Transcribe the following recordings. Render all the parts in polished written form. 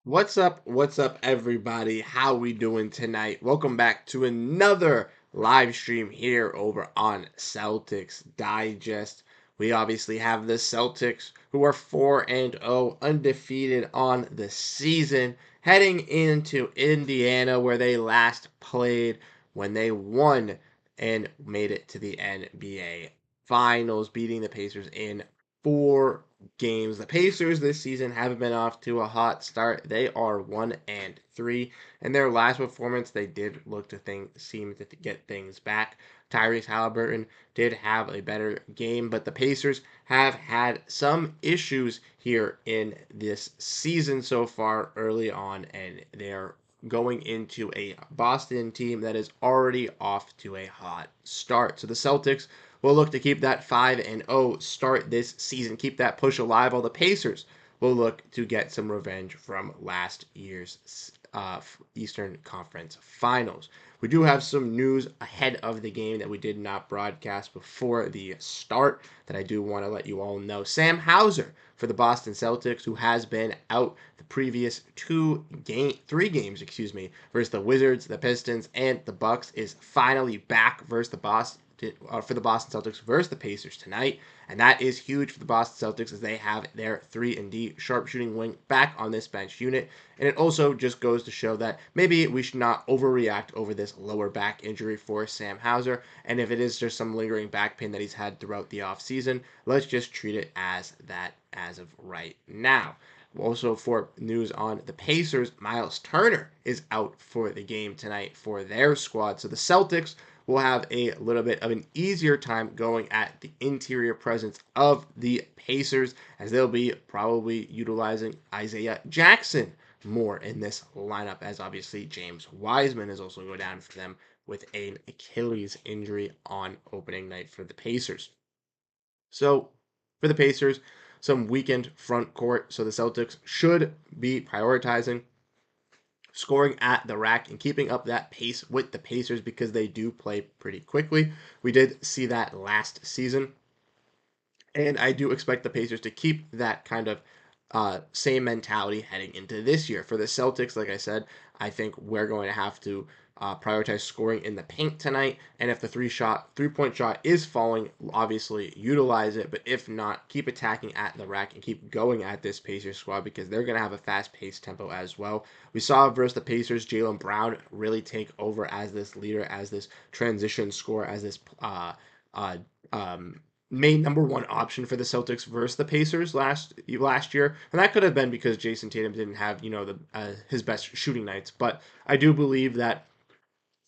What's up, everybody? How we doing tonight? Welcome back to another live stream here over on Celtics Digest. We obviously have the Celtics, who are 4-0, undefeated on the season, heading into Indiana, where they last played when they won and made it to the NBA Finals, beating the Pacers in 4 games. The Pacers this season haven't been off to a hot start. They are 1-3. In their last performance, they did look to seem to get things back. Tyrese Halliburton did have a better game, but the Pacers have had some issues here in this season so far early on, and they're going into a Boston team that is already off to a hot start. So the Celtics will look to keep that 5-0 start this season, keep that push alive, while the Pacers will look to get some revenge from last year's Eastern Conference Finals. We do have some news ahead of the game that we did not broadcast before the start that I do want to let you all know. Sam Hauser for the Boston Celtics, who has been out the previous 3 games, versus the Wizards, the Pistons, and the Bucks, is finally back versus the Boston for the Boston Celtics versus the Pacers tonight, and that is huge for the Boston Celtics as they have their 3-and-D sharpshooting wing back on this bench unit, and it also just goes to show that maybe we should not overreact over this lower back injury for Sam Hauser, and if it is just some lingering back pain that he's had throughout the offseason, let's just treat it as that as of right now. Also, for news on the Pacers, Miles Turner is out for the game tonight for their squad. So the Celtics will have a little bit of an easier time going at the interior presence of the Pacers, as they'll be probably utilizing Isaiah Jackson more in this lineup, as obviously James Wiseman is also going down for them with an Achilles injury on opening night for the Pacers. So for the Pacers, some weakened front court. So the Celtics should be prioritizing scoring at the rack and keeping up that pace with the Pacers because they do play pretty quickly. We did see that last season. And I do expect the Pacers to keep that kind of same mentality heading into this year. For the Celtics, like I said, I think we're going to have to prioritize scoring in the paint tonight. And if the 3-point shot is falling, obviously utilize it. But if not, keep attacking at the rack and keep going at this Pacers squad because they're going to have a fast-paced tempo as well. We saw versus the Pacers, Jaylen Brown really take over as this leader, as this transition scorer, as this main number one option for the Celtics versus the Pacers last year, and that could have been because Jason Tatum didn't have his best shooting nights. But I do believe that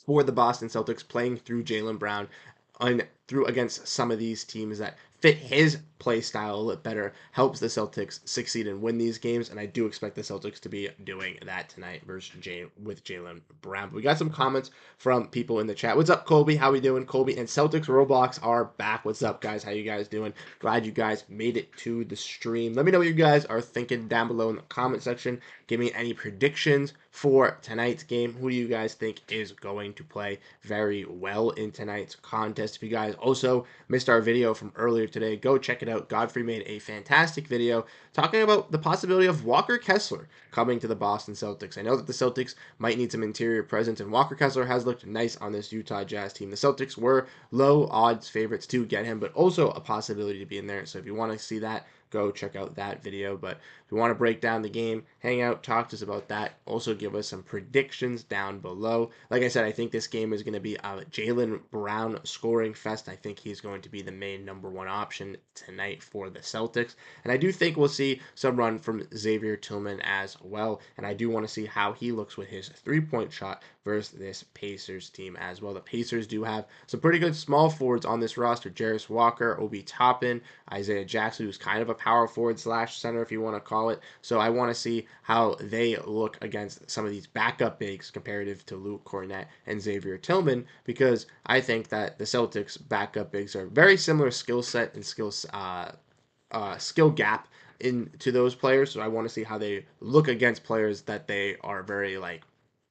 for the Boston Celtics, playing through Jaylen Brown and through against some of these teams that fit his play style a little better helps the Celtics succeed and win these games, and I do expect the Celtics to be doing that tonight versus with Jaylen Brown. But we got some comments from people in the chat. What's up, Colby? How we doing? Colby and Celtics Roblox are back. What's up, guys? How you guys doing? Glad you guys made it to the stream. Let me know what you guys are thinking down below in the comment section. Give me any predictions for tonight's game. Who do you guys think is going to play very well in tonight's contest? If you guys also missed our video from earlier today, go check it out. Godfrey made a fantastic video talking about the possibility of Walker Kessler coming to the Boston Celtics. I know that the Celtics might need some interior presence, and Walker Kessler has looked nice on this Utah Jazz team. The Celtics were low odds favorites to get him, but also a possibility to be in there. So if you want to see that, go check out that video. But if you want to break down the game, hang out, talk to us about that. Also give us some predictions down below. Like I said, I think this game is going to be a Jaylen Brown scoring fest. I think he's going to be the main number one option tonight for the Celtics. And I do think we'll see some run from Xavier Tillman as well. And I do want to see how he looks with his 3-point shot versus this Pacers team as well. The Pacers do have some pretty good small forwards on this roster. Jarris Walker, Obi Toppin, Isaiah Jackson, who's kind of a power forward / center if you want to call it. So I want to see how they look against some of these backup bigs comparative to Luke Cornett and Xavier Tillman, because I think that the Celtics backup bigs are very similar skill set and skill gap into those players. So I want to see how they look against players that they are very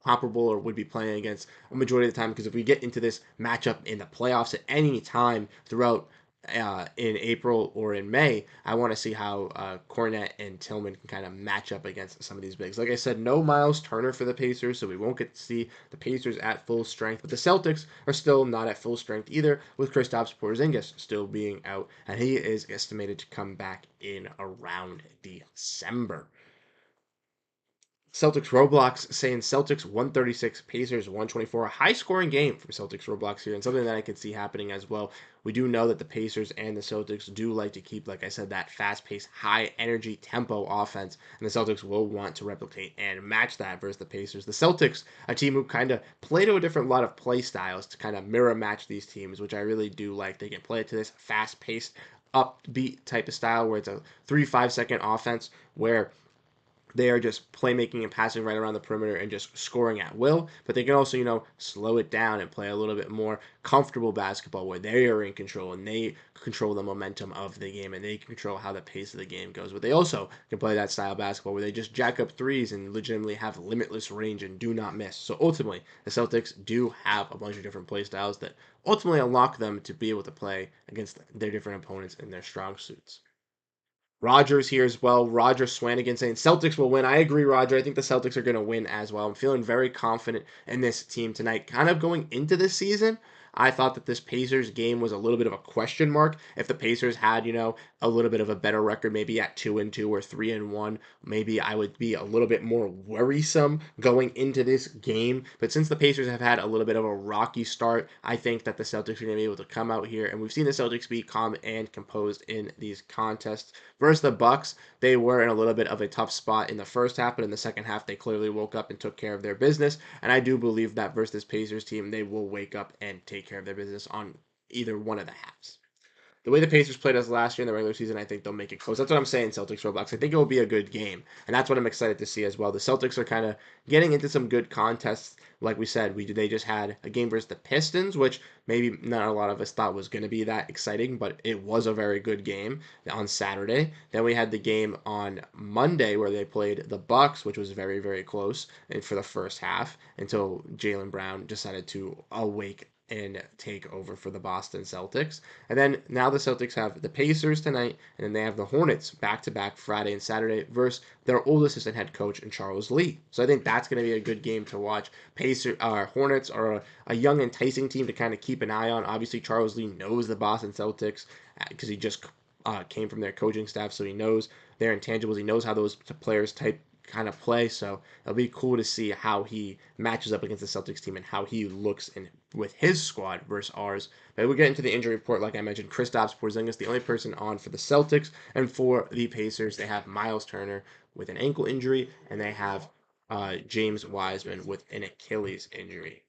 comparable or would be playing against a majority of the time. Because if we get into this matchup in the playoffs at any time throughout in April or in May, I want to see how Cornette and Tillman can kind of match up against some of these bigs. Like I said, no Miles Turner for the Pacers, so we won't get to see the Pacers at full strength. But the Celtics are still not at full strength either, with Kristaps Porzingis still being out, and he is estimated to come back in around December. Celtics Roblox saying Celtics 136, Pacers 124. A high scoring game from Celtics Roblox here, and something that I can see happening as well. We do know that the Pacers and the Celtics do like to keep, like I said, that fast paced, high energy tempo offense, and the Celtics will want to replicate and match that versus the Pacers. The Celtics, a team who kind of play to a different lot of play styles to kind of mirror match these teams, which I really do like. They can play to this fast paced, upbeat type of style where it's a 3 5 second offense where they are just playmaking and passing right around the perimeter and just scoring at will. But they can also, slow it down and play a little bit more comfortable basketball where they are in control and they control the momentum of the game and they control how the pace of the game goes. But they also can play that style of basketball where they just jack up threes and legitimately have limitless range and do not miss. So ultimately, the Celtics do have a bunch of different play styles that ultimately unlock them to be able to play against their different opponents in their strong suits. Rogers here as well. Roger Swanigan saying Celtics will win. I agree, Roger. I think the Celtics are going to win as well. I'm feeling very confident in this team tonight. Kind of going into this season, I thought that this Pacers game was a little bit of a question mark. If the Pacers had, a little bit of a better record, maybe at 2-2 or 3-1, maybe I would be a little bit more worrisome going into this game. But since the Pacers have had a little bit of a rocky start, I think that the Celtics are going to be able to come out here, and we've seen the Celtics be calm and composed in these contests. Versus the Bucks, they were in a little bit of a tough spot in the first half, but in the second half, they clearly woke up and took care of their business. And I do believe that versus this Pacers team, they will wake up and take care of their business on either one of the halves. The way the Pacers played us last year in the regular season, I think they'll make it close. That's what I'm saying, Celtics Roblox. I think it will be a good game, and that's what I'm excited to see as well. The Celtics are kind of getting into some good contests. Like we said, they just had a game versus the Pistons, which maybe not a lot of us thought was going to be that exciting, but it was a very good game on Saturday. Then we had the game on Monday where they played the Bucks, which was very, very close and for the first half until Jaylen Brown decided to awake and take over for the Boston Celtics. And then now the Celtics have the Pacers tonight, and then they have the Hornets back to back Friday and Saturday versus their old assistant head coach and Charles Lee. So I think that's going to be a good game to watch. Hornets are a young, enticing team to kind of keep an eye on. Obviously, Charles Lee knows the Boston Celtics because he just came from their coaching staff, so he knows their intangibles. He knows how those players type kind of play. So it'll be cool to see how he matches up against the Celtics team and how he looks in with his squad versus ours. But we'll get into the injury report. Like I mentioned, Kristaps Porzingis, the only person on for the Celtics, and for the Pacers, they have Miles Turner with an ankle injury, and they have James Wiseman with an Achilles injury.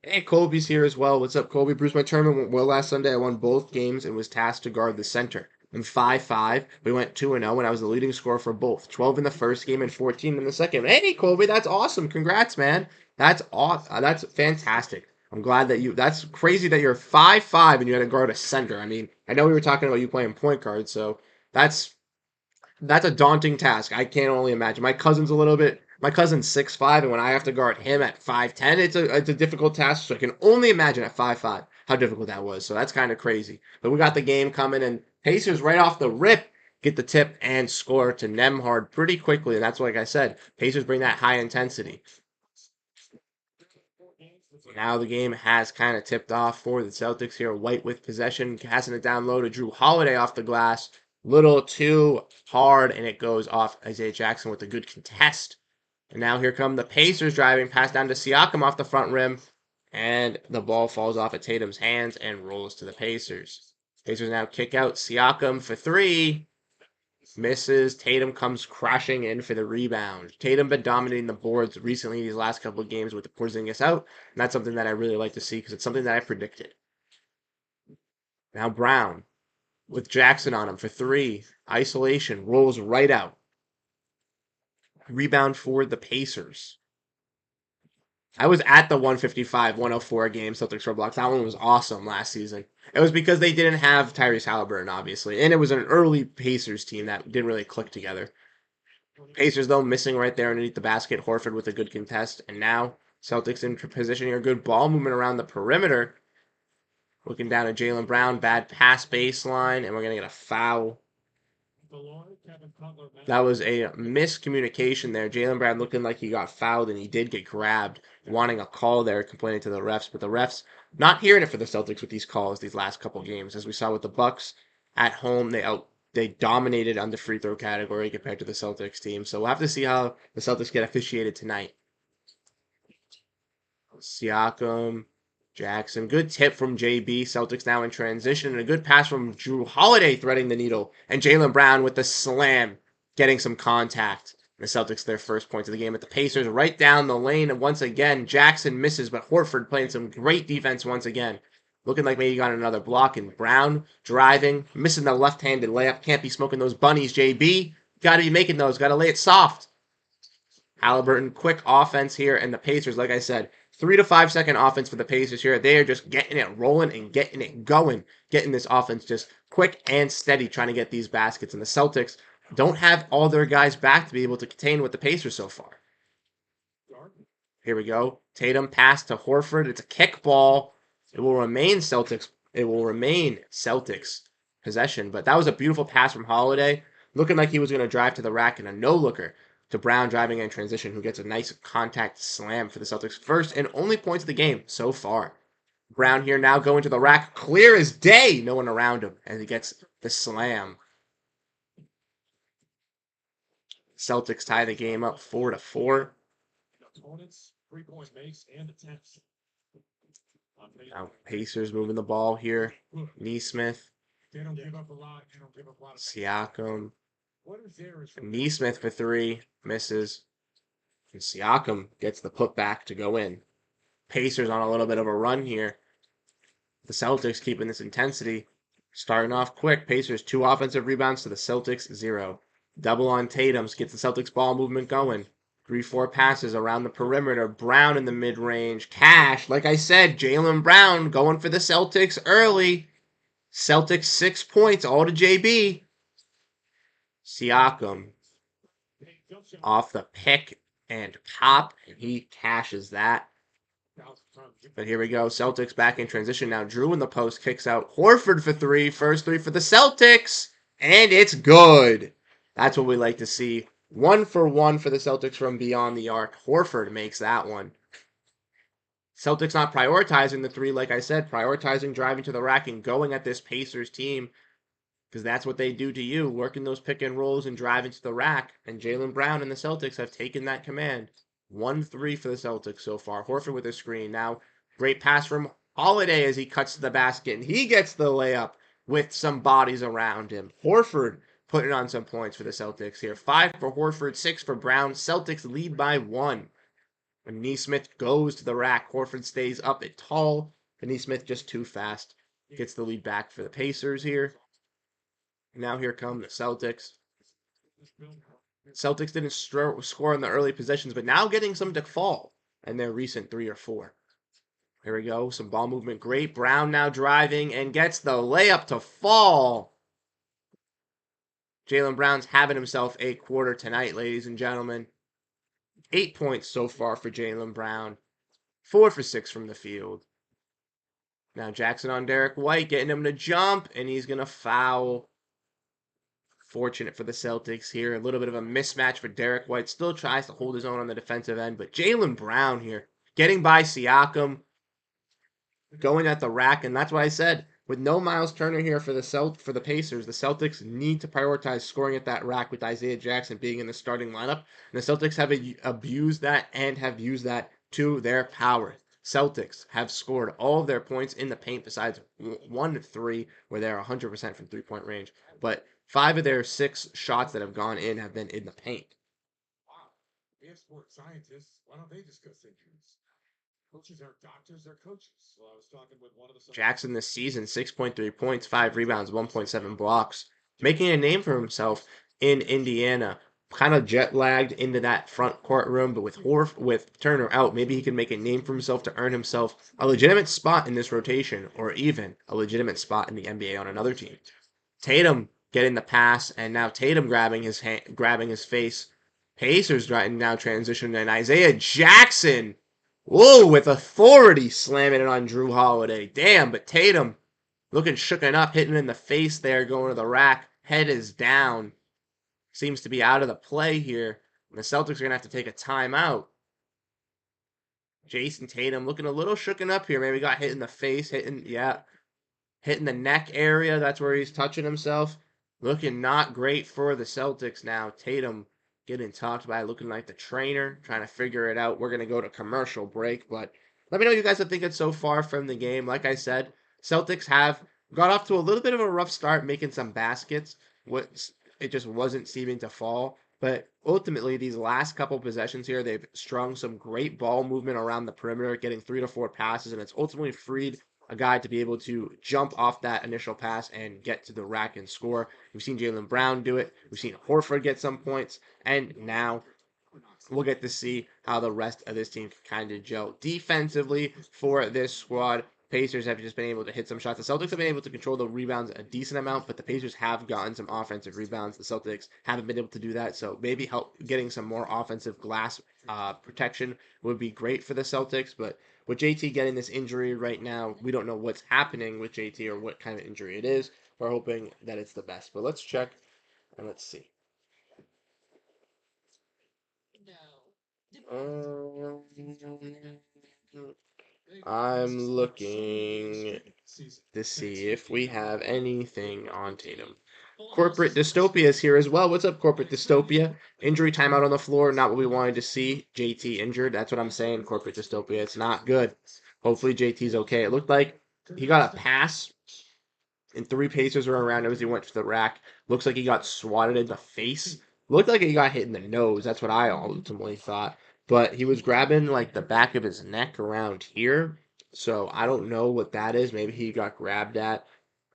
Hey, Colby's here as well. What's up, Colby? Bruce, my tournament went well last Sunday. I won both games and was tasked to guard the center. I'm 5-5. We went 2-0, and I was the leading scorer for both. 12 in the first game and 14 in the second. Hey, Colby, that's awesome. Congrats, man. That's awesome. That's fantastic. I'm glad that that's crazy that you're 5-5 and you had to guard a center. I mean, I know we were talking about you playing point guard, so that's that's a daunting task. I can't only imagine. My cousin's 6'5", and when I have to guard him at 5'10", it's a difficult task. So I can only imagine at 5'5" how difficult that was. So that's kind of crazy. But we got the game coming, and Pacers right off the rip get the tip and score to Nemhard pretty quickly. And that's like I said, Pacers bring that high intensity. Now the game has kind of tipped off for the Celtics here. White with possession, passing it down low to Drew Holiday off the glass. Little too hard, and it goes off Isaiah Jackson with a good contest. And now here come the Pacers driving, pass down to Siakam off the front rim, and the ball falls off at Tatum's hands and rolls to the Pacers. Pacers now kick out Siakam for three. Misses. Tatum comes crashing in for the rebound. Tatum been dominating the boards recently these last couple of games with the Porzingis out, and that's something that I really like to see because it's something that I predicted. Now Brown with Jackson on him for three. Isolation. Rolls right out. Rebound for the Pacers. I was at the 155-104 game Celtics Roblox. That one was awesome last season. It was because they didn't have Tyrese Halliburton, obviously, and it was an early Pacers team that didn't really click together. Pacers, though, missing right there underneath the basket. Horford with a good contest. And now Celtics in position here. Good ball movement around the perimeter. Looking down at Jaylen Brown, bad pass baseline, and we're going to get a foul. That was a miscommunication there. Jaylen Brown looking like he got fouled, and he did get grabbed, wanting a call there, complaining to the refs. But the refs not hearing it for the Celtics with these calls these last couple games. As we saw with the Bucks at home, they dominated on the free throw category compared to the Celtics team. So we'll have to see how the Celtics get officiated tonight. Siakam, Jackson. Good tip from JB. Celtics now in transition. And a good pass from Jrue Holiday threading the needle. And Jaylen Brown with the slam, getting some contact. The Celtics their first points of the game. But the Pacers right down the lane. And once again, Jackson misses. But Horford playing some great defense once again. Looking like maybe he got another block. And Brown driving. Missing the left-handed layup. Can't be smoking those bunnies, JB. Got to be making those. Got to lay it soft. Halliburton, quick offense here. And the Pacers, like I said, 3 to 5 second offense for the Pacers here. They are just getting it rolling and getting it going. Getting this offense just quick and steady, trying to get these baskets. And the Celtics don't have all their guys back to be able to contain with the Pacers so far. Here we go. Tatum pass to Horford. It's a kick ball. It will remain Celtics. It will remain Celtics possession. But that was a beautiful pass from Holiday. Looking like he was going to drive to the rack and a no-looker to Brown driving in transition, who gets a nice contact slam for the Celtics' first and only points of the game so far. Brown here now going to the rack, clear as day, no one around him, and he gets the slam. Celtics tie the game up 4-4. Now Pacers moving the ball here. Nesmith, Siakam. Nesmith for three, misses. And Siakam gets the putback to go in. Pacers on a little bit of a run here. The Celtics keeping this intensity. Starting off quick. Pacers 2 offensive rebounds to the Celtics 0. Double on Tatum gets the Celtics ball movement going. 3-4 passes around the perimeter. Brown in the mid-range. Cash, like I said, Jaylen Brown going for the Celtics early. Celtics 6 points, all to JB. Siakam off the pick and pop, and he cashes that. But here we go. Celtics back in transition now. Jrue in the post kicks out Horford for 3. First 3 for the Celtics, and it's good. That's what we like to see. 1 for 1 for the Celtics from beyond the arc. Horford makes that one. Celtics not prioritizing the 3, like I said, prioritizing driving to the rack and going at this Pacers team, because that's what they do to you, working those pick and rolls and driving to the rack. And Jaylen Brown and the Celtics have taken that command. 1-3 for the Celtics so far. Horford with a screen. Now, great pass from Holiday as he cuts to the basket, and he gets the layup with some bodies around him. Horford putting on some points for the Celtics here. 5 for Horford, 6 for Brown. Celtics lead by 1. When Nesmith goes to the rack, Horford stays up at tall. And Nesmith just too fast. Gets the lead back for the Pacers here. Now here come the Celtics. Celtics didn't score in the early possessions, but now getting some to fall in their recent 3 or 4. Here we go. Some ball movement. Great. Brown now driving and gets the layup to fall. Jaylen Brown's having himself a quarter tonight, ladies and gentlemen. 8 points so far for Jaylen Brown. 4 for 6 from the field. Now Jackson on Derek White, getting him to jump, and he's going to foul. Fortunate for the Celtics here. A little bit of a mismatch for Derek White. Still tries to hold his own on the defensive end. But Jaylen Brown here, getting by Siakam, going at the rack. And that's what I said. With no Miles Turner here for the Pacers, the Celtics need to prioritize scoring at that rack with Isaiah Jackson being in the starting lineup. And the Celtics have abused that and have used that to their power. Celtics have scored all of their points in the paint besides 1-3, where they're 100% from three-point range. But 5 of their 6 shots that have gone in have been in the paint. Wow. We have sports scientists. Why don't they discuss injuries? Coaches are doctors, they're coaches. Well, I was talking with one of the Jackson this season, 6.3 points, 5 rebounds, 1.7 blocks. Making a name for himself in Indiana. Kind of jet lagged into that front court room, but with Turner out, maybe he can make a name for himself to earn himself a legitimate spot in this rotation, or even a legitimate spot in the NBA on another team. Tatum getting the pass, and now Tatum grabbing his face. Pacers now transition, and Isaiah Jackson Whoa, with authority slamming it on Drew Holiday. Damn, but Tatum looking shooken up, hitting in the face there, going to the rack. Head is down. Seems to be out of the play here. And the Celtics are going to have to take a timeout. Jason Tatum looking a little shooken up here. Maybe got hit in the face, hitting the neck area. That's where he's touching himself. Looking not great for the Celtics now. Tatum getting talked about, looking like the trainer, trying to figure it out. We're going to go to commercial break, but let me know what you guys are thinking so far from the game. Like I said, Celtics have got off to a little bit of a rough start, making some baskets. It just wasn't seeming to fall. But ultimately, these last couple possessions here, they've strung some great ball movement around the perimeter, getting 3 to 4 passes, and it's ultimately freed a guy to be able to jump off that initial pass and get to the rack and score. We've seen Jaylen Brown do it. We've seen Horford get some points. And now we'll get to see how the rest of this team can kind of gel defensively for this squad. Pacers have just been able to hit some shots. The Celtics have been able to control the rebounds a decent amount, but the Pacers have gotten some offensive rebounds. The Celtics haven't been able to do that, so maybe help getting some more offensive glass protection would be great for the Celtics. But with JT getting this injury right now, we don't know what's happening with JT or what kind of injury it is. We're hoping that it's the best. But let's check and let's see. I'm looking to see if we have anything on Tatum. Corporate Dystopia is here as well. What's up, Corporate Dystopia? Injury timeout on the floor, not what we wanted to see. JT injured. That's what I'm saying, Corporate Dystopia. It's not good. Hopefully JT's okay. It looked like he got a pass and 3 Pacers were around him as he went to the rack. Looks like he got swatted in the face. Looked like he got hit in the nose. That's what I ultimately thought. But he was grabbing like the back of his neck around here. So I don't know what that is. Maybe he got grabbed at.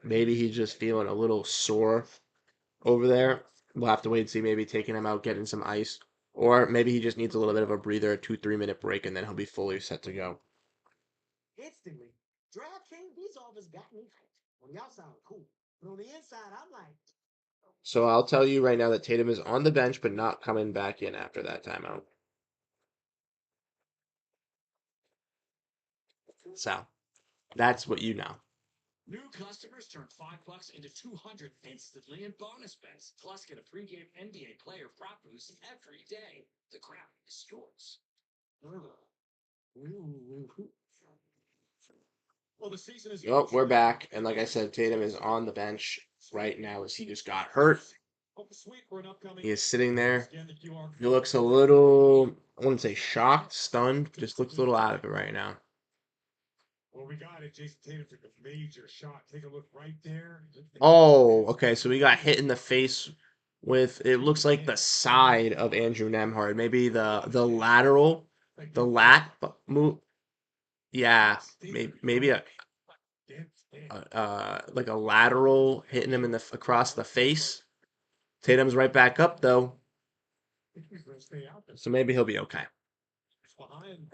Maybe he's just feeling a little sore over there. We'll have to wait and see. Maybe taking him out, getting some ice. Or maybe he just needs a little bit of a breather, a 2-3 minute break, and then he'll be fully set to go. Instantly, DraftKings, these offers got me hyped. On the outside, cool. But on the inside, I'm like, So I'll tell you right now that Tatum is on the bench, but not coming back in after that timeout. So that's what you know. new customers turn $5 into 200 instantly in bonus bets. Plus, get a pregame NBA player prop boost every day. The crown is yours. Well, the season is. Oh, we're back, and like I said, Tatum is on the bench right now as he just got hurt. He is sitting there. He looks a little, I wouldn't say shocked, stunned, just looks a little out of it right now. Well, we got it. Jason Tatum took a major shot. Take a look right there. Oh, okay, so we got hit in the face with, it looks like the side of Andrew Nemhard. Maybe the lateral, the lat move. Yeah, maybe like a lateral hitting him in the across the face. Tatum's right back up though, so maybe he'll be okay.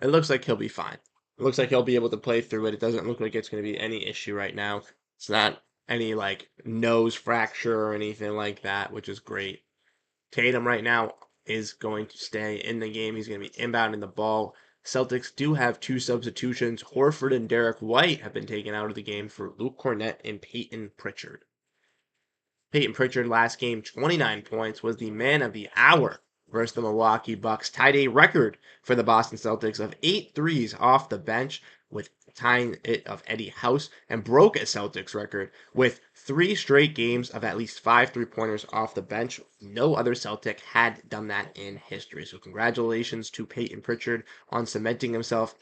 It looks like he'll be fine. It looks like he'll be able to play through it. It doesn't look like it's going to be any issue right now. It's not any like nose fracture or anything like that, which is great. Tatum right now is going to stay in the game. He's going to be inbounding the ball. Celtics do have 2 substitutions. Horford and Derek White have been taken out of the game for Luke Cornett and Peyton Pritchard. Peyton Pritchard last game, 29 points, was the man of the hour versus the Milwaukee Bucks. Tied a record for the Boston Celtics of 8 threes off the bench, with tying it of Eddie House, and broke a Celtics record with 3 straight games of at least 5 3-pointers off the bench. No other Celtic had done that in history. So congratulations to Peyton Pritchard on cementing himself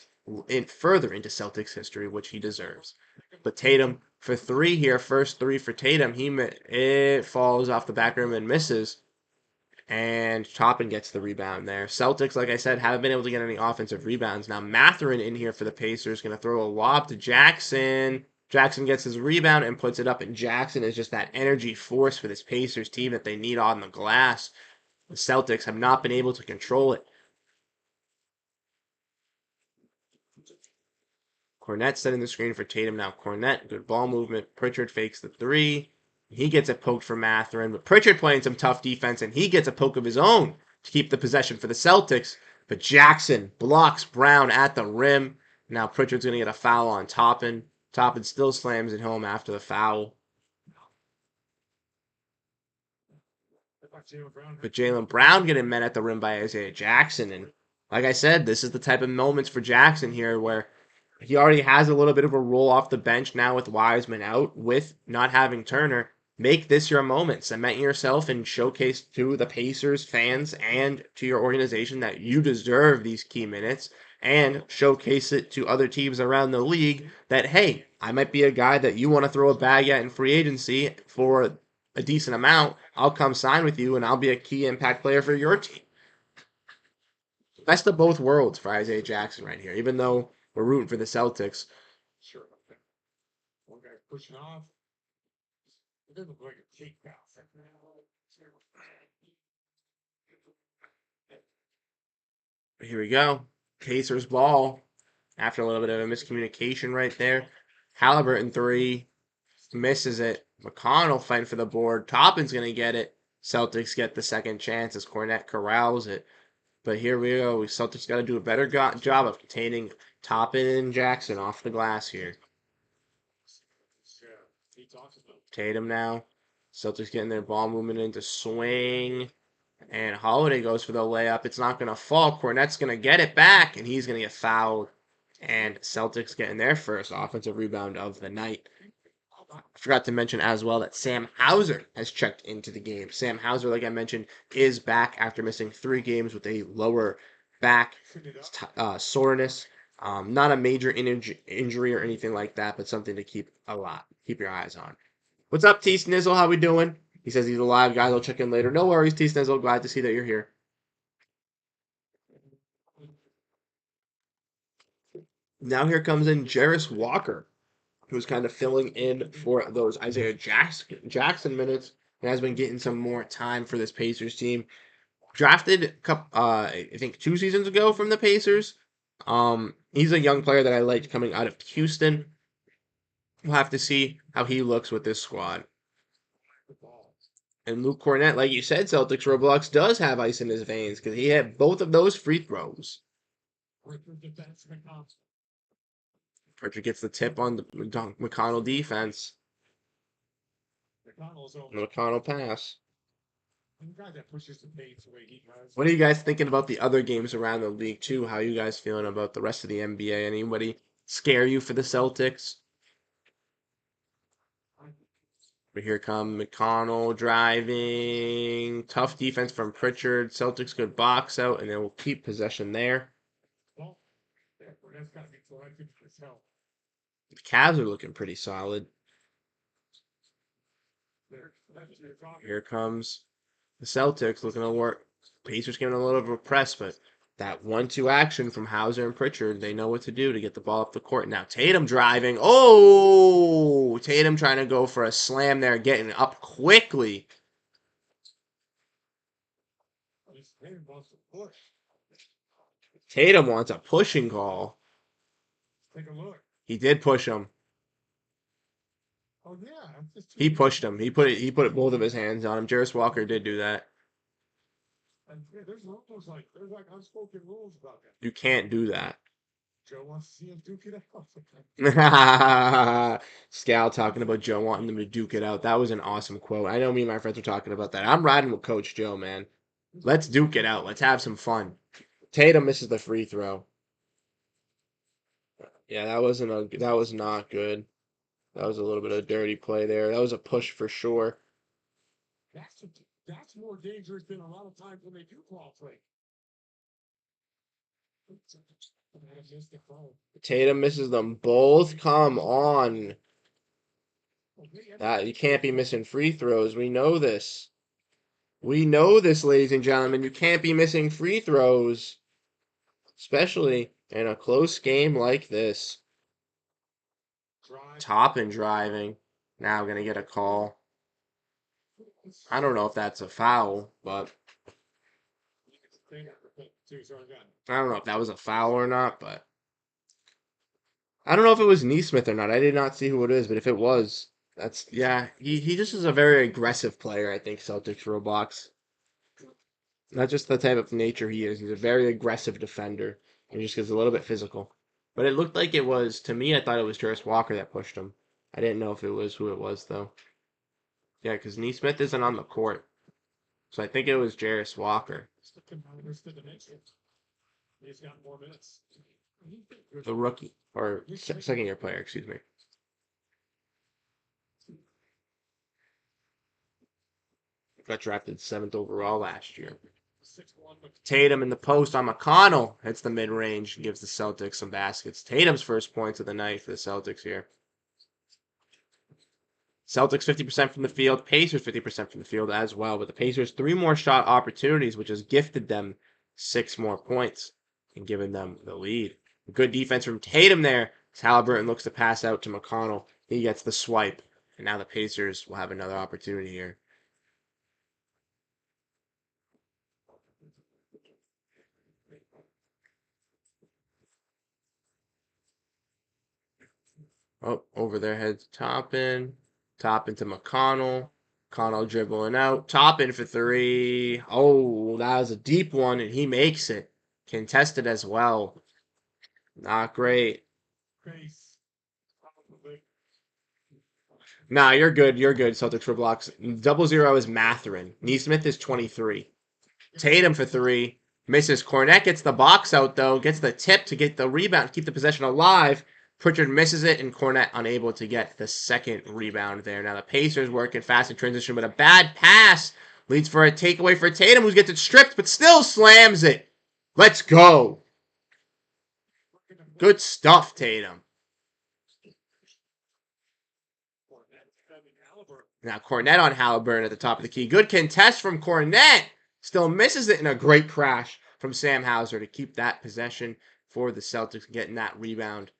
further into Celtics history, which he deserves. But Tatum for 3 here, first 3 for Tatum. It falls off the back rim and misses. And Toppin gets the rebound there. Celtics, like I said, haven't been able to get any offensive rebounds. Now Mathurin in here for the Pacers, going to throw a lob to Jackson. Jackson gets his rebound and puts it up, and Jackson is just that energy force for this Pacers team that they need on the glass. The Celtics have not been able to control it. Cornette setting the screen for Tatum. Now Cornette, good ball movement. Pritchard fakes the 3. He gets a poke for Mathurin, but Pritchard playing some tough defense, and he gets a poke of his own to keep the possession for the Celtics. But Jackson blocks Brown at the rim. Now Pritchard's going to get a foul on Toppin. Toppin still slams it home after the foul. But Jaylen Brown getting met at the rim by Isaiah Jackson. And like I said, this is the type of moments for Jackson here where he already has a little bit of a roll off the bench now with Wiseman out, with not having Turner. Make this your moment. Cement yourself and showcase to the Pacers fans and to your organization that you deserve these key minutes, and showcase it to other teams around the league that, hey, I might be a guy that you want to throw a bag at in free agency for a decent amount. I'll come sign with you and I'll be a key impact player for your team. Best of both worlds for Isaiah Jackson right here, even though we're rooting for the Celtics. Sure. One guy pushing off. It doesn't look like a takedown. Here we go. Pacers ball. After a little bit of a miscommunication right there. Halliburton three. Misses it. McConnell fighting for the board. Toppin's going to get it. Celtics get the second chance as Cornette corrals it. But here we go. Celtics got to do a better job of containing Toppin and Jackson off the glass here. Tatum now. Celtics getting their ball movement into swing. And Holiday goes for the layup. It's not going to fall. Cornette's going to get it back, and he's going to get fouled. And Celtics getting their first offensive rebound of the night. I forgot to mention as well that Sam Hauser has checked into the game. Sam Hauser, like I mentioned, is back after missing 3 games with a lower back soreness. Not a major injury or anything like that, but something to keep your eyes on. What's up, T Snizzle? How we doing? He says he's alive, guys. I'll check in later. No worries, T Snizzle. Glad to see that you're here. Now here comes in Jarris Walker, who's kind of filling in for those Isaiah Jackson minutes and has been getting some more time for this Pacers team. Drafted, I think 2 seasons ago from the Pacers. He's a young player that I liked coming out of Houston. We'll have to see how he looks with this squad. And Luke Cornette, like you said, Celtics Roblox does have ice in his veins because he had both of those free throws. Pritchard gets the tip on the McConnell defense. McConnell pass. What are you guys thinking about the other games around the league, too? How are you guys feeling about the rest of the NBA? Anybody scare you for the Celtics? But here come McConnell driving. Tough defense from Pritchard. Celtics good box out, and they will keep possession there. The Cavs are looking pretty solid. Here comes the Celtics looking to work. Pacers giving a little bit of a press, but that 1-2 action from Hauser and Pritchard, they know what to do to get the ball up the court. Now Tatum driving. Oh, Tatum trying to go for a slam there, getting up quickly. Tatum wants a pushing call. Take a look. He did push him. Oh yeah. He pushed him. He put both of his hands on him. Jarris Walker did do that. Yeah, there's like unspoken rules about that. You can't do that. Joe wants to see him duke it out. Scal talking about Joe wanting them to duke it out. That was an awesome quote. I know me and my friends were talking about that. I'm riding with Coach Joe, man. Let's duke it out. Let's have some fun. Tatum misses the free throw. Yeah, that was not good. That was a little bit of a dirty play there. That was a push for sure. That's more dangerous than a lot of times when they do ball play. Tatum misses them both. Come on. You can't be missing free throws. We know this. We know this, ladies and gentlemen. You can't be missing free throws. Especially in a close game like this. Toppin driving. Now I'm going to get a call. I don't know if that's a foul, but I don't know if that was a foul or not, but I don't know if it was Neesmith or not. I did not see who it is, but if it was, he just is a very aggressive player, I think, Celtics Roblox. Not just the type of nature he is. He's a very aggressive defender. He just gets a little bit physical. But it looked like it was, to me, I thought it was Jarris Walker that pushed him. I didn't know if it was who it was, though. Yeah, because Neesmith isn't on the court. So I think it was Jarris Walker. He's got more minutes. The rookie, or second year player, excuse me. Got drafted 7th overall last year. Tatum in the post on McConnell. Hits the mid range, gives the Celtics some baskets. Tatum's first points of the night for the Celtics here. Celtics 50% from the field, Pacers 50% from the field as well. But the Pacers 3 more shot opportunities, which has gifted them 6 more points and given them the lead. Good defense from Tatum there. Halliburton looks to pass out to McConnell. He gets the swipe. And now the Pacers will have another opportunity here. Oh, over their heads, Toppin. Toppin to McConnell. McConnell dribbling out. Toppin for 3. Oh, that was a deep one, and he makes it. Contested as well. Not great. Nah, you're good. You're good, Celtics for blocks. 0-0 is Matherin. Neesmith is 23. Tatum for 3. Misses. Cornette gets the box out, though. Gets the tip to get the rebound, keep the possession alive. Pritchard misses it, and Cornette unable to get the second rebound there. Now the Pacers working fast in transition, but a bad pass leads for a takeaway for Tatum, who gets it stripped, but still slams it. Let's go. Good stuff, Tatum. Now Cornette on Halliburton at the top of the key. Good contest from Cornette. Still misses it in a great crash from Sam Hauser to keep that possession for the Celtics, getting that rebound.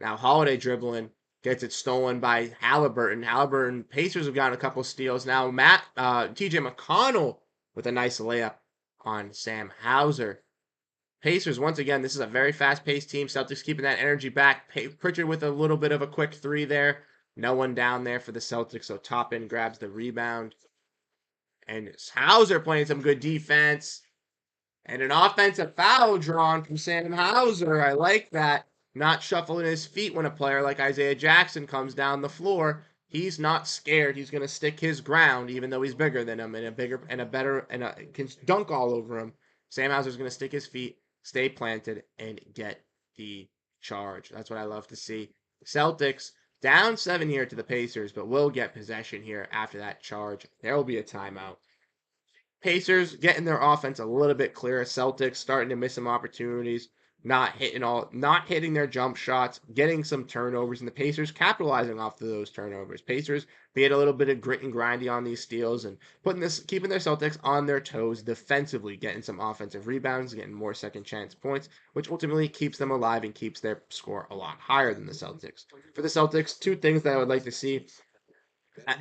Now Holiday dribbling, gets it stolen by Halliburton. Halliburton, Pacers have gotten a couple steals. Now TJ McConnell with a nice layup on Sam Hauser. Pacers, once again, this is a very fast-paced team. Celtics keeping that energy back. Pritchard with a little bit of a quick 3 there. No one down there for the Celtics, so Toppin grabs the rebound. And Hauser playing some good defense. And an offensive foul drawn from Sam Hauser. I like that. Not shuffling his feet when a player like Isaiah Jackson comes down the floor. He's not scared. He's going to stick his ground, even though he's bigger than him and can dunk all over him. Sam Hauser's going to stick his feet, stay planted, and get the charge. That's what I love to see. Celtics down 7 here to the Pacers, but will get possession here after that charge. There will be a timeout. Pacers getting their offense a little bit clearer. Celtics starting to miss some opportunities, not hitting their jump shots, getting some turnovers, and the Pacers capitalizing off of those turnovers. Pacers being a little bit of grit and grindy on these steals and keeping their Celtics on their toes defensively, getting some offensive rebounds, getting more second chance points, which ultimately keeps them alive and keeps their score a lot higher than the Celtics. For the Celtics, 2 things that I would like to see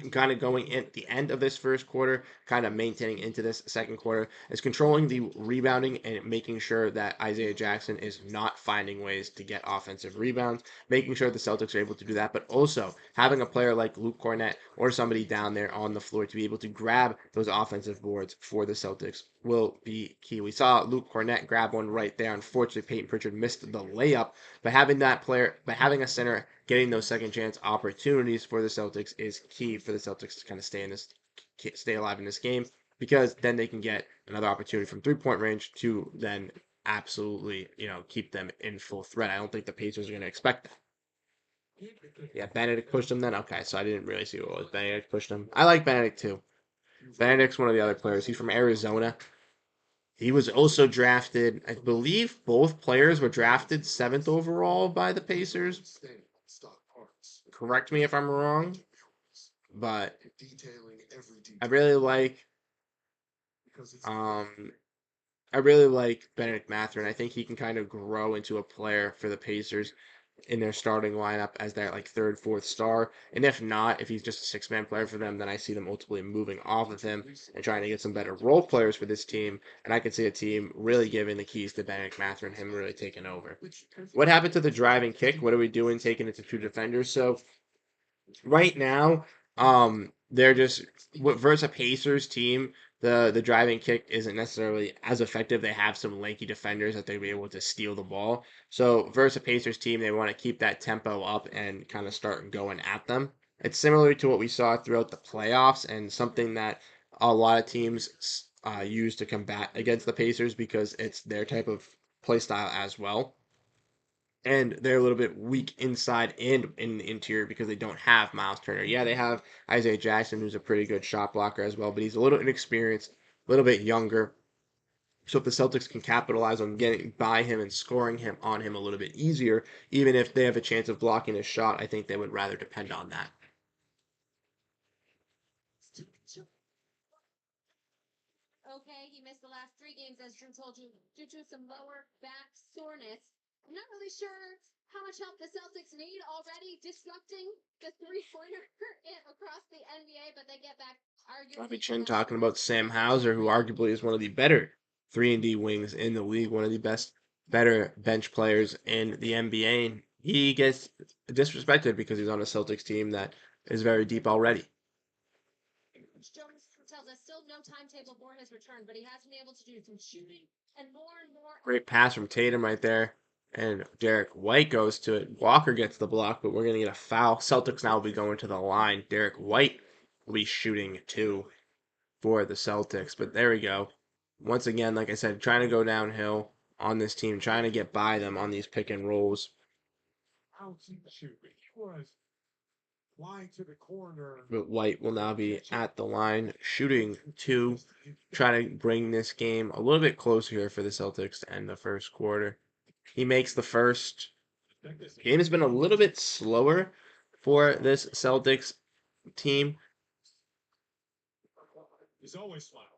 kind of going in at the end of this first quarter, kind of maintaining into this second quarter, is controlling the rebounding and making sure that Isaiah Jackson is not finding ways to get offensive rebounds, making sure the Celtics are able to do that, but also having a player like Luke Cornette or somebody down there on the floor to be able to grab those offensive boards for the Celtics will be key. We saw Luke Cornette grab one right there. Unfortunately, Peyton Pritchard missed the layup, but having a center getting those second chance opportunities for the Celtics is key for the Celtics to kind of stay alive in this game, because then they can get another opportunity from 3-point range to then absolutely, keep them in full threat. I don't think the Pacers are going to expect that. Yeah, Benedict pushed him then? Okay, so I didn't really see what it was. Benedict pushed him. I like Benedict too. Benedict's one of the other players. He's from Arizona. He was also drafted, I believe both players were drafted 7th overall by the Pacers. Correct me if I'm wrong, but I really like I really like Benedict Mathurin. I think he can kind of grow into a player for the Pacers in their starting lineup as their like 3rd, 4th star. And if not, if he's just a 6-man player for them, then I see them ultimately moving off of him and trying to get some better role players for this team. And I can see a team really giving the keys to Benedict Mathurin, him really taking over. What happened to the driving kick? What are we doing taking it to 2 defenders? So right now, they're just versus a Pacers team The driving kick isn't necessarily as effective. They have some lanky defenders that they'll be able to steal the ball. So versus a Pacers team, they want to keep that tempo up and kind of start going at them. It's similar to what we saw throughout the playoffs and something that a lot of teams use to combat against the Pacers because it's their type of play style as well. And they're a little bit weak inside and in the interior because they don't have Miles Turner. Yeah, they have Isaiah Jackson, who's a pretty good shot blocker as well, but he's a little inexperienced, a little bit younger. So if the Celtics can capitalize on getting by him and scoring him on him a little bit easier, even if they have a chance of blocking his shot, I think they would rather depend on that. Okay, he missed the last 3 games, as Drew told you, due to some lower back soreness. I'm not really sure how much help the Celtics need already disrupting the three-pointer across the NBA, but they get back Bobby arguably Chin talking about Sam Hauser, who arguably is one of the better 3-and-D wings in the league, one of the best, better bench players in the NBA. He gets disrespected because he's on a Celtics team that is very deep already. Jones tells us still no timetable for his return, but he has been able to do some shooting and more. Great pass from Tatum right there. And Derek White goes to it. Walker gets the block, but we're going to get a foul. Celtics now will be going to the line. Derek White will be shooting two for the Celtics. But there we go. Once again, like I said, trying to go downhill on this team, trying to get by them on these pick and rolls. How's he shooting? He was flying to the corner. But White will now be at the line, shooting two, trying to bring this game a little bit closer here for the Celtics to end the first quarter. He makes the first. Game has been a little bit slower for this Celtics team. He's always smiling.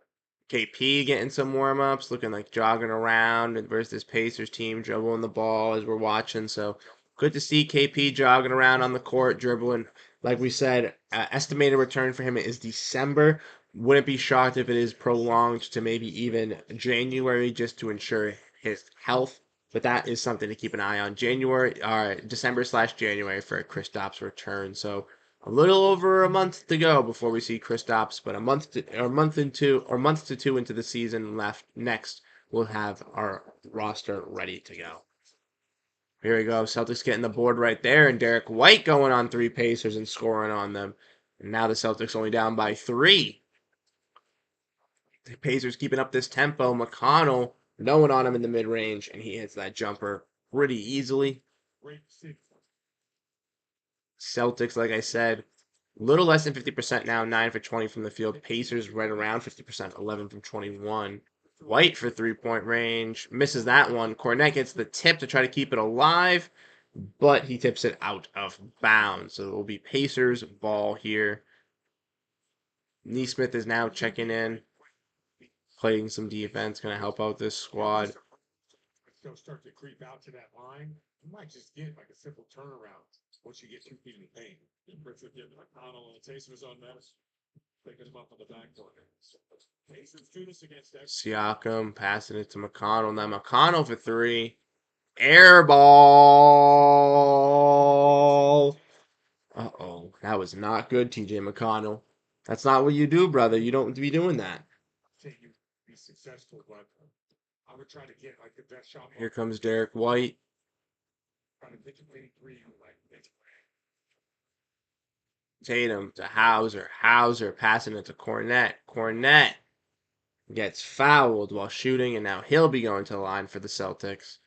KP getting some warm ups, looking like jogging around versus this Pacers team, dribbling the ball as we're watching. So good to see KP jogging around on the court, dribbling. Like we said, estimated return for him is December. Wouldn't be shocked if it is prolonged to maybe even January just to ensure his health. But that is something to keep an eye on. December/January for Kristaps' return. So a little over a month to go before we see Kristaps, but month to two into the season left. Next, we'll have our roster ready to go. Here we go. Celtics getting the board right there, and Derek White going on three Pacers and scoring on them. And now the Celtics only down by 3. The Pacers keeping up this tempo. McConnell, no one on him in the mid range, and he hits that jumper pretty easily. Celtics, like I said, a little less than 50% now, 9 for 20 from the field. Pacers right around 50%, 11 from 21. White for 3-point range, misses that one. Cornette gets the tip to try to keep it alive, but he tips it out of bounds. So it will be Pacers ball here. Neesmith is now checking in, playing some defense, going to help out this squad. They'll start to creep out to that line. You might just get like a simple turnaround once you get 2 feet in the paint. Pritchard getting McConnell and Tatum is on that. Picking him up on the back corner. Pacers do this against Siakam passing it to McConnell. Now McConnell for 3. Air ball. Uh-oh. That was not good, TJ McConnell. That's not what you do, brother. You don't be doing that. You be successful, but I would try to get like the best shot. Here comes Derek White. Trying to pitch a 3 like Tatum to Hauser. Hauser passing it to Cornette. Cornette gets fouled while shooting, and now he'll be going to the line for the Celtics.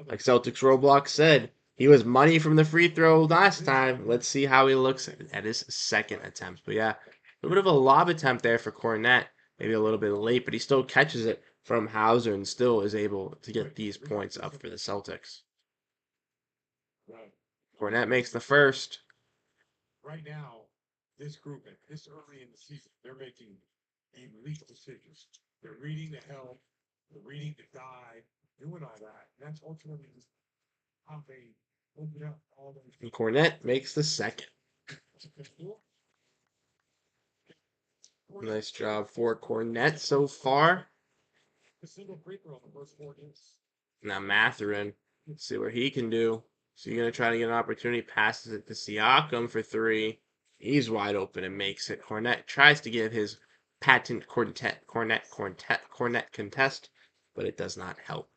Like Celtics Roblox said, he was money from the free throw last time. Let's see how he looks at his second attempt. But yeah, a little bit of a lob attempt there for Cornette. Maybe a little bit late, but he still catches it from Hauser and still is able to get these points up for the Celtics. Cornette makes the first. Right now, this group at this early in the season, they're making elite decisions. They're reading the help, they're reading the die, doing all that. And that's ultimately how they open up all those. And Cornette makes the second. Nice job for Cornette so far. A single free throw in the first 4 games. Now Mathurin, let's see what he can do. So you're going to try to get an opportunity, passes it to Siakam for 3. He's wide open and makes it. Cornette tries to give his patent cornet contest, but it does not help.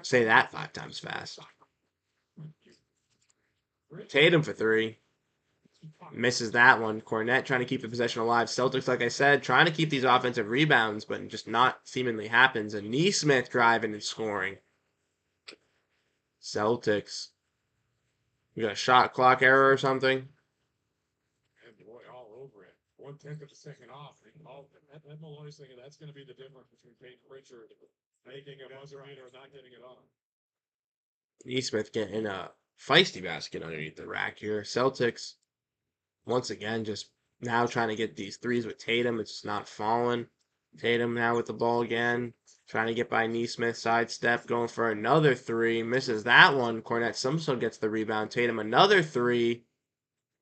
Say that 5 times fast. Tatum for 3. Misses that one. Cornet trying to keep the possession alive. Celtics, like I said, trying to keep these offensive rebounds, but just not seemingly happens. And Neesmith driving and scoring. Celtics. You got a shot clock error or something? And boy, all over it. 1/10 of the second off. That Malloy's thinking that's going to be the difference between Peyton Pritchard making a buzzer beater or not getting it on. Neesmith getting a feisty basket underneath the rack here. Celtics, once again, just now trying to get these threes with Tatum. It's just not falling. Tatum now with the ball again. Trying to get by Neesmith. Sidestep. Going for another 3. Misses that one. Cornet somehow gets the rebound. Tatum another 3.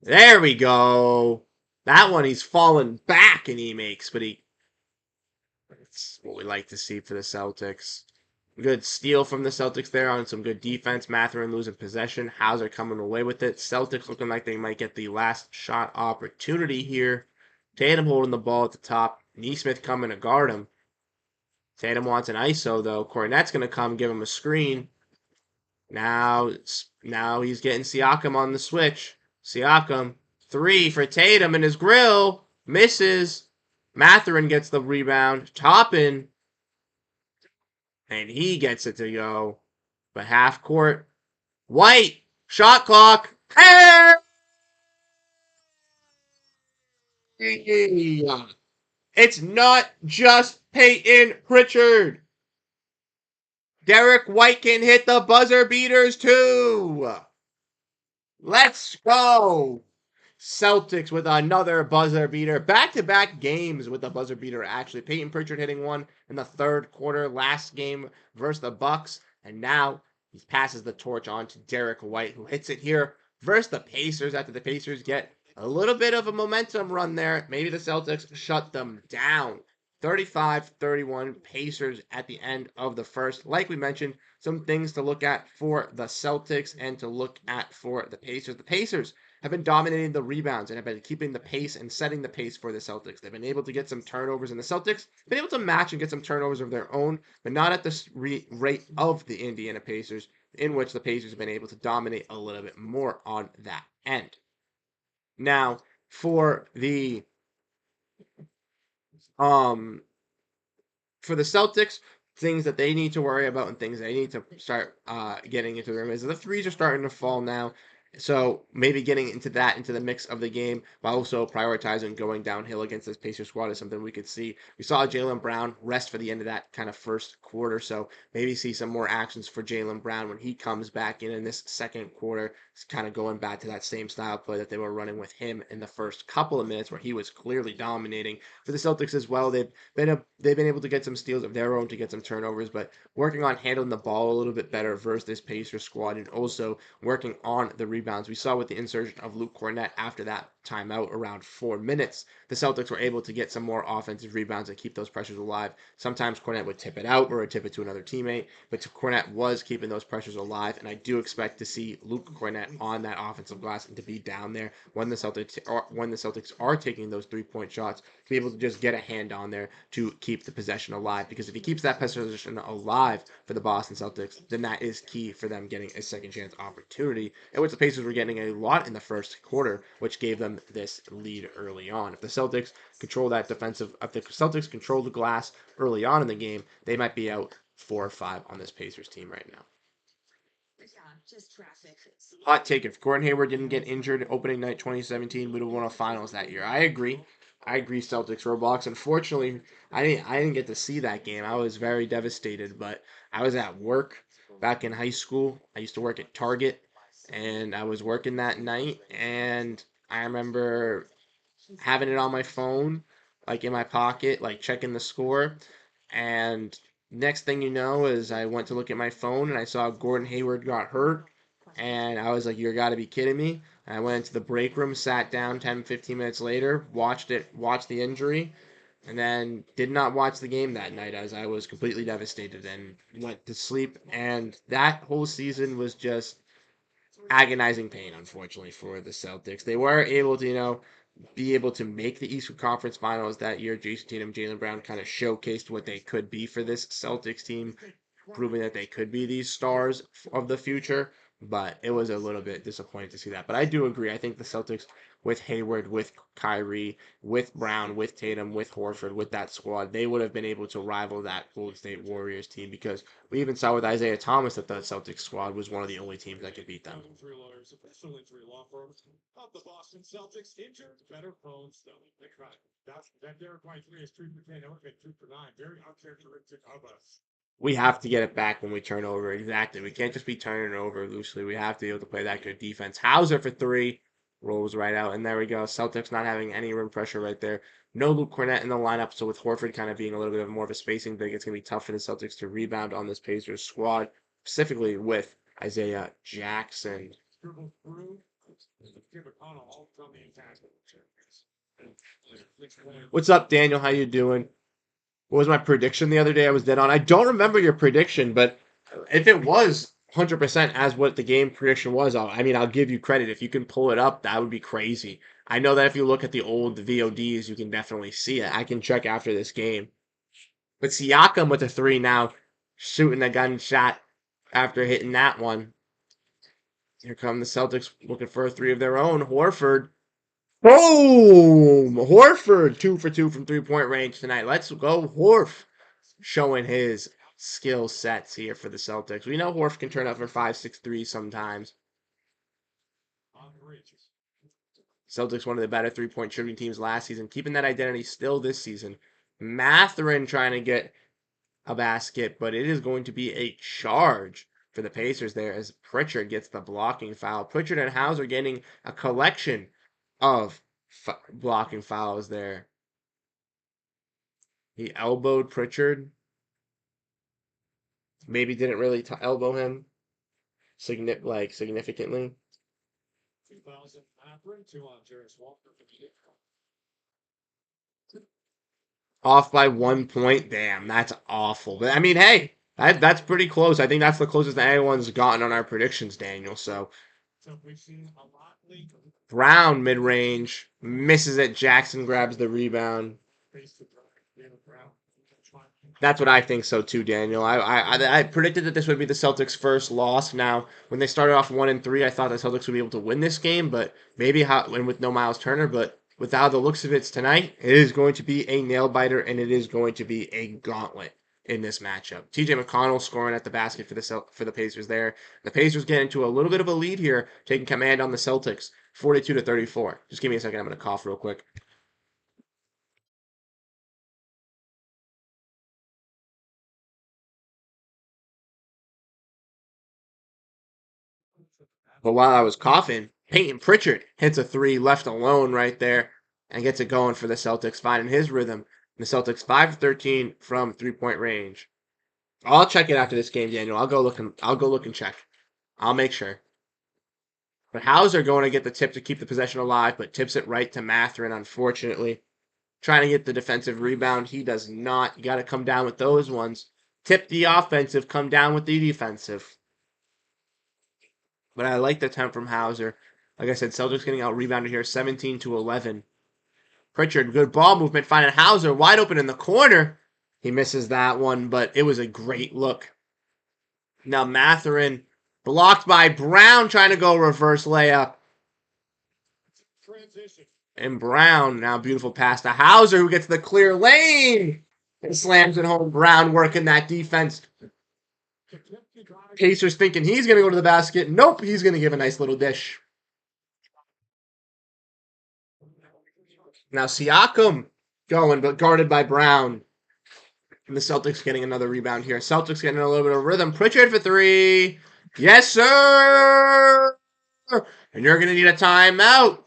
There we go. That one he's fallen back and he makes, but it's what we like to see for the Celtics. Good steal from the Celtics there on some good defense. Mathurin losing possession. Hauser coming away with it. Celtics looking like they might get the last shot opportunity here. Tatum holding the ball at the top. Neesmith coming to guard him. Tatum wants an ISO though. Cornet's going to come give him a screen. Now he's getting Siakam on the switch. Siakam, 3 for Tatum in his grill. Misses. Mathurin gets the rebound. Toppin. And he gets it to go. But half court. White. Shot clock. Hey! It's not just Peyton Pritchard. Derek White can hit the buzzer beaters too. Let's go. Celtics with another buzzer beater. Back-to-back games with a buzzer beater, actually. Peyton Pritchard hitting one in the third quarter last game versus the Bucks. And now he passes the torch on to Derek White, who hits it here versus the Pacers after the Pacers get a little bit of a momentum run there. Maybe the Celtics shut them down. 35-31 Pacers at the end of the first. Like we mentioned, some things to look at for the Celtics and to look at for the Pacers. The Pacers have been dominating the rebounds and have been keeping the pace and setting the pace for the Celtics. They've been able to get some turnovers, and the Celtics have been able to match and get some turnovers of their own, but not at the rate of the Indiana Pacers, in which the Pacers have been able to dominate a little bit more on that end. Now, for the Celtics, things that they need to worry about and things they need to start getting into the room is the threes are starting to fall now. So maybe getting into the mix of the game, while also prioritizing going downhill against this Pacers squad is something we could see. We saw Jaylen Brown rest for the end of that kind of first quarter, so maybe see some more actions for Jaylen Brown when he comes back in this second quarter. It's kind of going back to that same style play that they were running with him in the first couple of minutes, where he was clearly dominating. For the Celtics as well, they've been able to get some steals of their own to get some turnovers, but working on handling the ball a little bit better versus this Pacers squad, and also working on the rebounds. We saw with the insertion of Luke Cornet after that timeout around 4 minutes, the Celtics were able to get some more offensive rebounds and keep those pressures alive. Sometimes Cornet would tip it out or tip it to another teammate, but Cornet was keeping those pressures alive, and I do expect to see Luke Cornet on that offensive glass and to be down there when the Celtics are taking those 3-point shots, to be able to just get a hand on there to keep the possession alive. Because if he keeps that possession alive for the Boston Celtics, then that is key for them getting a second chance opportunity, in which the Pacers were getting a lot in the first quarter, which gave them this lead early on. If the Celtics control the glass early on in the game, they might be out 4 or 5 on this Pacers team right now. Hot take: if Gordon Hayward didn't get injured opening night 2017, we'd have won a finals that year. I agree. Celtics Roblox. Unfortunately, I didn't get to see that game. I was very devastated, but I was at work back in high school. I used to work at Target, and I was working that night, and I remember having it on my phone, like in my pocket, like checking the score. And next thing you know is I went to look at my phone and I saw Gordon Hayward got hurt. And I was like, you got to be kidding me. And I went into the break room, sat down 10, 15 minutes later, watched the injury, and then did not watch the game that night as I was completely devastated and went to sleep. And that whole season was just agonizing pain, unfortunately, for the Celtics. They were able to, be able to make the Eastern Conference Finals that year. Jason Tatum, Jaylen Brown kind of showcased what they could be for this Celtics team, proving that they could be these stars of the future. But it was a little bit disappointing to see that. But I do agree. I think the Celtics, with Hayward, with Kyrie, with Brown, with Tatum, with Horford, with that squad, they would have been able to rival that Golden State Warriors team, because we even saw with Isaiah Thomas that the Celtics squad was one of the only teams that could beat them. Injury lawyers, official injury law firm of the Boston Celtics, injured better phones though. They tried. That Derek White 3 is 3 for 10. That would have been 2 for 9. Very uncharacteristic of us. We have to get it back when we turn over. Exactly. We can't just be turning it over loosely. We have to be able to play that good defense. Hauser for 3. Rolls right out. And there we go. Celtics not having any rim pressure right there. No Luke Cornett in the lineup. So with Horford kind of being a little bit more of a spacing big, it's going to be tough for the Celtics to rebound on this Pacers squad, specifically with Isaiah Jackson. Dribble through. Give McConnell all from the attack. What's up, Daniel? How you doing? What was my prediction the other day I was dead on? I don't remember your prediction, but if it was 100% as what the game prediction was, I'll give you credit. If you can pull it up, that would be crazy. I know that if you look at the old VODs, you can definitely see it. I can check after this game. But Siakam with a 3 now, shooting a gunshot after hitting that one. Here come the Celtics looking for a 3 of their own. Horford. Boom! Horford, 2 for 2 from 3-point range tonight. Let's go, Horf. Showing his skill sets here for the Celtics. We know Horf can turn up for 5-6 sometimes. Celtics, one of the better 3-point shooting teams last season, keeping that identity still this season. Mathurin trying to get a basket, but it is going to be a charge for the Pacers there as Pritchard gets the blocking foul. Pritchard and Hauser getting a collection of blocking fouls there. He elbowed Pritchard. Maybe didn't really elbow him significantly. 2000 Mathurin, 2 on Jarris Walker. Off by 1 point. Damn, that's awful. But I mean, hey, that's pretty close. I think that's the closest that anyone's gotten on our predictions, Daniel. So we've seen a lot lately. Brown mid-range misses it. Jackson grabs the rebound. That's what I think so too, Daniel. I predicted that this would be the Celtics' first loss. Now, when they started off 1-3, I thought the Celtics would be able to win this game, but maybe with no Miles Turner. But with how the looks of it tonight, it is going to be a nail biter, and it is going to be a gauntlet in this matchup. T.J. McConnell scoring at the basket for the Pacers there. The Pacers get into a little bit of a lead here, taking command on the Celtics, 42-34. Just give me a second. I'm going to cough real quick. But while I was coughing, Peyton Pritchard hits a 3 left alone right there and gets it going for the Celtics, finding his rhythm. The Celtics 5-13 from 3-point range. I'll check it after this game, Daniel. I'll go look and check. I'll make sure. But Hauser going to get the tip to keep the possession alive, but tips it right to Mathurin, unfortunately. Trying to get the defensive rebound. He does not. You got to come down with those ones. Tip the offensive, come down with the defensive. But I like the attempt from Hauser. Like I said, Celtics getting out rebounded here, 17-11. Pritchard, good ball movement, finding Hauser wide open in the corner. He misses that one, but it was a great look. Now Mathurin blocked by Brown, trying to go reverse layup. Transition. And Brown, now beautiful pass to Hauser, who gets the clear lane and slams it home. Brown working that defense. Pacers thinking he's going to go to the basket. Nope, he's going to give a nice little dish. Now Siakam going, but guarded by Brown. And the Celtics getting another rebound here. Celtics getting a little bit of rhythm. Pritchard for 3. Yes, sir! And you're going to need a timeout,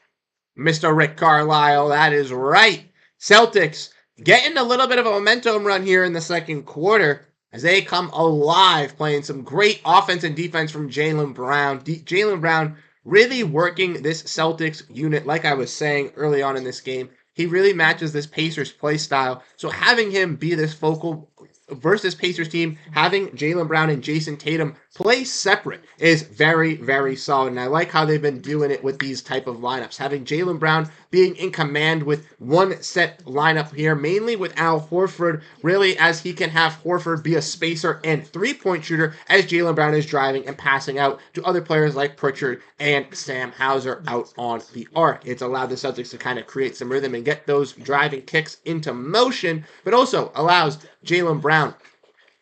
Mr. Rick Carlisle. That is right. Celtics getting a little bit of a momentum run here in the second quarter as they come alive, playing some great offense and defense from Jaylen Brown. Jaylen Brown really working this Celtics unit, like I was saying early on in this game. He really matches this Pacers play style. So having him be this focal versus Pacers team, having Jaylen Brown and Jason Tatum play separate is very, very solid. And I like how they've been doing it with these type of lineups. Having Jaylen Brown being in command with one set lineup here, mainly with Al Horford, really as he can have Horford be a spacer and three-point shooter as Jaylen Brown is driving and passing out to other players like Pritchard and Sam Hauser out on the arc. It's allowed the Celtics to kind of create some rhythm and get those driving kicks into motion, but also allows Jaylen Brown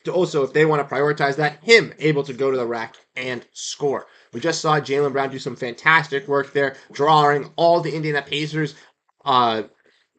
to also, if they want to prioritize that, him able to go to the rack and score. We just saw Jaylen Brown do some fantastic work there, drawing all the Indiana Pacers uh,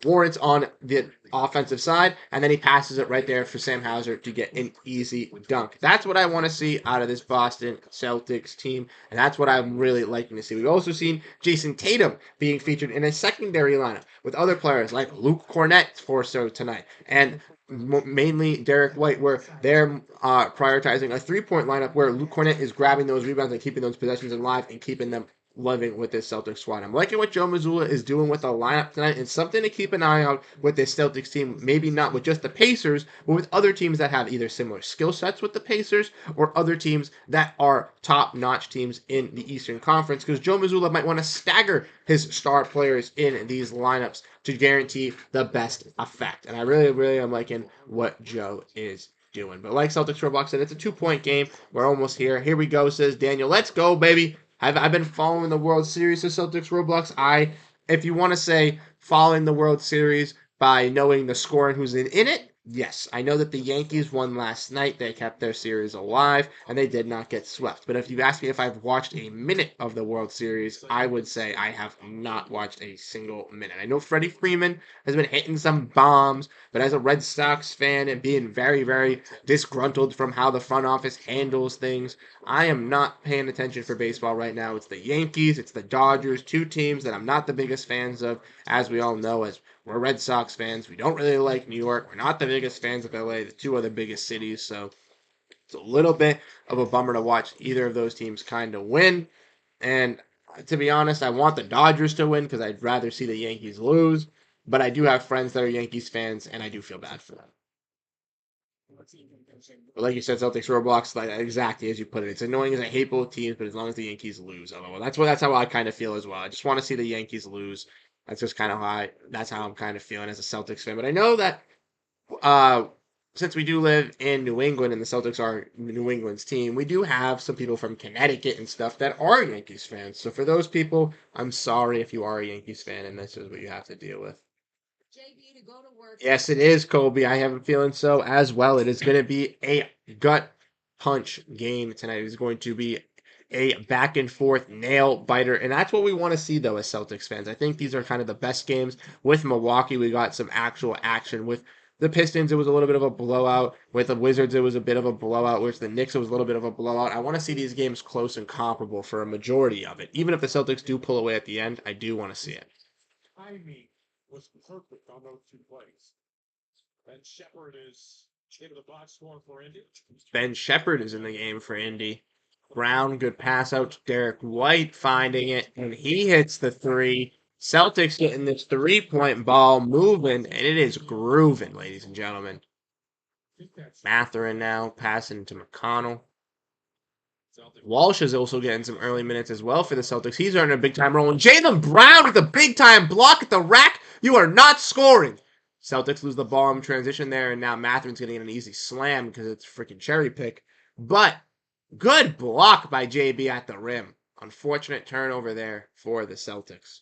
warrants on the offensive side, and then he passes it right there for Sam Hauser to get an easy dunk. That's what I want to see out of this Boston Celtics team, and that's what I'm really liking to see. We've also seen Jason Tatum being featured in a secondary lineup with other players like Luke Cornett for so tonight, and mainly Derek White, where they're prioritizing a three-point lineup where Luke Cornett is grabbing those rebounds and keeping those possessions alive and keeping them living with this Celtics squad. I'm liking what Joe Mazzulla is doing with the lineup tonight, and something to keep an eye out with this Celtics team. Maybe not with just the Pacers, but with other teams that have either similar skill sets with the Pacers or other teams that are top-notch teams in the Eastern Conference. Because Joe Mazzulla might want to stagger his star players in these lineups to guarantee the best effect. And I really, really am liking what Joe is doing. But like Celtics Roblox said, it's a 2-point game. We're almost here. Here we go, says Daniel. Let's go, baby. I've been following the World Series of Celtics Roblox. If you want to say following the World Series by knowing the score and who's in it, yes, I know that the Yankees won last night. They kept their series alive, and they did not get swept. But if you ask me if I've watched a minute of the World Series, I would say I have not watched a single minute. I know Freddie Freeman has been hitting some bombs, but as a Red Sox fan and being very, very disgruntled from how the front office handles things, I am not paying attention for baseball right now. It's the Yankees, it's the Dodgers, two teams that I'm not the biggest fans of, as we all know, as we're Red Sox fans. We don't really like New York. We're not the biggest fans of LA, the two other biggest cities. So it's a little bit of a bummer to watch either of those teams kind of win. And to be honest, I want the Dodgers to win because I'd rather see the Yankees lose. But I do have friends that are Yankees fans, and I do feel bad for them. But like you said, Celtics Roblox, like exactly as you put it. It's annoying as I hate both teams, but as long as the Yankees lose, oh well, that's how I kind of feel as well. I just want to see the Yankees lose. That's just kind of that's how I'm kind of feeling as a Celtics fan. But I know that uh, since we do live in New England and the Celtics are New England's team, we do have some people from Connecticut and stuff that are Yankees fans. So for those people, I'm sorry if you are a Yankees fan and this is what you have to deal with. Yes, it is, Colby. I have a feeling so as well. It is going to be a gut punch game tonight. It is going to be a back and forth nail biter. And that's what we want to see, though, as Celtics fans. I think these are kind of the best games. With Milwaukee, we got some actual action. With the Pistons, it was a little bit of a blowout. With the Wizards, it was a bit of a blowout. With the Knicks, it was a little bit of a blowout. I want to see these games close and comparable for a majority of it. Even if the Celtics do pull away at the end, I do want to see it. Timing was perfect on those two plays. Ben Shepherd is into the box score for Indy. Ben Shepherd is in the game for Indy. Brown, good pass out to Derek White, finding it, and he hits the three. Celtics getting this 3-point ball moving, and it is grooving, ladies and gentlemen. Matherin now passing to McConnell. Walsh is also getting some early minutes as well for the Celtics. He's earning a big-time role. And Jaylen Brown with a big-time block at the rack. You are not scoring. Celtics lose the ball in transition there, and now Matherin's getting an easy slam because it's freaking cherry pick. But good block by JB at the rim. Unfortunate turnover there for the Celtics.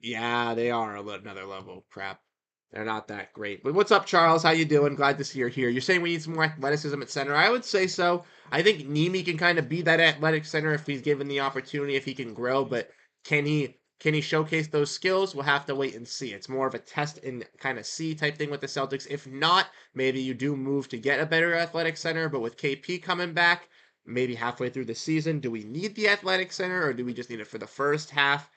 Yeah, they are another level of crap. They're not that great. But what's up, Charles? How you doing? Glad to see you're here. You're saying we need some more athleticism at center. I would say so. I think Nemi can kind of be that athletic center if he's given the opportunity, if he can grow. But can he showcase those skills? We'll have to wait and see. It's more of a test and kind of see type thing with the Celtics. If not, maybe you do move to get a better athletic center. But with KP coming back, maybe halfway through the season, do we need the athletic center or do we just need it for the first half?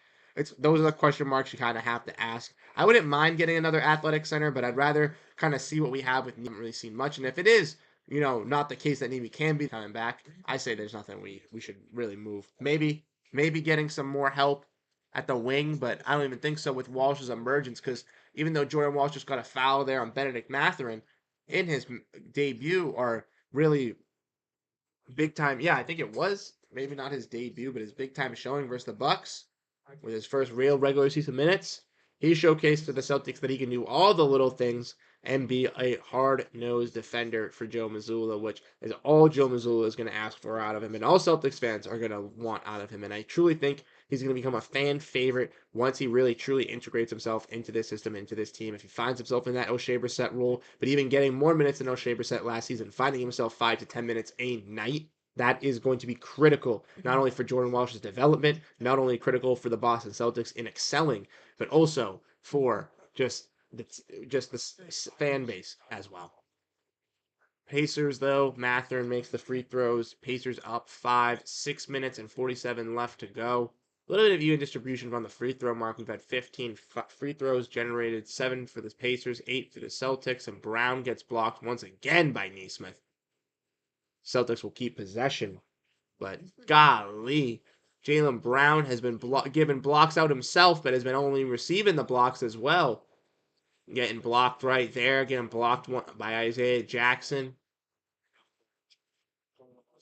Those are the question marks you kind of have to ask. I wouldn't mind getting another athletic center, but I'd rather kind of see what we have with Nemi. Haven't really seen much, and if it is, not the case that Nemi can be coming back, I say there's nothing we should really move. Maybe getting some more help at the wing, but I don't even think so with Walsh's emergence because even though Jordan Walsh just got a foul there on Benedict Mathurin in his debut or really big time. Yeah, I think it was maybe not his debut, but his big time showing versus the Bucks with his first real regular season minutes. He showcased to the Celtics that he can do all the little things and be a hard-nosed defender for Joe Mazzulla, which is all Joe Mazzulla is going to ask for out of him, and all Celtics fans are going to want out of him. And I truly think he's going to become a fan favorite once he really truly integrates himself into this system, into this team. If he finds himself in that O'Shea Brissett role, but even getting more minutes than O'Shea Brissett last season, finding himself 5 to 10 minutes a night, that is going to be critical, not only for Jordan Walsh's development, not only critical for the Boston Celtics in excelling, but also for just the fan base as well. Pacers, though, Matherin makes the free throws. Pacers up 5, 6 minutes and 47 left to go. A little bit of even distribution from the free throw mark. We've had 15 free throws generated, 7 for the Pacers, 8 for the Celtics, and Brown gets blocked once again by Nesmith. Celtics will keep possession, but golly, Jaylen Brown has been given blocks out himself, but has been only receiving the blocks as well. Getting blocked right there, getting blocked by Isaiah Jackson.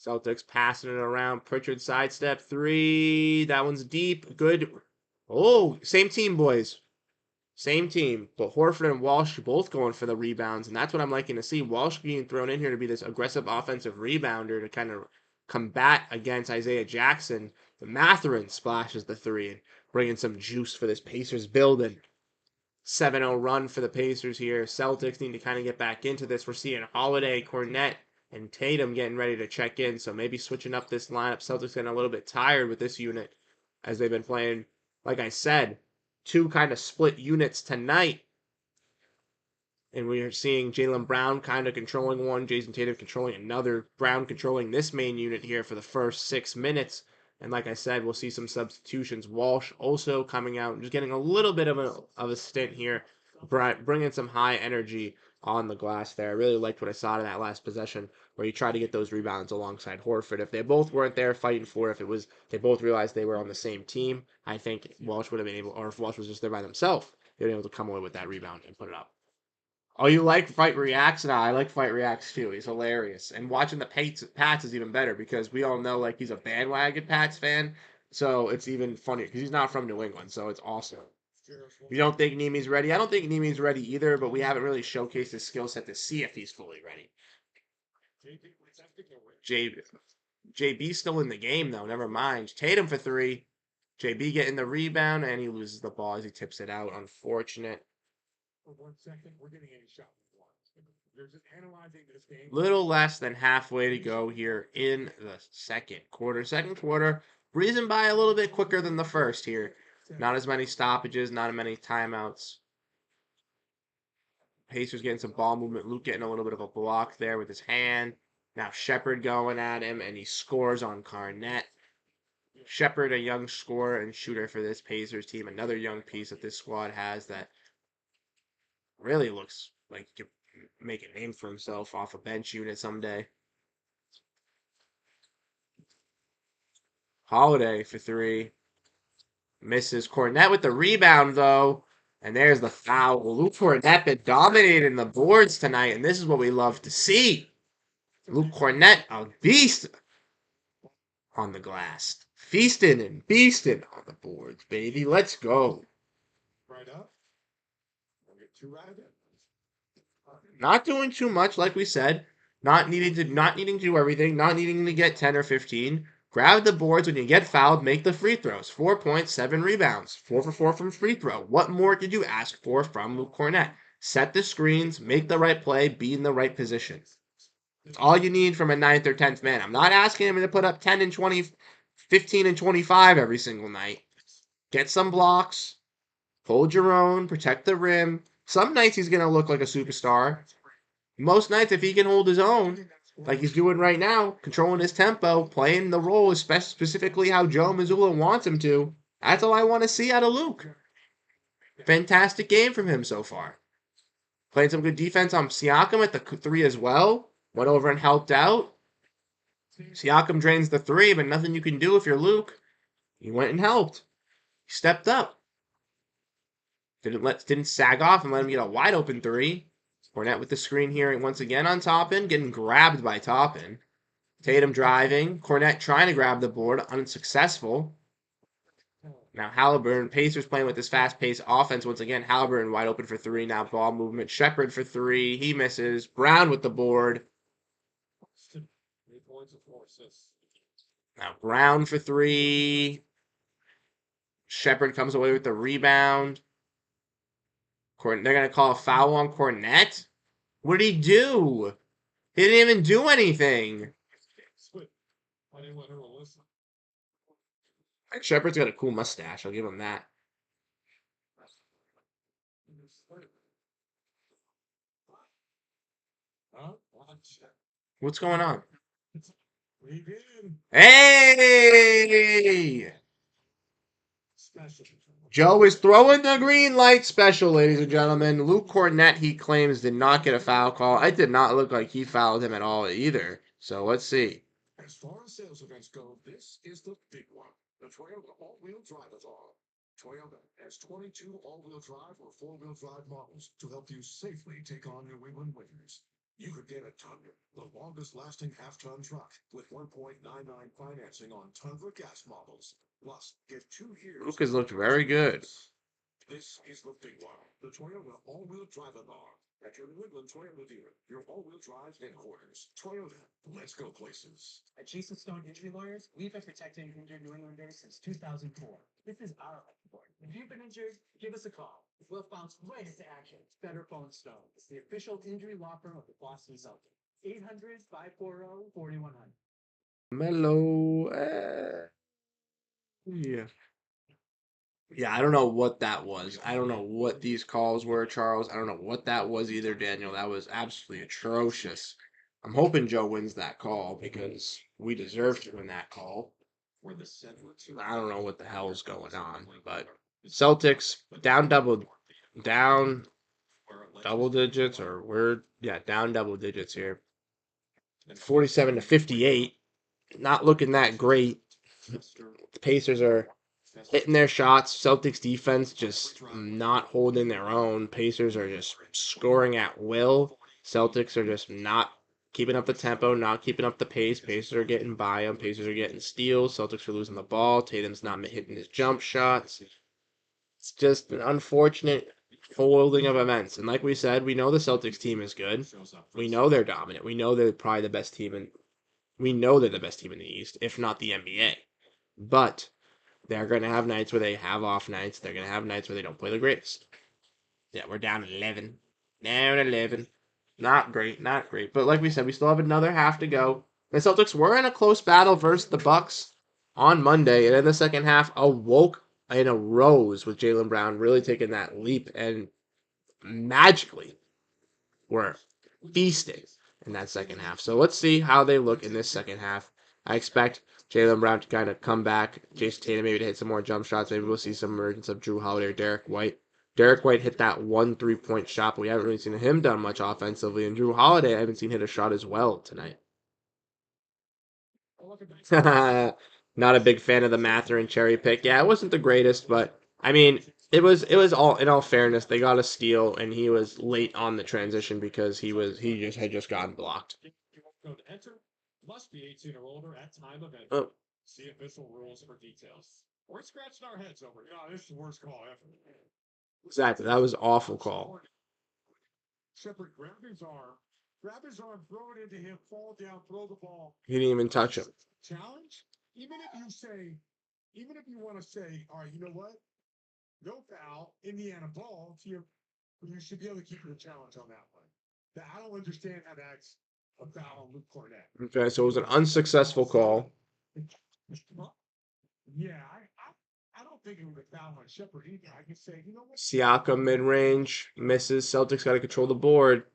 Celtics passing it around. Pritchard sidestep three. That one's deep. Good. Oh, same team, boys. Same team. But Horford and Walsh both going for the rebounds, and that's what I'm liking to see. Walsh being thrown in here to be this aggressive offensive rebounder to kind of combat against Isaiah Jackson. But Matherin splashes the three and bringing some juice for this Pacers building. 7-0 run for the Pacers here. Celtics need to kind of get back into this. We're seeing Holiday, Cornette, and Tatum getting ready to check in, so maybe switching up this lineup. Celtics getting a little bit tired with this unit as they've been playing, like I said, two kind of split units tonight. And we are seeing Jaylen Brown kind of controlling one, Jason Tatum controlling another, Brown controlling this main unit here for the first 6 minutes. And like I said, we'll see some substitutions. Walsh also coming out and just getting a little bit of a stint here, bringing some high energy on the glass there. I really liked what I saw in that last possession where he tried to get those rebounds alongside Horford. If they both weren't there fighting for it, if it was they both realized they were on the same team, I think Walsh would have been able, or if Walsh was just there by themselves, they'd been able to come away with that rebound and put it up. Oh, you like Fight Reacts? No, I like Fight Reacts too. He's hilarious. And watching the Pats is even better because we all know like he's a bandwagon Pats fan. So it's even funnier because he's not from New England. So it's awesome. You don't think Nemi's ready? I don't think Nemi's ready either, but we haven't really showcased his skill set to see if he's fully ready. J, JB's still in the game though. Never mind. Tatum for three. JB getting the rebound and he loses the ball as he tips it out. Unfortunate. For 1 second, we're getting any shot we want. They're just analyzing this game. Little less than halfway to go here in the second quarter. Second quarter, breezing by a little bit quicker than the first here. Not as many stoppages, not as many timeouts. Pacers getting some ball movement. Luke getting a little bit of a block there with his hand. Now Shepard going at him, and he scores on Cornette. Shepard, a young scorer and shooter for this Pacers team. Another young piece that this squad has that really looks like he could make a name for himself off a bench unit someday. Holiday for three. Misses. Cornette with the rebound, though. And there's the foul. Luke Cornette been dominating the boards tonight, and this is what we love to see. Luke Cornette, a beast on the glass. Feasting and beasting on the boards, baby. Let's go. Right up. We'll get two out of it. Not doing too much, like we said. Not needing to do everything. Not needing to get 10 or 15. Grab the boards when you get fouled. Make the free throws. 4 points, 7 rebounds. 4 for 4 from free throw. What more did you ask for from Luke Cornette? Set the screens. Make the right play. Be in the right position. It's all you need from a 9th or 10th man. I'm not asking him to put up 10 and 20, 15 and 25 every single night. Get some blocks. Hold your own. Protect the rim. Some nights he's going to look like a superstar. Most nights, if he can hold his own, like he's doing right now, controlling his tempo, playing the role specifically how Joe Mazzulla wants him to, that's all I want to see out of Luke. Fantastic game from him so far. Playing some good defense on Siakam at the three as well. Went over and helped out. Siakam drains the three, but nothing you can do if you're Luke. He went and helped. He stepped up. Didn't sag off and let him get a wide open three. Cornette with the screen here once again on Toppin, getting grabbed by Toppin. Tatum driving. Cornette trying to grab the board, unsuccessful. Now Halliburton, Pacers playing with this fast-paced offense once again. Halliburton wide open for three. Now ball movement. Shepherd for three. He misses. Brown with the board. Now Brown for three. Shepherd comes away with the rebound. They're going to call a foul on Cornette? What did he do? He didn't even do anything. Shepherd's got a cool mustache. I'll give him that. What's going on? Hey! Joe is throwing the green light special, ladies and gentlemen. Luke Cornette, he claims, did not get a foul call. It did not look like he fouled him at all either. So let's see. As far as sales events go, this is the big one. The Toyota all-wheel drive is all. Toyota has 22 all-wheel drive or four-wheel drive models to help you safely take on New England winters. You could get a Tundra, the longest-lasting half-ton truck, with 1.99 financing on Tundra gas models. Plus, get 2 years. Luke has looked very good. This is the big one. The Toyota all-wheel drive bar. At your New England Toyota dealer, your all-wheel drive headquarters. Toyota, let's go places. At Jason Stone Injury Lawyers, we've been protecting injured New Englanders since 2004. This is our report. If you've been injured, give us a call. We'll bounce right into action. Better Phone Stone. It's the official injury law firm of the Boston Celtics. 800-540-4100. Mellow. Yeah. Yeah, I don't know what that was. I don't know what these calls were, Charles. I don't know what that was either, Daniel. That was absolutely atrocious. I'm hoping Joe wins that call because we deserve to win that call. I don't know what the hell's going on, but Celtics down double digits, or down double digits here. 47-58. Not looking that great. The Pacers are hitting their shots. Celtics defense just not holding their own. Pacers are just scoring at will. Celtics are just not keeping up the tempo, not keeping up the pace. Pacers are getting by them. Pacers are getting steals. Celtics are losing the ball. Tatum's not hitting his jump shots. It's just an unfortunate folding of events. And like we said, we know the Celtics team is good. We know they're dominant. We know they're probably the best team in. We know they're the best team in the East, if not the NBA. But they're going to have nights where they have off nights. They're going to have nights where they don't play the greatest. Yeah, we're down 11. Down 11. Not great, not great. But like we said, we still have another half to go. The Celtics were in a close battle versus the Bucks on Monday, and in the second half, awoke and arose with Jaylen Brown really taking that leap and magically were feasting in that second half. So let's see how they look in this second half. I expect Jaylen Brown to kind of come back. Jason Tatum maybe to hit some more jump shots. Maybe we'll see some emergence of Drew Holiday or Derek White. Derek White hit that 1 3-point shot, but we haven't really seen him done much offensively. And Drew Holiday, I haven't seen hit a shot as well tonight. Not a big fan of the Mathurin cherry pick. Yeah, it wasn't the greatest, but I mean, it was all, in all fairness, they got a steal and he was late on the transition because he had just gotten blocked. Must be 18 or older at time of entry. Oh. See official rules for details. We're scratching our heads over. This is the worst call ever. Exactly. That was an awful call. Shepherd grabbed his arm, throw it into him, fall down, throw the ball. He didn't even touch him. Challenge? Even if you want to say, all right, you know what? No foul, Indiana ball, you should be able to keep the challenge on that one. I don't understand how that's a foul on Luke Cornette. Okay, so it was an unsuccessful call. Yeah, I don't think it was a foul on Shepherd either. I can say, you know what? Siakam mid-range, misses. Celtics got to control the board.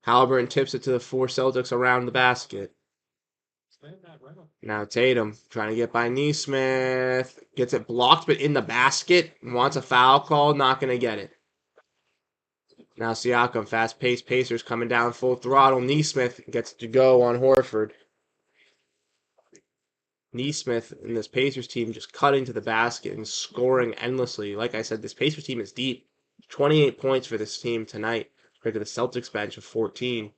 Halliburton tips it to the 4 Celtics around the basket. Now Tatum trying to get by Neesmith. Gets it blocked, but in the basket. Wants a foul call, not going to get it. Now Siakam, fast-paced Pacers coming down full throttle. Neesmith gets to go on Horford. Neesmith and this Pacers team just cutting to the basket and scoring endlessly. Like I said, this Pacers team is deep. 28 points for this team tonight. compared to the Celtics bench of 14,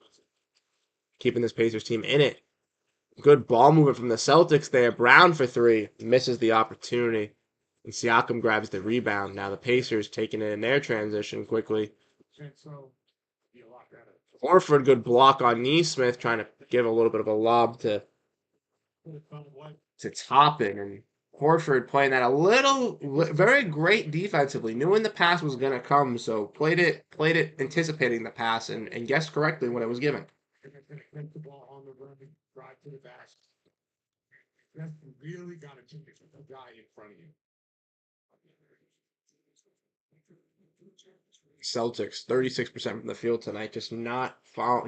keeping this Pacers team in it. Good ball movement from the Celtics there. Brown for three, misses the opportunity. And Siakam grabs the rebound. Now the Pacers taking it in their transition quickly. Horford, good block on Neesmith, trying to give a little bit of a lob to Toppin. And Horford playing that a little, very great defensively. Knew when the pass was going to come, so played it anticipating the pass and guessed correctly when it was given. The ball on the run, drive to the basket. That's really got to keep the guy in front of you. Celtics 36% from the field tonight, just not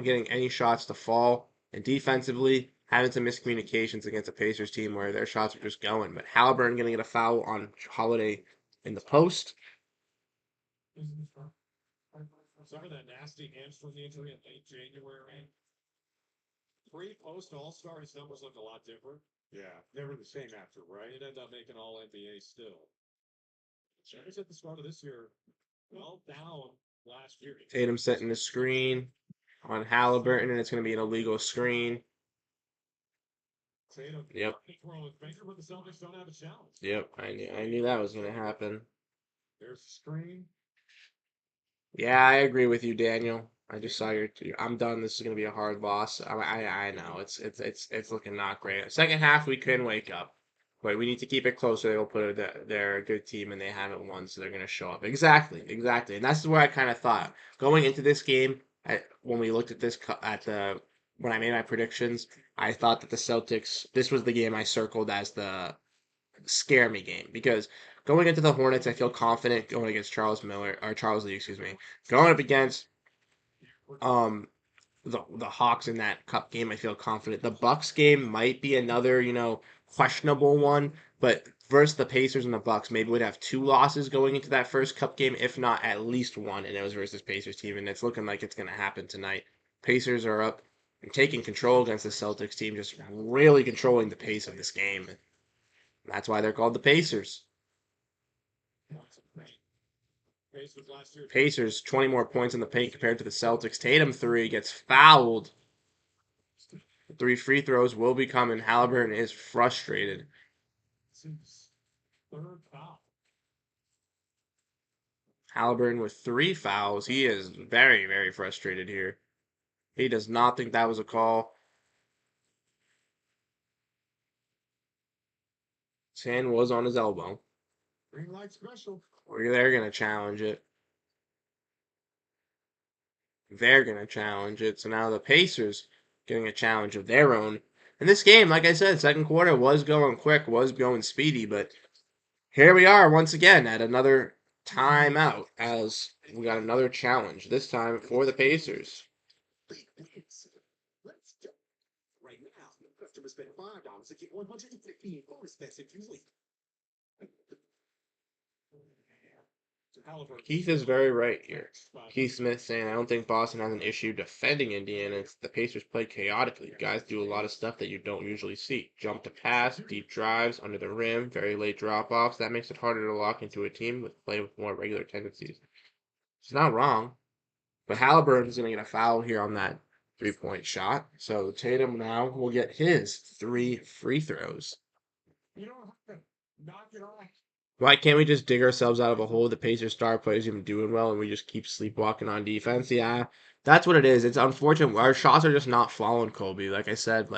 getting any shots to fall, and defensively having some miscommunications against a Pacers team where their shots are just going. But Halliburton going to get a foul on Holiday in the post. Some of that nasty hamstring injury in late January. Pre-post All-Star, his numbers look a lot different. Yeah, never the same after, right? He'd end up making All-NBA still. Sharks at the start of this year, well down last year. Tatum setting the screen on Halliburton, and it's going to be an illegal screen. Tatum, yep. But the Celtics don't have a challenge. Yep, I knew that was going to happen. There's the screen. Yeah, I agree with you, Daniel. I just saw your. I'm done. This is going to be a hard loss. I know it's looking not great. Second half we can wake up, but we need to keep it closer. They'll put they're a good team and they haven't won, so they're going to show up. Exactly, and that's where I kind of thought going into this game. When we looked at this when I made my predictions, I thought that the Celtics. This was the game I circled as the scare me game because going into the Hornets, I feel confident going against Charles Lee, excuse me. Going up against the Hawks in that cup game, I feel confident. The Bucks game might be another, questionable one, but versus the Pacers and the Bucks, maybe we'd have two losses going into that first cup game, if not at least one, and it was versus Pacers team, and it's looking like it's going to happen tonight. Pacers are up and taking control against the Celtics team, just really controlling the pace of this game. That's why they're called the Pacers. Pacers, 20 more points in the paint compared to the Celtics. Tatum 3 gets fouled. 3 free throws will be coming. Halliburton is frustrated. Halliburton with 3 fouls. He is very, very frustrated here. He does not think that was a call. His hand was on his elbow. Green light special. They're going to challenge it. They're going to challenge it. So now the Pacers getting a challenge of their own. And this game, like I said, second quarter was going quick, was going speedy, but here we are once again at another timeout as we got another challenge, this time for the Pacers. Let's go. Right now, customers spend $5 to get 150 bonus bets if you win. Keith is very right here. Keith Smith saying, I don't think Boston has an issue defending Indiana. The Pacers play chaotically. Guys do a lot of stuff that you don't usually see. Jump to pass, deep drives, under the rim, very late drop-offs. That makes it harder to lock into a team with play with more regular tendencies. It's not wrong. But Halliburton's going to get a foul here on that three-point shot. So Tatum now will get his 3 free throws. You don't have to knock it off. Why can't we just dig ourselves out of a hole? The Pacers star players even doing well, and we just keep sleepwalking on defense. Yeah, that's what it is. It's unfortunate. Our shots are just not falling, Kobe. Like I said,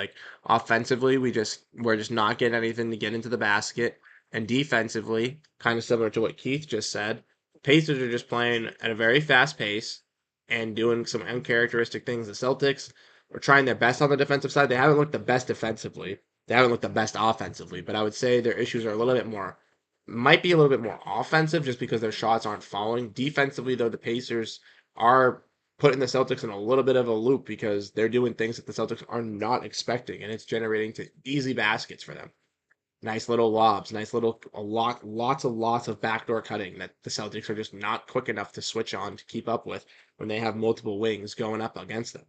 offensively, we're just not getting anything to get into the basket, and defensively, kind of similar to what Keith just said, Pacers are just playing at a very fast pace and doing some uncharacteristic things. The Celtics are trying their best on the defensive side. They haven't looked the best defensively. They haven't looked the best offensively, but I would say their issues are a little bit more. Might be a little bit more offensive just because their shots aren't falling. Defensively, though, the Pacers are putting the Celtics in a little bit of a loop because they're doing things that the Celtics are not expecting, and it's generating to easy baskets for them. Nice little lobs, lots of backdoor cutting that the Celtics are just not quick enough to switch on to keep up with when they have multiple wings going up against them.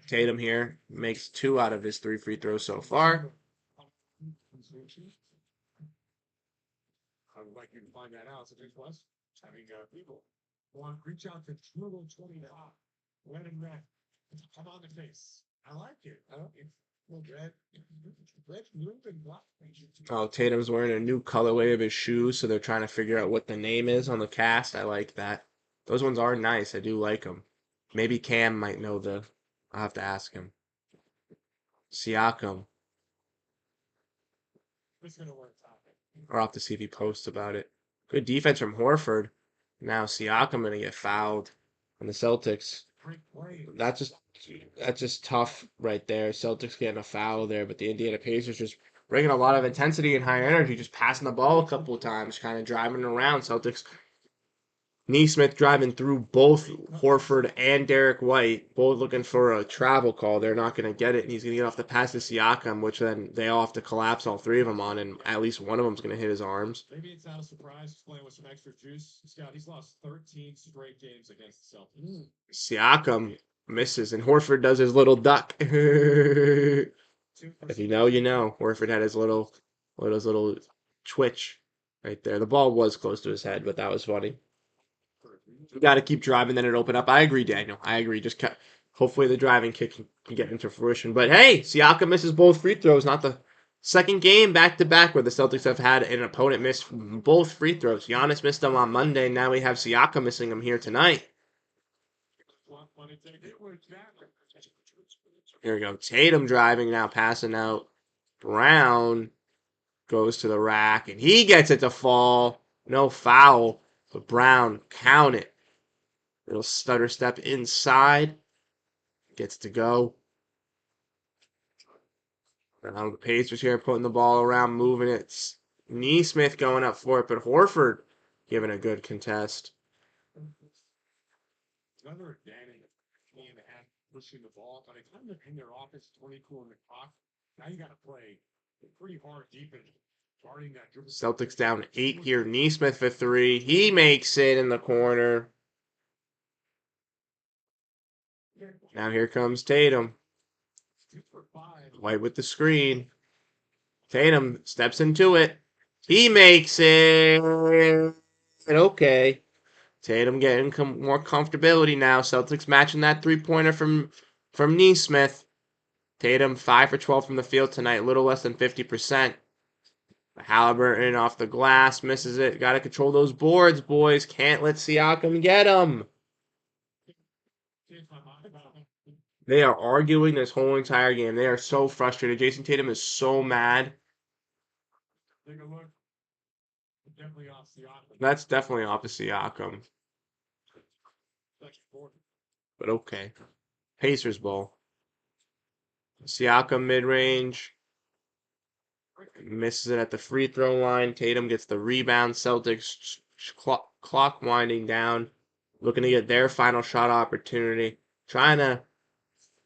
Tatum here makes 2 out of his 3 free throws so far. I would like you to find that out. So plus, having people want reach out to dribble 20 top, let him run, come on the face. I like it. I don't. It's well, red, blue, and black. Oh, Tatum's wearing a new colorway of his shoes, so they're trying to figure out what the name is on the cast. I like that. Those ones are nice. I do like them. Maybe Cam might know the. I'll have to ask him. Siakam. Who's gonna work top? I'll have to see if he posts about it. Good defense from Horford. Now Siakam gonna get fouled on the Celtics. Great play. That's just tough right there. Celtics getting a foul there, but the Indiana Pacers just bringing a lot of intensity and high energy, just passing the ball a couple of times, kind of driving around. Celtics Neesmith driving through both Horford and Derek White, both looking for a travel call. They're not going to get it, and he's going to get off the pass to Siakam, which then they all have to collapse all three of them on, and at least one of them's going to hit his arms. Maybe it's not a surprise. He's playing with some extra juice. Scott, he's lost 13 straight games against the Celtics. Siakam misses, and Horford does his little duck. If you know, you know. Horford had his little twitch right there. The ball was close to his head, but that was funny. You got to keep driving, then it open up. I agree, Daniel. I agree. Hopefully the driving kick can get into fruition. But hey, Siakam misses both free throws. Not the second game back to back where the Celtics have had an opponent miss both free throws. Giannis missed them on Monday. Now we have Siakam missing them here tonight. Here we go. Tatum driving now, passing out. Brown goes to the rack, and he gets it to fall. No foul, but Brown count it. Little stutter step inside. Gets to go. Now the Pacers here putting the ball around, moving it. Neesmith going up for it, but Horford giving a good contest. Another advantage being ahead, pushing the ball. By the time they're in their office, 22 on the clock, now you got to play pretty hard defense. Guarding that dribble. Celtics down 8 here. Neesmith for 3. He makes it in the corner. Now here comes Tatum. White with the screen. Tatum steps into it. He makes it. Okay. Tatum getting more comfortability now. Celtics matching that three-pointer from Neesmith. Tatum 5 for 12 from the field tonight, a little less than 50%. Halliburton off the glass, misses it. Got to control those boards, boys. Can't let Siakam get them. They are arguing this whole entire game. They are so frustrated. Jason Tatum is so mad. Take a look. Definitely off Siakam. That's definitely off of Siakam. But okay. Pacers ball. Siakam mid-range. Misses it at the free throw line. Tatum gets the rebound. Celtics clock winding down. Looking to get their final shot opportunity. Trying to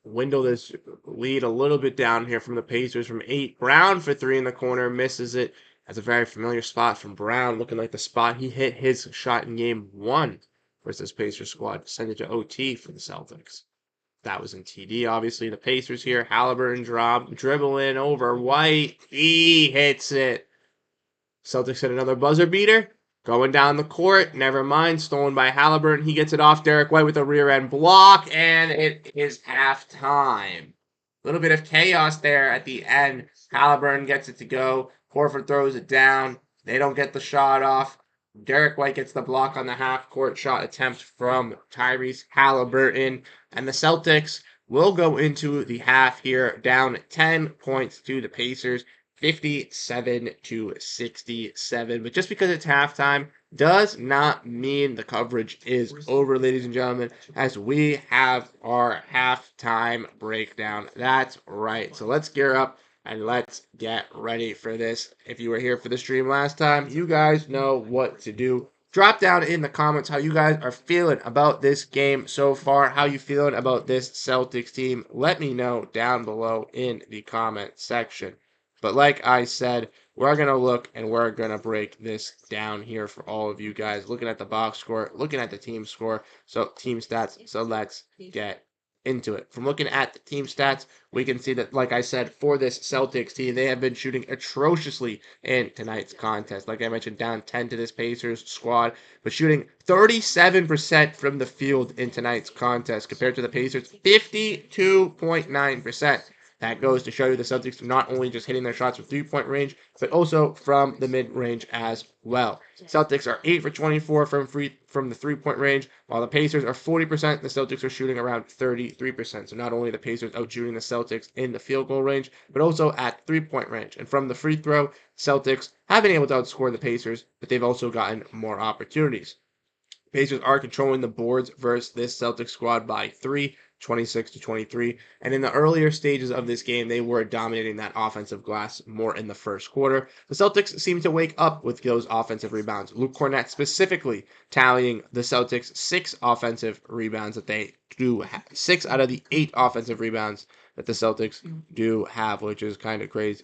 window this lead a little bit down here from the Pacers from 8. Brown for 3 in the corner. Misses it. That's a very familiar spot from Brown. Looking like the spot he hit his shot in game 1 versus Pacers squad. Send it to OT for the Celtics. That was in TD, obviously. The Pacers here. Halliburton dribbling over White. He hits it. Celtics hit another buzzer beater. Going down the court. Never mind. Stolen by Halliburton. He gets it off Derek White with a rear end block. And it is halftime. A little bit of chaos there at the end. Halliburton gets it to go. Horford throws it down. They don't get the shot off. Derek White gets the block on the half-court shot attempt from Tyrese Halliburton. And the Celtics will go into the half here down 10 points to the Pacers, 57-67. But just because it's halftime does not mean the coverage is over, ladies and gentlemen, as we have our halftime breakdown. That's right. So let's gear up and let's get ready for this. If you were here for the stream last time, you guys know what to do. Drop down in the comments how you guys are feeling about this game so far. How you feeling about this Celtics team? Let me know down below in the comment section. But like I said, we're going to look and we're going to break this down here for all of you guys. Looking at the box score, looking at the team score, so team stats. So let's get into it. From looking at the team stats, we can see that, like I said, for this Celtics team, they have been shooting atrociously in tonight's contest. Like I mentioned, down 10 to this Pacers squad, but shooting 37% from the field in tonight's contest compared to the Pacers' 52.9%. That goes to show you the Celtics are not only just hitting their shots from three-point range, but also from the mid-range as well. Celtics are 8 for 24 from the three-point range, while the Pacers are 40%. The Celtics are shooting around 33%. So not only the Pacers out shooting the Celtics in the field goal range, but also at three-point range. And from the free throw, Celtics have been able to outscore the Pacers, but they've also gotten more opportunities. Pacers are controlling the boards versus this Celtics squad by 3, 26-23. And in the earlier stages of this game, they were dominating that offensive glass more in the first quarter. The Celtics seem to wake up with those offensive rebounds. Luke Cornett specifically tallying the Celtics 6 offensive rebounds that they do have. 6 out of the 8 offensive rebounds that the Celtics do have, which is kind of crazy.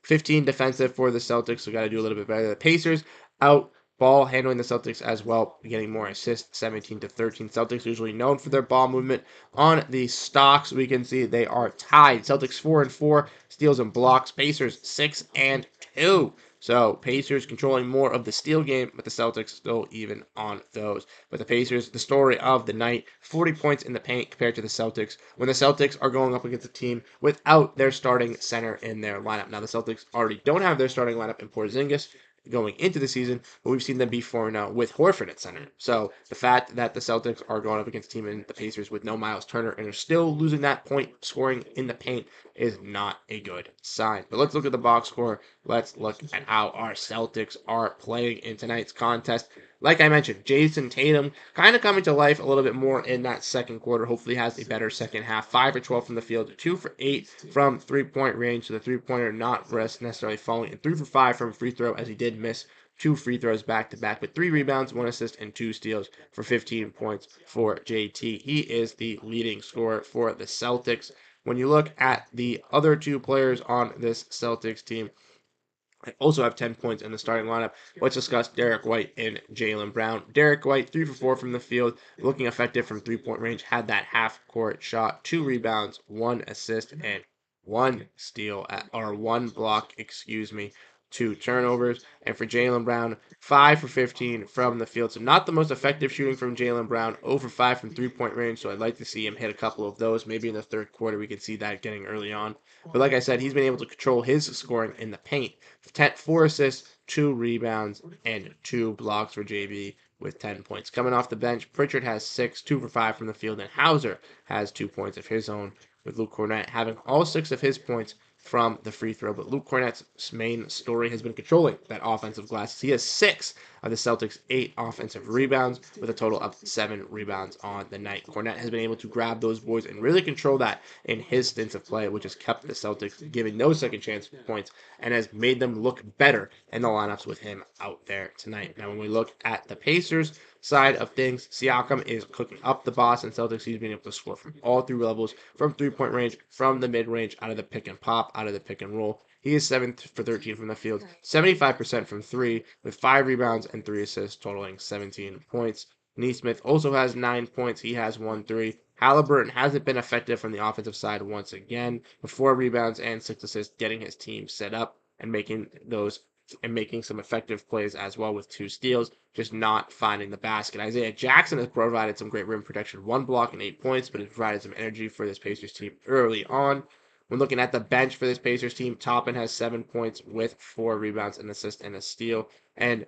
15 defensive for the Celtics, so got to do a little bit better. The Pacers out ball handling the Celtics as well, getting more assists, 17-13. Celtics usually known for their ball movement. On the stocks, we can see they are tied. Celtics 4-4, steals and blocks. Pacers 6-2. So Pacers controlling more of the steal game, but the Celtics still even on those. But the Pacers, the story of the night, 40 points in the paint compared to the Celtics, when the Celtics are going up against a team without their starting center in their lineup. Now the Celtics already don't have their starting lineup in Porzingis going into the season, but we've seen them be 4-0 with Horford at center. So the fact that the Celtics are going up against a team in the Pacers with no Miles Turner and are still losing that point scoring in the paint is not a good sign. But let's look at the box score. Let's look at how our Celtics are playing in tonight's contest. Like I mentioned, Jason Tatum kind of coming to life a little bit more in that second quarter. Hopefully has a better second half. 5 for 12 from the field, 2 for 8 from three-point range. So the three-pointer not necessarily falling. And 3 for 5 from free throw, as he did miss 2 free throws back to back, but 3 rebounds, 1 assist, and 2 steals for 15 points for JT. He is the leading scorer for the Celtics. When you look at the other 2 players on this Celtics team, I also have 10 points in the starting lineup. Let's discuss Derek White and Jaylen Brown. Derek White, 3 for 4 from the field, looking effective from three-point range, had that half-court shot, 2 rebounds, 1 assist, and 1 steal, or 1 block, 2 turnovers. And for Jaylen Brown, 5 for 15 from the field. So not the most effective shooting from Jaylen Brown, 0 for 5 from three-point range, so I'd like to see him hit a couple of those. Maybe in the third quarter we could see that getting early on. But like I said, he's been able to control his scoring in the paint. 4 assists, 2 rebounds, and 2 blocks for JB with 10 points. Coming off the bench, Pritchard has 6, 2 for 5 from the field, and Hauser has 2 points of his own, with Luke Cornett having all 6 of his points from the free throw. But Luke Cornett's main story has been controlling that offensive glass. He has 6 of the Celtics' 8 offensive rebounds, with a total of 7 rebounds on the night. Cornett has been able to grab those boards and really control that in his stints of play, which has kept the Celtics giving no second chance points and has made them look better in the lineups with him out there tonight. Now, when we look at the Pacers side of things, Siakam is cooking up the Boston Celtics. He's been able to score from all 3 levels, from three-point range, from the mid-range, out of the pick and pop, out of the pick and roll. He is 7 for 13 from the field, 75% from 3, with 5 rebounds and 3 assists, totaling 17 points. Neesmith also has 9 points. He has 1 3. Halliburton hasn't been effective from the offensive side once again, with 4 rebounds and 6 assists, getting his team set up and making some effective plays as well with 2 steals, just not finding the basket. Isaiah Jackson has provided some great rim protection, 1 block and 8 points, but has provided some energy for this Pacers team early on. When looking at the bench for this Pacers team, Toppin has 7 points with 4 rebounds, an assist, and a steal, and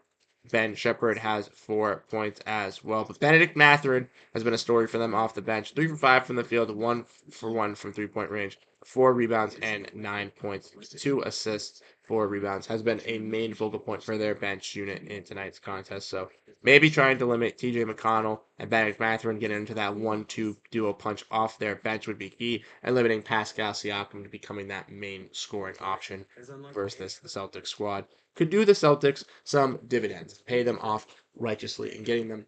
Ben Shepherd has 4 points as well. But Benedict Mathurin has been a story for them off the bench. 3 for 5 from the field, 1 for 1 from three-point range, 4 rebounds, and 9 points, 2 assists, 4 rebounds. Has been a main focal point for their bench unit in tonight's contest. So maybe trying to limit TJ McConnell and Benedict Mathurin, getting into that 1-2 duo punch off their bench would be key, and limiting Pascal Siakam to becoming that main scoring option versus the Celtics squad could do the Celtics some dividends, pay them off righteously, and getting them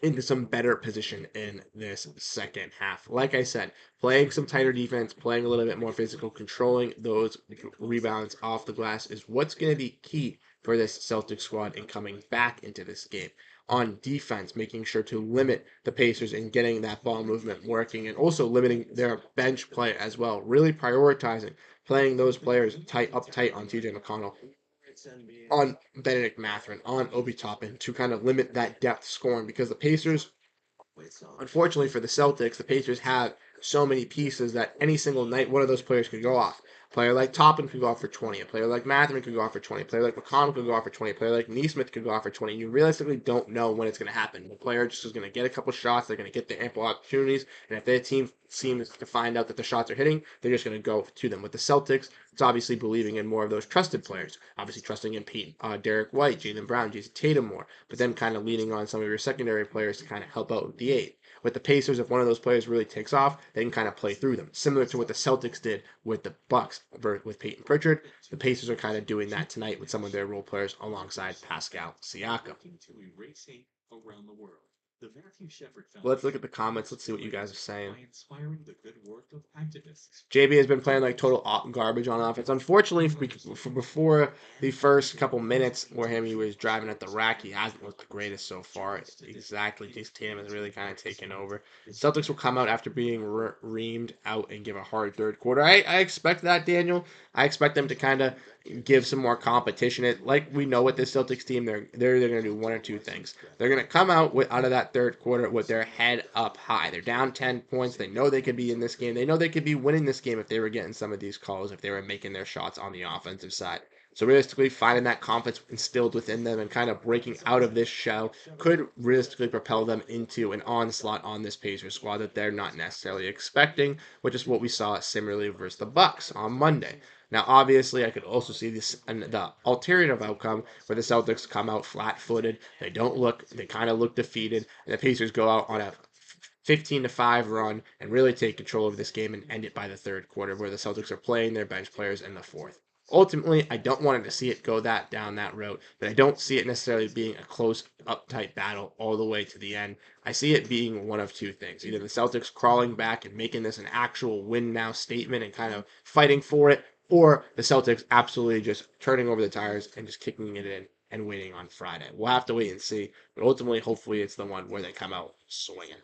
into some better position in this second half. Like I said, playing some tighter defense, playing a little bit more physical, controlling those rebounds off the glass is what's going to be key for this Celtics squad in coming back into this game. on defense, making sure to limit the Pacers and getting that ball movement working, and also limiting their bench play as well. Really prioritizing playing those players tight on TJ McConnell, on Benedict Mathurin, on Obi Toppin to kind of limit that depth scoring, because the Pacers, unfortunately for the Celtics, the Pacers have so many pieces that any single night one of those players could go off. A player like Toppin could go off for 20. A player like Mathurin could go off for 20. A player like McConnell could go off for 20. A player like Neesmith could go off for 20. You realistically don't know when it's going to happen. The player just is going to get a couple shots. They're going to get the ample opportunities. And if their team seems to find out that the shots are hitting, they're just going to go to them. With the Celtics, it's obviously believing in more of those trusted players. Obviously trusting in Derek White, Jaylen Brown, Jason Tatum more. But then kind of leaning on some of your secondary players to kind of help out with the eight. With the Pacers, if one of those players really takes off, they can kind of play through them. Similar to what the Celtics did with the Bucks with Peyton Pritchard, the Pacers are kind of doing that tonight with some of their role players alongside Pascal Siakam. Let's look at the comments. Let's see what you guys are saying. JB has been playing like total garbage on offense. Unfortunately, before the first couple minutes where he was driving at the rack, he hasn't looked the greatest so far. Exactly. Jason Tatum has really kind of taken over. Celtics will come out after being reamed out and give a hard third quarter. I expect that, Daniel. I expect them to kind of give some more competition. Like we know with this Celtics team, they're going to do one or two things. They're going to come out out of that third quarter with their head up high. They're down 10 points. They know they could be in this game. They know they could be winning this game if they were getting some of these calls, if they were making their shots on the offensive side. So realistically, finding that confidence instilled within them and kind of breaking out of this shell could realistically propel them into an onslaught on this Pacers squad that they're not necessarily expecting, which is what we saw similarly versus the Bucks on Monday. Now, obviously, I could also see this the alternative outcome where the Celtics come out flat-footed. They kind of look defeated, and the Pacers go out on a 15-5 run and really take control of this game and end it by the third quarter, where the Celtics are playing their bench players in the fourth. Ultimately, I don't want to see it go down that road, but I don't see it necessarily being a close, uptight battle all the way to the end. I see it being one of two things: either the Celtics crawling back and making this an actual win now statement and kind of fighting for it, or the Celtics absolutely just turning over the tires and just kicking it in and waiting on Friday. We'll have to wait and see, but ultimately, hopefully, it's the one where they come out swinging.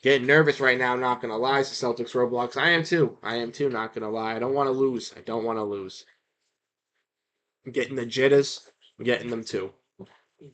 Getting nervous right now, not going to lie, the Celtics Roblox. I am too, not going to lie. I don't want to lose. I'm getting the jitters. I'm getting them too.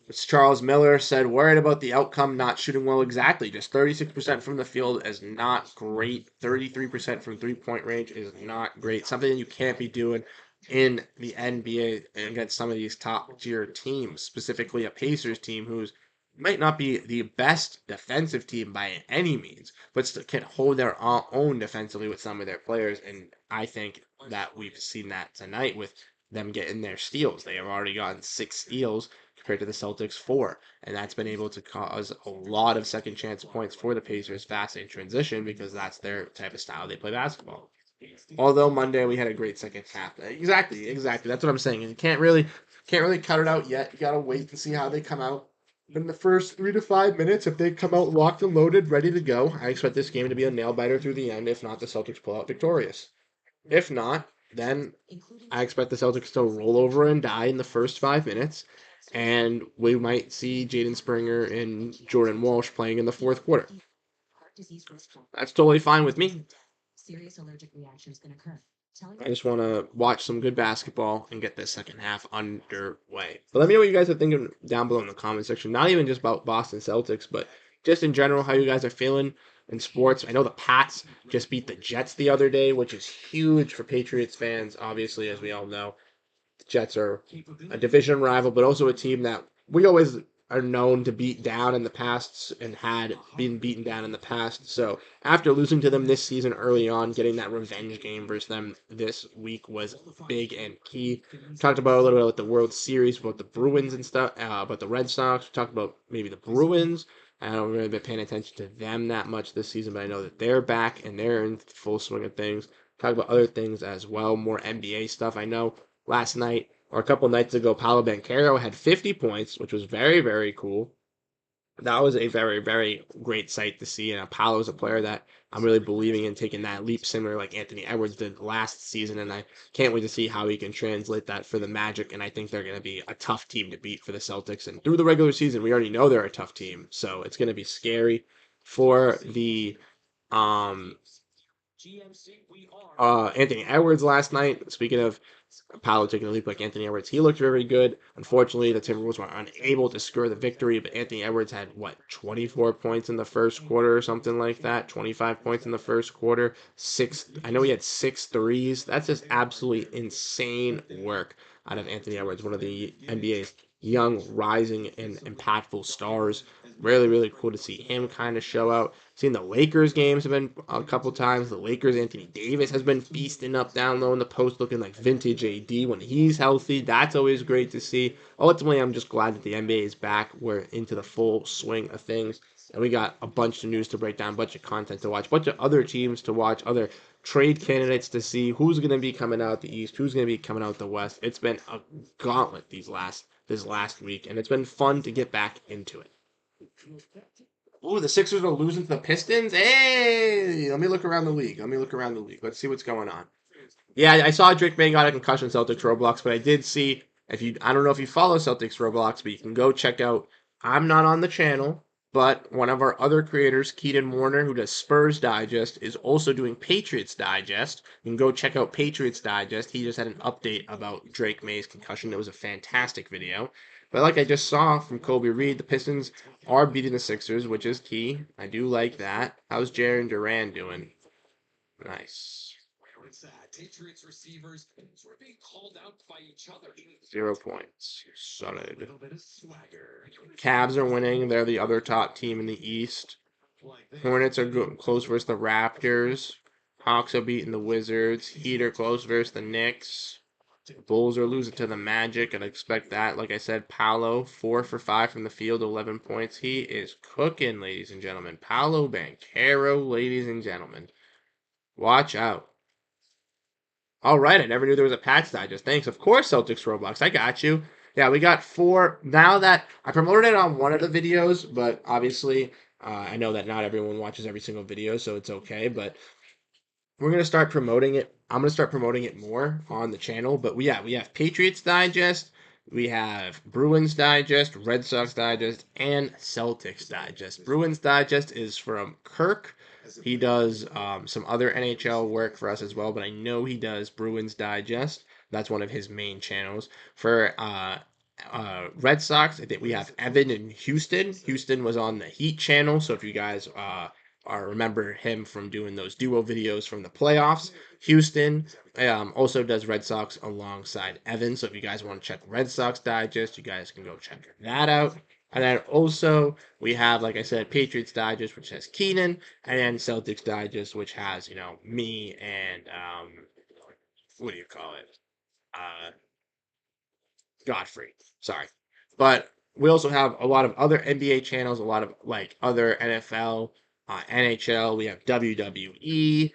It's Charles Miller said, worried about the outcome, not shooting well. Exactly. Just 36% from the field is not great. 33% from three-point range is not great. Something that you can't be doing in the NBA against some of these top-tier teams, specifically a Pacers team who's might not be the best defensive team by any means, but can hold their own defensively with some of their players. And I think that we've seen that tonight with them getting their steals. They have already gotten 6 steals compared to the Celtics 4, and that's been able to cause a lot of second chance points for the Pacers fast in transition because that's their type of style they play basketball. Although Monday we had a great second half. Exactly. That's what I'm saying. And you can't really cut it out yet. You gotta wait and see how they come out. But in the first 3 to 5 minutes, if they come out locked and loaded, ready to go, I expect this game to be a nail biter through the end. If not, the Celtics pull out victorious. If not, then I expect the Celtics to roll over and die in the first 5 minutes, and we might see Jaden Springer and Jordan Walsh playing in the fourth quarter. That's totally fine with me. I just want to watch some good basketball and get this second half underway. But let me know what you guys are thinking down below in the comment section. Not even just about Boston Celtics, but just in general, how you guys are feeling in sports. I know the Pats just beat the Jets the other day, which is huge for Patriots fans, obviously, as we all know. The Jets are a division rival, but also a team that we always are known to beat down in the past and had been beaten down in the past. So after losing to them this season early on, getting that revenge game versus them this week was big and key. Talked about a little bit about the World Series, about the Bruins and stuff, about the Red Sox. We talked about maybe the Bruins. I haven't really been paying attention to them that much this season, but I know that they're back and they're in full swing of things. Talk about other things as well, more NBA stuff. I know last night or a couple nights ago, Paolo Banchero had 50 points, which was very, very cool. that was a very, very great sight to see. And Apollo is a player that I'm really believing in taking that leap similar like Anthony Edwards did last season. And I can't wait to see how he can translate that for the Magic. And I think they're going to be a tough team to beat for the Celtics. And through the regular season, we already know they're a tough team. So it's going to be scary for the um Anthony Edwards last night. Speaking of Paolo taking a leap like Anthony Edwards, he looked very good. Unfortunately, the Timberwolves were unable to score the victory, but Anthony Edwards had, what, 24 points in the first quarter or something like that? 25 points in the first quarter. I know he had 6 threes. That's just absolutely insane work out of Anthony Edwards, one of the NBA's young, rising, and impactful stars. Really, really cool to see him kind of show out. Seen the Lakers games have been a couple times. The Lakers, Anthony Davis has been feasting up down low in the post, looking like vintage AD when he's healthy. That's always great to see. Ultimately, I'm just glad that the NBA is back. We're into the full swing of things. And we got a bunch of news to break down, a bunch of content to watch, a bunch of other teams to watch, other trade candidates to see who's going to be coming out the East, who's going to be coming out the West. It's been a gauntlet this last week, and it's been fun to get back into it. Ooh, the Sixers are losing to the Pistons. Hey, let me look around the league. Let's see what's going on. Yeah, I saw Drake May got a concussion Celtics Roblox, but I did see if you I don't know if you follow Celtics Roblox, but you can go check out I'm not on the channel, but one of our other creators, Keaton Warner, who does Spurs Digest, is also doing Patriots Digest. You can go check out Patriots Digest. He just had an update about Drake May's concussion. It was a fantastic video. But like I just saw from Kobe Reed, the Pistons are beating the Sixers, which is key. I do like that. How's Jaren Duran doing? Nice. Patriots receivers were being called out by each other. 0 points. Solid. Cavs are winning. They're the other top team in the East. Hornets are close versus the Raptors. Hawks are beating the Wizards. Heat are close versus the Knicks. Bulls are losing to the Magic. I'd expect that. Like I said, Paolo, 4 for 5 from the field, 11 points. He is cooking, ladies and gentlemen. Paolo Banchero, ladies and gentlemen. Watch out. All right, I never knew there was a Pats Digest. Thanks. Of course, Celtics Roblox. I got you. Yeah, we got 4. Now that I promoted it on one of the videos, but obviously, I know that not everyone watches every single video, so it's okay. But we're gonna start promoting it. I'm gonna start promoting it more on the channel. But we have Patriots Digest, we have Bruins Digest, Red Sox Digest, and Celtics Digest. Bruins Digest is from Kirk. He does some other NHL work for us as well, but I know he does Bruins Digest. That's one of his main channels. For Red Sox, I think we have Evan in Houston. Houston was on the Heat channel, so if you guys remember him from doing those duo videos from the playoffs. Houston also does Red Sox alongside Evan. So if you guys want to check Red Sox Digest, you guys can go check that out. And then also we have, like I said, Patriots Digest, which has Keenan, and then Celtics Digest, which has me and what do you call it? Godfrey. Sorry. But we also have a lot of other NBA channels, a lot of like other NFL, NHL. We have WWE,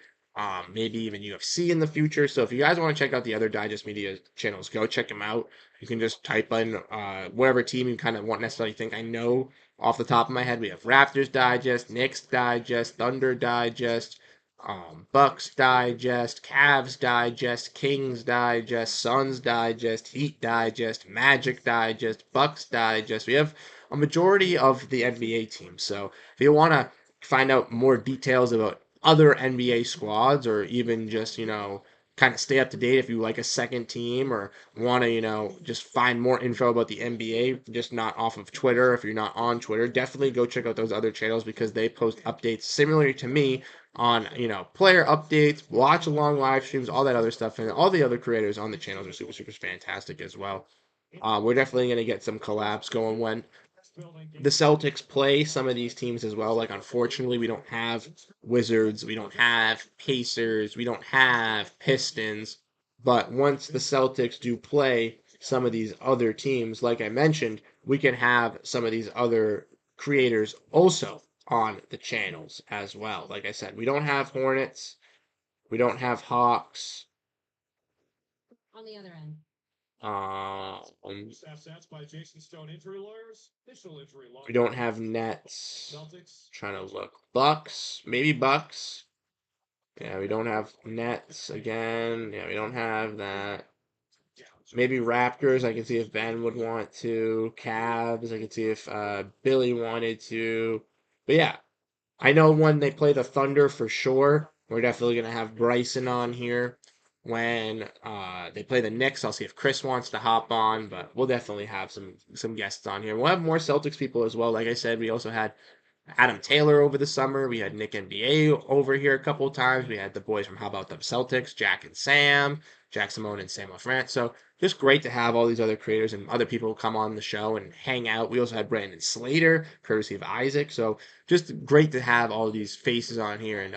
maybe even UFC in the future. So if you guys want to check out the other Digest Media channels, go check them out. You can just type in whatever team you kind of want necessarily think. I know off the top of my head, we have Raptors Digest, Knicks Digest, Thunder Digest, Bucks Digest, Cavs Digest, Kings Digest, Suns Digest, Heat Digest, Magic Digest, Bucks Digest. We have a majority of the NBA teams. So if you want to find out more details about other NBA squads, or even just kind of stay up to date if you like a second team, or want to just find more info about the NBA, just not off of Twitter. If you're not on Twitter, definitely go check out those other channels because they post updates similar to me on player updates, watch along live streams, all that other stuff, and all the other creators on the channels are super fantastic as well. We're definitely gonna get some collabs going when the Celtics play some of these teams as well. Like unfortunately, we don't have Wizards, we don't have Pacers, we don't have Pistons, but once the Celtics do play some of these other teams, like I mentioned, we can have some of these other creators also on the channels as well. Like I said, we don't have Hornets, we don't have Hawks. On the other end. Stats by Jason Stone injury lawyers. Initial injury law. We don't have Nets. Trying to look. Bucks. Maybe Bucks. Yeah, we don't have Nets again. Yeah, we don't have that. Maybe Raptors. I can see if Ben would want to. Cavs. I can see if Billy wanted to. But yeah, I know when they play the Thunder for sure. We're definitely going to have Bryson on here. When they play the Knicks, I'll see if Chris wants to hop on, but we'll definitely have some guests on here. We'll have more Celtics people as well. Like I said, we also had Adam Taylor over the summer. We had Nick NBA over here a couple of times. We had the boys from How About Them Celtics, Jack and Sam, Jack Simone and Sam LaFrance. So just great to have all these other creators and other people come on the show and hang out. We also had Brandon Slater, courtesy of Isaac. So just great to have all these faces on here and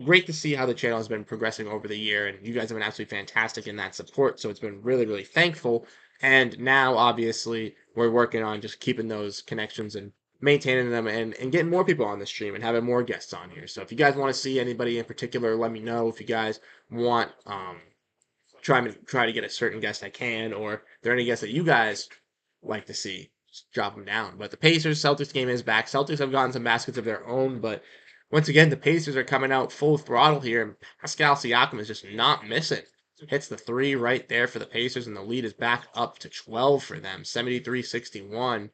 great to see how the channel has been progressing over the year. And you guys have been absolutely fantastic in that support. So it's been really, really thankful. And now, obviously, we're working on just keeping those connections and maintaining them and getting more people on the stream and having more guests on here. So if you guys want to see anybody in particular, let me know. If you guys want try to get a certain guest, I can. Or if there are any guests that you guys like to see, just drop them down. But the Pacers Celtics game is back. Celtics have gotten some baskets of their own, but once again the Pacers are coming out full throttle here, and Pascal Siakam is just not missing. Hits the three right there for the Pacers, and the lead is back up to 12 for them, 73-61.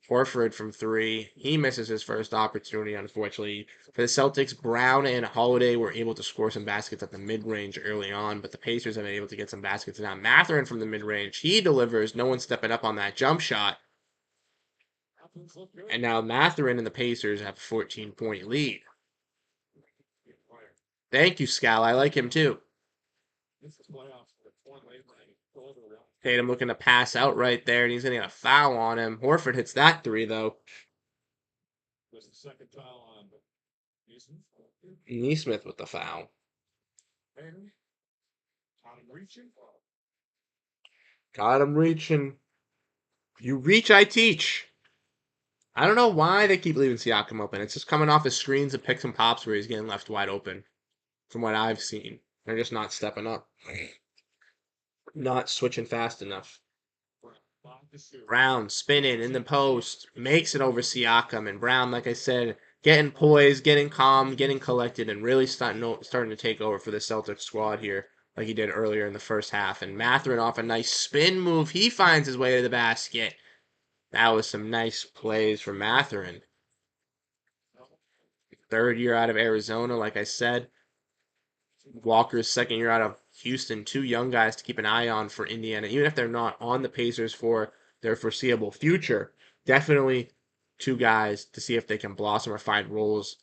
Horford from three. He misses his first opportunity, unfortunately. For the Celtics, Brown and Holiday were able to score some baskets at the mid-range early on, but the Pacers have been able to get some baskets. Now, Mathurin from the mid-range, he delivers. No one stepping up on that jump shot. And now Mathurin and the Pacers have a 14-point lead. Thank you, Scal. I like him, too. Tatum looking to pass out right there, and he's going to get a foul on him. Horford hits that three, though. There's a second foul on Neesmith with the foul. Got him reaching. You reach, I teach. I don't know why they keep leaving Siakam open. It's just coming off his screens and picks and pops where he's getting left wide open. From what I've seen. They're just not stepping up. Not switching fast enough. Brown spinning in the post. Makes it over Siakam. And Brown, like I said, getting poised, getting calm, getting collected, and really starting to take over for the Celtics squad here, like he did earlier in the first half. And Mathurin off a nice spin move. He finds his way to the basket. That was some nice plays from Mathurin. Third year out of Arizona, like I said. Walker's second year out of Houston. Two young guys to keep an eye on for Indiana, even if they're not on the Pacers for their foreseeable future. Definitely two guys to see if they can blossom or find roles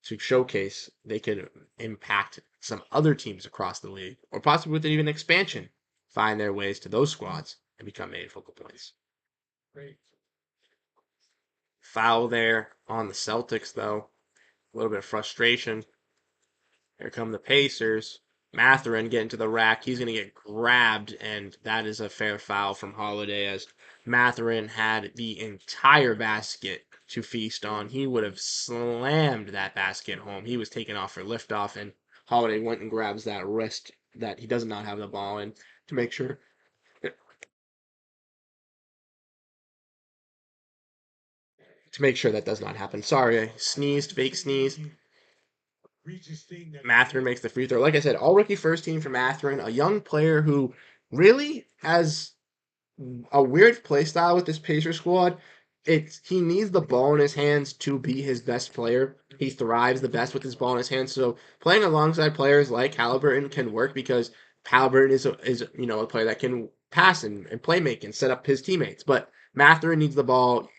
to showcase they could impact some other teams across the league, or possibly with even expansion, find their ways to those squads and become main focal points. Foul there on the Celtics, though. A little bit of frustration. Here come the Pacers. Mathurin getting to the rack. He's going to get grabbed, and that is a fair foul from Holiday as Mathurin had the entire basket to feast on. He would have slammed that basket home. He was taken off for liftoff, and Holiday went and grabs that wrist that he does not have the ball in to make sure that does not happen. Sorry, I sneezed, fake sneeze. Mathurin makes the free throw. Like I said, all rookie first team for Mathurin, a young player who really has a weird play style with this Pacer squad. He needs the ball in his hands to be his best player. He thrives the best with his ball in his hands. So playing alongside players like Halliburton can work because Halliburton is a player that can pass and play make and set up his teammates. But Mathurin needs the ball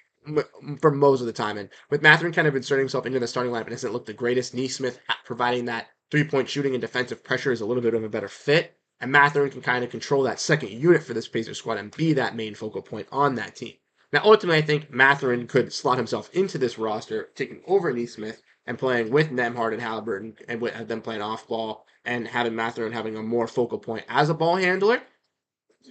for most of the time. And with Mathurin kind of inserting himself into the starting lineup, it doesn't look the greatest. Neesmith providing that 3-point shooting and defensive pressure is a little bit of a better fit. And Mathurin can kind of control that second unit for this Pacers squad and be that main focal point on that team. Now, ultimately, I think Mathurin could slot himself into this roster, taking over Neesmith and playing with Nembhard and Halliburton and with them playing off ball and having Mathurin having a more focal point as a ball handler.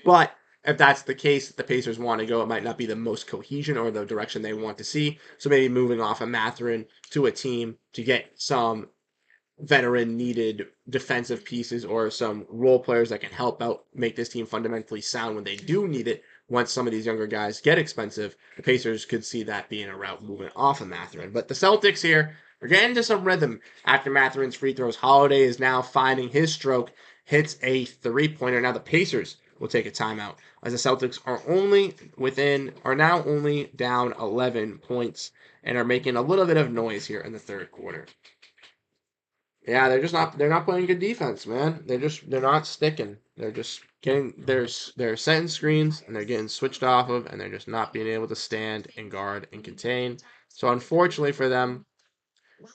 But if that's the case that the Pacers want to go, it might not be the most cohesion or the direction they want to see. So maybe moving off of Mathurin to a team to get some veteran needed defensive pieces or some role players that can help out make this team fundamentally sound when they do need it. Once some of these younger guys get expensive, the Pacers could see that being a route moving off of Mathurin. But the Celtics here are getting into some rhythm after Mathurin's free throws. Holiday is now finding his stroke, hits a three-pointer. Now the Pacers will take a timeout as the Celtics are now only down 11 points and are making a little bit of noise here in the third quarter. Yeah, they're not playing good defense, man. They're not sticking. They're just they're setting screens and they're getting switched off of and they're just not being able to stand and guard and contain. So unfortunately for them,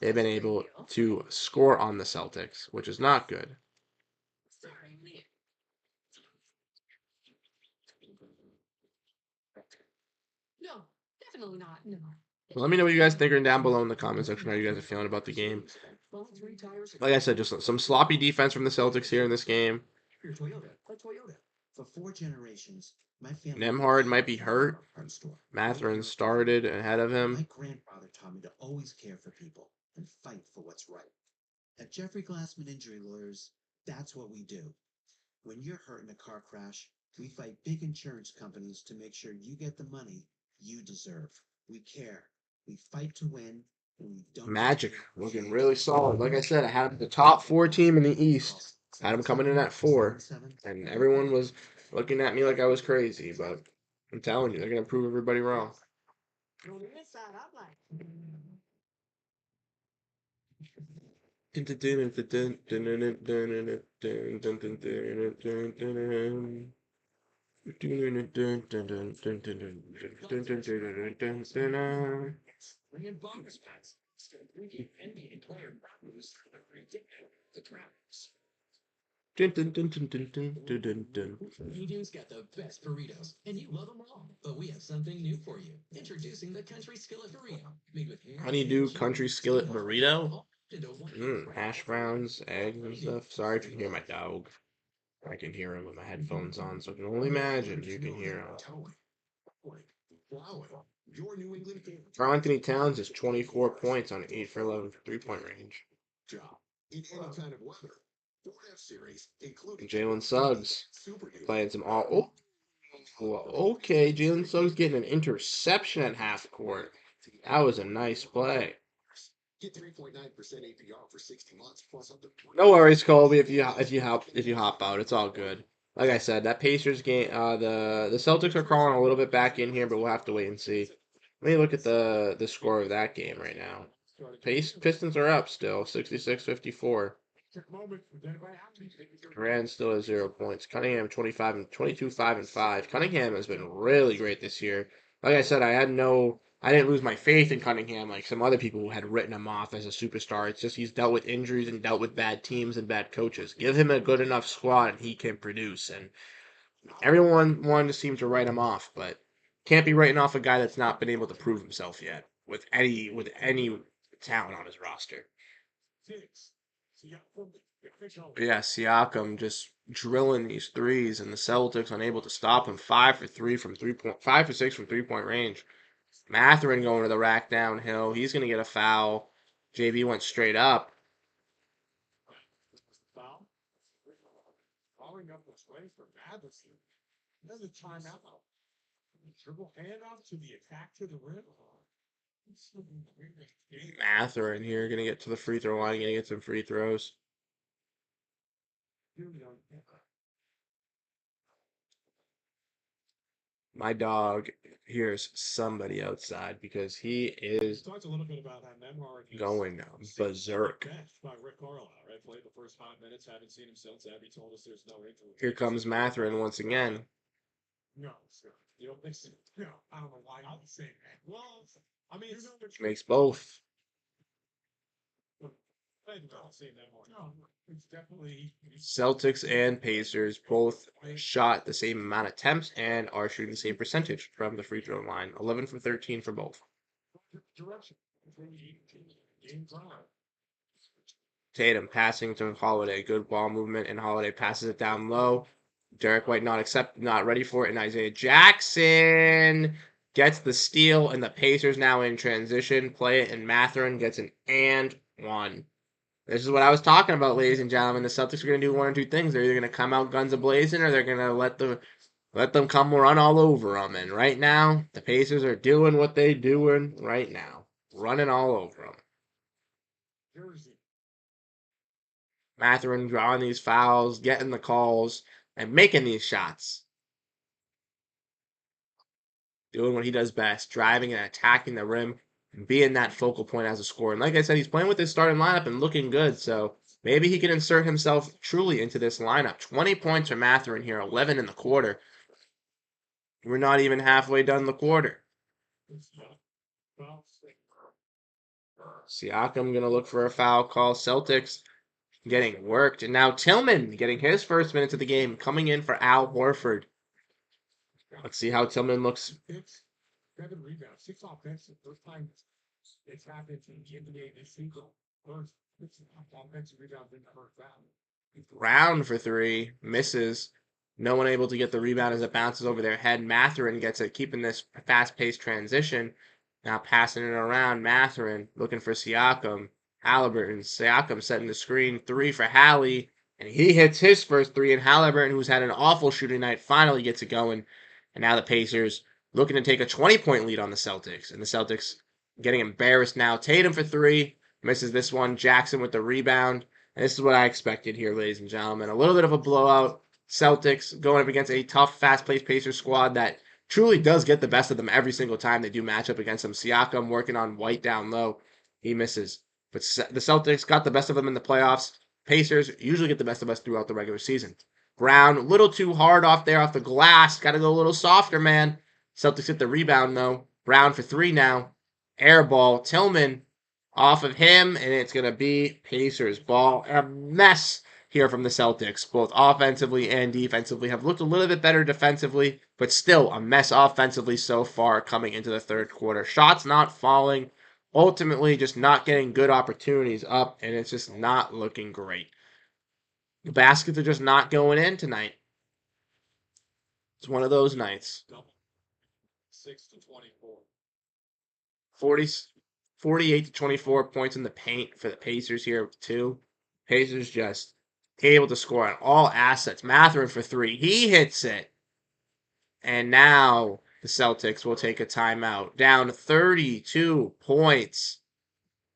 they've been able to score on the Celtics, which is not good. No, definitely not. No. So let me know what you guys think down below in the comment section how you guys are feeling about the game. Like I said, just some sloppy defense from the Celtics here in this game. For 4 generations, my family Nemhard might be hurt. Mathurin started ahead of him. My grandfather taught me to always care for people and fight for what's right. At Jeffrey Glassman Injury Lawyers, that's what we do. When you're hurt in a car crash, we fight big insurance companies to make sure you get the money you deserve. We care. We fight to win. And we don't Magic looking really solid. Like I said, I had the top 4 team in the East. I had them coming in at 4, and everyone was looking at me like I was crazy. But I'm telling you, they're gonna prove everybody wrong. Bring in bonus packs. NBA player properties for the draft. Eden's got the best burritos, and you love them all. But we have something new for you. Introducing the Country Skillet Burrito, made with Honeydew country skillet burrito. Hash browns, eggs, and stuff. Sorry if you can hear my dog. I can hear him with my headphones on, so I can only imagine you can hear him. Karl Anthony Towns is 24 points on 8 for 11 for 3-point range. And Jalen Suggs playing some all. Oh, okay, Jalen Suggs getting an interception at half court. That was a nice play. Get 3.9% APR for 60 months plus up to No worries, Colby. If you hop out, it's all good. Like I said, that Pacers game, the Celtics are crawling a little bit back in here, but we'll have to wait and see. Let me look at the score of that game right now. Pistons are up still, 66-54. Durant still has 0 points. Cunningham 22, 5 and 5. Cunningham has been really great this year. Like I said, I didn't lose my faith in Cunningham like some other people who had written him off as a superstar. It's just he's dealt with injuries and dealt with bad teams and bad coaches. Give him a good enough squad and he can produce. And everyone wanted to seem to write him off, but can't be writing off a guy that's not been able to prove himself yet with any talent on his roster. But yeah, Siakam just drilling these threes, and the Celtics unable to stop him. 5 for 6 from 3-point range. Mathurin going to the rack downhill. He's going to get a foul. JB went straight up. Following up the play for Madison. Another timeout. Dribble handoff to the attack to the rim. Mathurin here going to get to the free throw line, going to get some free throws. My dog hears somebody outside because he is going berserk. Here comes Mathurin once again. No, sir. You don't think so? No, I don't know why I'm saying that. Well, I mean, Makes both. Celtics and Pacers both shot the same amount of attempts and are shooting the same percentage from the free throw line. 11 for 13 for both. Tatum passing to Holiday. Good ball movement, and Holiday passes it down low. Derek White not ready for it, and Isaiah Jackson gets the steal, and the Pacers now in transition. Play it, and Mathurin gets an and one. This is what I was talking about, ladies and gentlemen. The Celtics are going to do one or two things. They're either going to come out guns a-blazing or they're going to let them come run all over them. And right now, the Pacers are doing what they're doing right now, running all over them. Jersey. Mathurin drawing these fouls, getting the calls, and making these shots. Doing what he does best, driving and attacking the rim, and being that focal point as a scorer. And like I said, he's playing with his starting lineup and looking good, so maybe he can insert himself truly into this lineup. 20 points for Mathurin here, 11 in the quarter. We're not even halfway done the quarter. Siakam going to look for a foul call. Celtics getting worked. And now Tillman getting his first minutes of the game, coming in for Al Horford. Let's see how Tillman looks. 7 rebounds, 6 offensive. First time it's happened in the NBA this season. First, 6 offensive rebounds in the first round. Round for 3, misses. No one able to get the rebound as it bounces over their head. Mathurin gets it, keeping this fast-paced transition. Now passing it around. Mathurin looking for Siakam. Halliburton. Siakam setting the screen. 3 for Hallie. And he hits his first 3. And Halliburton, who's had an awful shooting night, finally gets it going. And now the Pacers looking to take a 20-point lead on the Celtics. And the Celtics getting embarrassed now. Tatum for 3. Misses this one. Jackson with the rebound. And this is what I expected here, ladies and gentlemen. A little bit of a blowout. Celtics going up against a tough, fast-paced Pacers squad that truly does get the best of them every single time they do match up against them. Siakam working on White down low. He misses. But the Celtics got the best of them in the playoffs. Pacers usually get the best of us throughout the regular season. Brown, a little too hard off there off the glass. Got to go a little softer, man. Celtics get the rebound, though. Brown for 3 now. Air ball. Tillman off of him, and it's going to be Pacers ball. A mess here from the Celtics, both offensively and defensively. Have looked a little bit better defensively, but still a mess offensively so far coming into the third quarter. Shots not falling, ultimately just not getting good opportunities up, and it's just not looking great. The baskets are just not going in tonight. It's one of those nights. 6 to 24. 48 to 24 points in the paint for the Pacers here, too. Pacers just able to score on all assets. Mathurin for 3. He hits it. And now the Celtics will take a timeout. Down 32 points.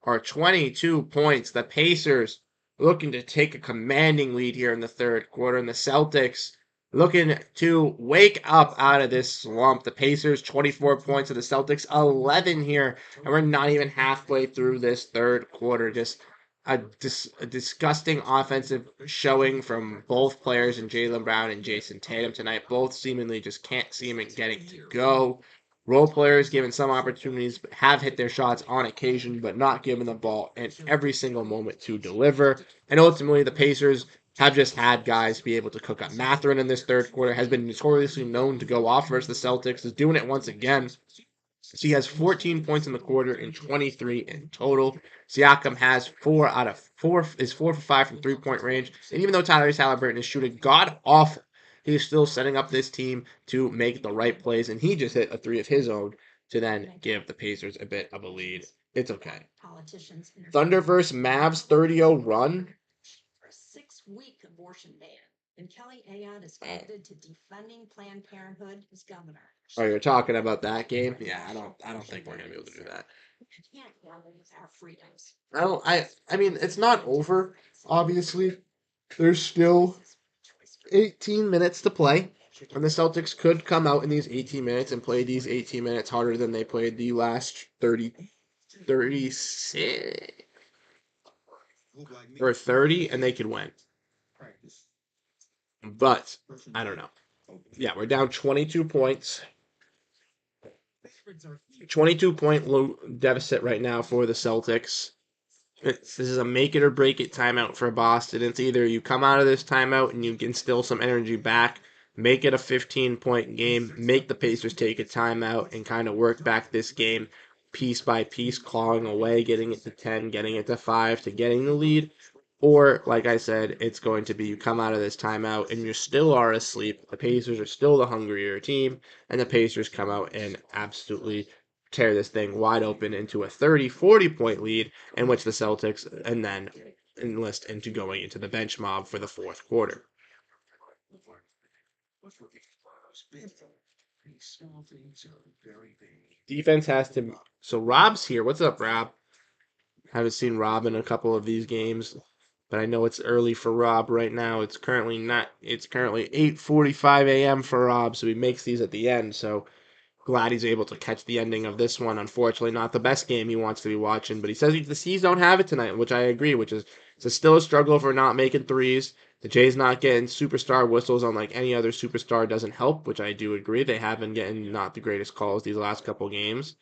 Or 22 points. The Pacers looking to take a commanding lead here in the third quarter. And the Celtics looking to wake up out of this slump. The Pacers, 24 points, and the Celtics, 11 here. And we're not even halfway through this third quarter. Just a disgusting offensive showing from both players in Jaylen Brown and Jason Tatum tonight. Both seemingly just can't seem it getting to go. Role players given some opportunities, have hit their shots on occasion, but not given the ball in every single moment to deliver. And ultimately, the Pacers have just had guys be able to cook up. Mathurin in this third quarter has been notoriously known to go off versus the Celtics, is doing it once again. So he has 14 points in the quarter and 23 in total. Siakam has 4 for 5 from 3-point range. And even though Tyrese Halliburton is shooting god-awful, he's still setting up this team to make the right plays. And he just hit a 3 of his own to then give the Pacers a bit of a lead. It's okay. Thunder versus Mavs 30-0 run. For a 6-week abortion ban. And Kelly Ayotte is committed to defunding Planned Parenthood as governor. Oh, you're talking about that game? Yeah, I don't think we're gonna be able to do that. We can't gamble with our freedoms. I mean, it's not over, obviously. There's still 18 minutes to play. And the Celtics could come out in these 18 minutes and play these 18 minutes harder than they played the last 36 or 30, and they could win. But I don't know. Yeah, we're down 22 points. 22-point low deficit right now for the Celtics. This is a make it or break it timeout for Boston. It's either you come out of this timeout and you instill some energy back, make it a 15-point game, make the Pacers take a timeout and kind of work back this game piece by piece, clawing away, getting it to 10, getting it to 5, to getting the lead. Or, like I said, it's going to be you come out of this timeout and you still are asleep. The Pacers are still the hungrier team, and the Pacers come out and absolutely tear this thing wide open into a 30-40 point lead, in which the Celtics and then enlist into going into the bench mob for the fourth quarter. Defense has to. So Rob's here. What's up, Rob? Haven't seen Rob in a couple of these games, but I know it's early for Rob right now. It's currently not. It's currently 8:45 a.m. for Rob, so he makes these at the end. So glad he's able to catch the ending of this one. Unfortunately, not the best game he wants to be watching, but he says the C's don't have it tonight, which I agree. Which is it's still a struggle for not making threes. The Jays not getting superstar whistles, unlike any other superstar, doesn't help, which I do agree. They have been getting not the greatest calls these last couple games.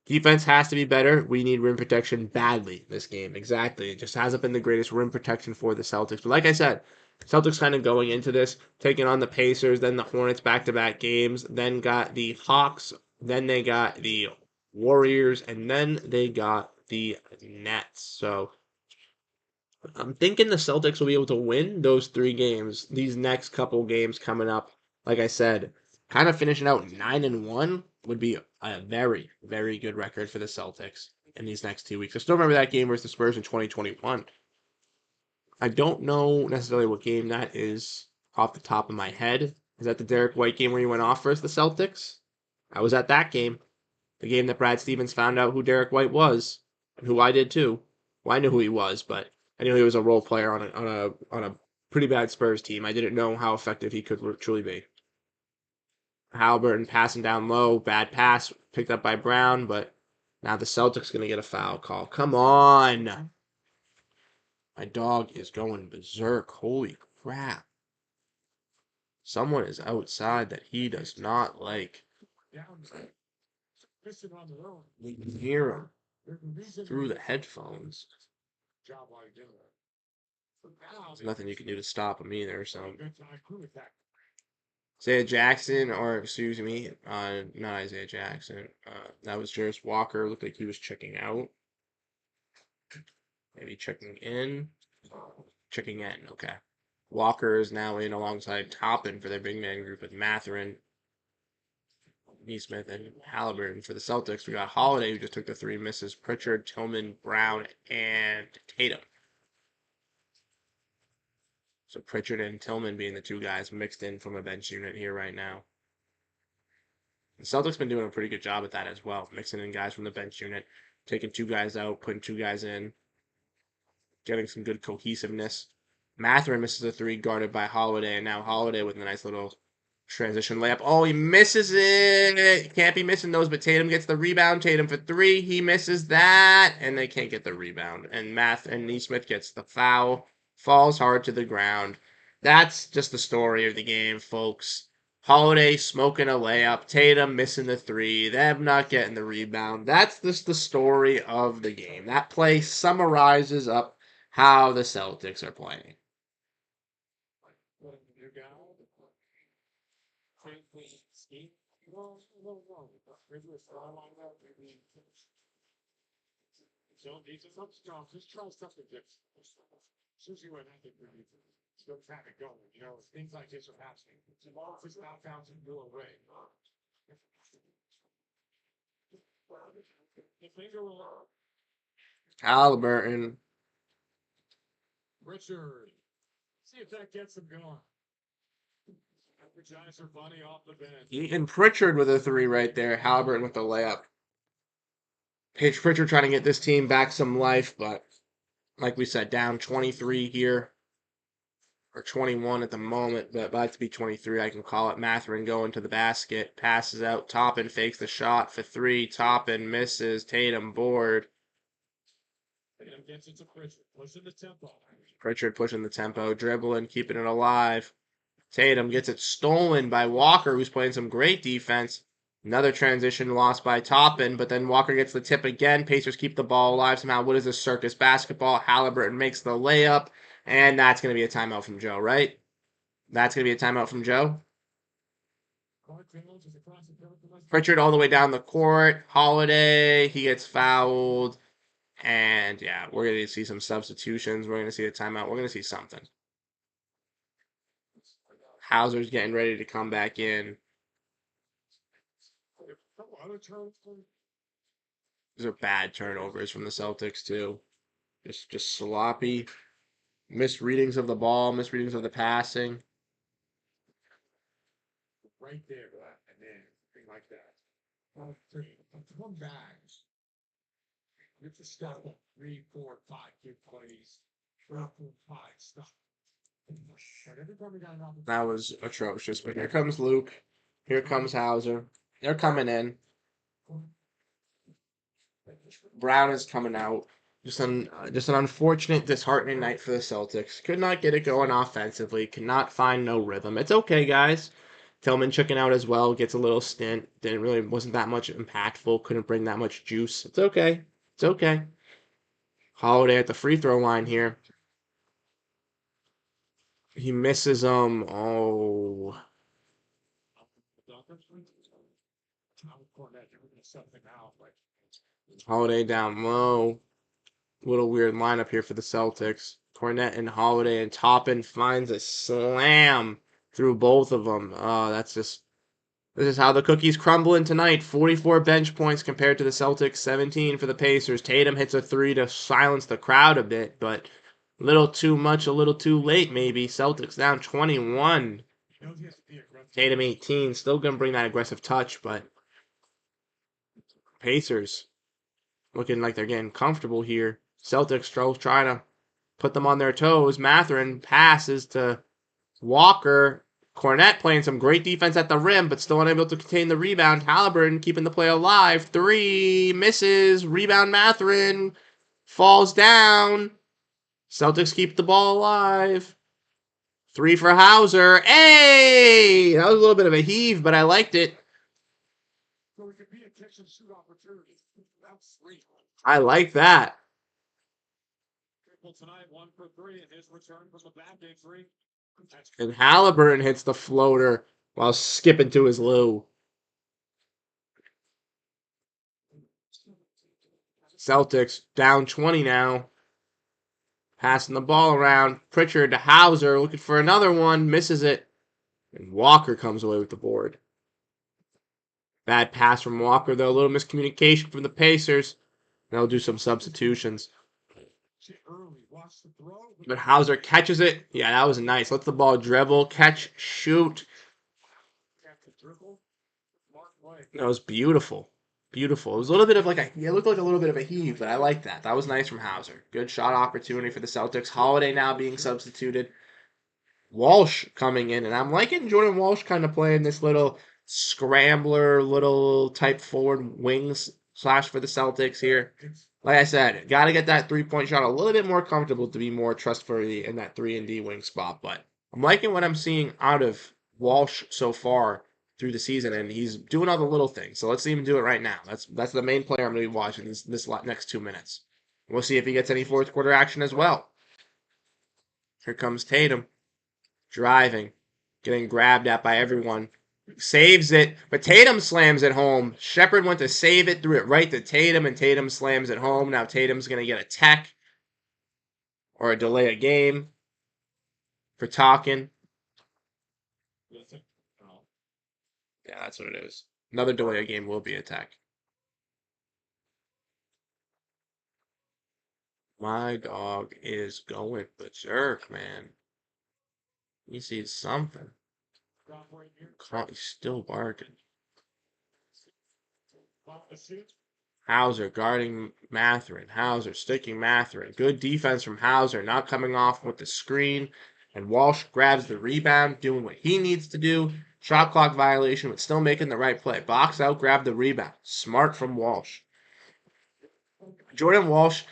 Defense has to be better. We need rim protection badly this game. Exactly. It just hasn't been the greatest rim protection for the Celtics. But like I said, Celtics kind of going into this, taking on the Pacers, then the Hornets back-to-back games, then got the Hawks, then they got the Warriors, and then they got the Nets. So I'm thinking the Celtics will be able to win those 3 games. These next couple games coming up, like I said, kind of finishing out 9-1 would be a very, very good record for the Celtics in these next 2 weeks. I still remember that game versus the Spurs in 2021. I don't know necessarily what game that is off the top of my head. Is that the Derek White game where he went off versus the Celtics? I was at that game. The game that Brad Stevens found out who Derek White was, and who I did too. Well, I knew who he was, but I knew he was a role player on a pretty bad Spurs team. I didn't know how effective he could truly be. Halliburton passing down low, bad pass picked up by Brown, but now the Celtics going to get a foul call. Come on. My dog is going berserk. Holy crap. Someone is outside that he does not like. We can hear him through the headphones. There's nothing you can do to stop him either, so. Isaiah Jackson, or excuse me, not Isaiah Jackson. That was Jarris Walker. Looked like he was checking out. Maybe checking in. Checking in, okay. Walker is now in alongside Toppin for their big man group with Mathurin, Neesmith, and Halliburton. For the Celtics, we got Holiday, who just took the 3 misses, Pritchard, Tillman, Brown, and Tatum. So Pritchard and Tillman being the 2 guys mixed in from a bench unit here right now. The Celtics been doing a pretty good job at that as well, mixing in guys from the bench unit, taking 2 guys out, putting 2 guys in, getting some good cohesiveness. Mathurin misses a 3 guarded by Holiday, and now Holiday with a nice little transition layup. Oh, he misses it. Can't be missing those, but Tatum gets the rebound. Tatum for 3. He misses that, and they can't get the rebound. And Neesmith gets the foul, falls hard to the ground. That's just the story of the game, folks. Holiday smoking a layup, Tatum missing the 3, them not getting the rebound. That's just the story of the game. That play summarizes up how the Celtics are playing. Just try something different. Susie went out there still kind of going. Things like this are happening. Tomorrow, if it's not found to go away. Halliburton. Richard. See if that gets him going. Giants are funny off the bench. And Pritchard with a 3 right there. Halliburton with the layup. Paige Pritchard trying to get this team back some life, but like we said, down 23 here. Or 21 at the moment, but about to be 23, I can call it. Mathurin going to the basket, passes out, Toppin fakes the shot for 3, Toppin misses, Tatum board. Tatum gets it to Pritchard, pushing the tempo. Pritchard pushing the tempo, dribbling, keeping it alive. Tatum gets it stolen by Walker, who's playing some great defense. Another transition lost by Toppin, but then Walker gets the tip again. Pacers keep the ball alive somehow. What is this circus basketball? Halliburton makes the layup. And that's going to be a timeout from Joe, right? That's going to be a timeout from Joe. Pritchard all the way down the court. Holiday, he gets fouled. And yeah, we're going to see some substitutions. We're going to see a timeout. We're going to see something. Hauser's getting ready to come back in. These are bad turnovers from the Celtics, too. Just sloppy. Misreadings of the ball, misreadings of the passing. Right there, and then thing like that. One bags. You have to stop at 3, 4, 5 big plays. 3, 4, 5 stuff. But every time we got an opportunity, That was atrocious. But here comes Luke. Here comes Hauser. They're coming in. Brown is coming out. Just an unfortunate, disheartening night for the Celtics. Could not get it going offensively. Could not find no rhythm. It's okay, guys. Tillman checking out as well. Gets a little stint. Wasn't that much impactful. Couldn't bring that much juice. It's okay. It's okay. Holiday at the free throw line here. He misses them. Oh. Holiday down low. Little weird lineup here for the Celtics. Cornette and Holiday, and Toppin finds a slam through both of them. Oh, this is how the cookies crumbling tonight. 44 bench points compared to the Celtics, 17 for the Pacers. Tatum hits a three to silence the crowd a bit, but a little too much, a little too late maybe. Celtics down 21. Tatum 18, still going to bring that aggressive touch, but Pacers looking like they're getting comfortable here. Celtics trying to put them on their toes. Mathurin passes to Walker. Cornette playing some great defense at the rim, but still unable to contain the rebound. Halliburton keeping the play alive. Three, misses. Rebound Mathurin. Falls down. Celtics keep the ball alive. Three for Hauser. Hey! That was a little bit of a heave, but I liked it. So it could be a catch and shoot opportunity. That's 3. I like that. Tonight, 1 for 3, and his return from the back end 3. And Halliburton hits the floater while skipping to his low. Celtics down 20 now. Passing the ball around. Pritchard to Hauser, looking for another one. Misses it. And Walker comes away with the board. Bad pass from Walker, though. A little miscommunication from the Pacers. They'll do some substitutions. But Hauser catches it. Yeah, that was nice. Lets the ball dribble, catch, shoot. That was beautiful. Beautiful. It was a little bit of it looked like a little bit of a heave, but I like that. That was nice from Hauser. Good shot opportunity for the Celtics. Holiday now being substituted. Walsh coming in, and I'm liking Jordan Walsh kind of playing this little scrambler, little type forward wings slash for the Celtics here. Like I said, got to get that 3-point shot a little bit more comfortable to be more trustworthy in that 3-and-D wing spot. But I'm liking what I'm seeing out of Walsh so far through the season, and he's doing all the little things. So let's see him do it right now. That's the main player I'm going to be watching this next 2 minutes. We'll see if he gets any fourth quarter action as well. Here comes Tatum. Driving, getting grabbed at by everyone. Saves it, but Tatum slams it home. Shepard went to save it, threw it right to Tatum, and Tatum slams it home. Now Tatum's going to get a tech or a delay a game for talking. Yeah, that's what it is. Another delay a game will be a tech. My dog is going berserk, man. He sees something. He's still barking. Hauser guarding Mathurin. Hauser sticking Mathurin. Good defense from Hauser, not coming off with the screen. And Walsh grabs the rebound, doing what he needs to do. Shot clock violation, but still making the right play. Box out, grab the rebound. Smart from Walsh. Jordan Walsh,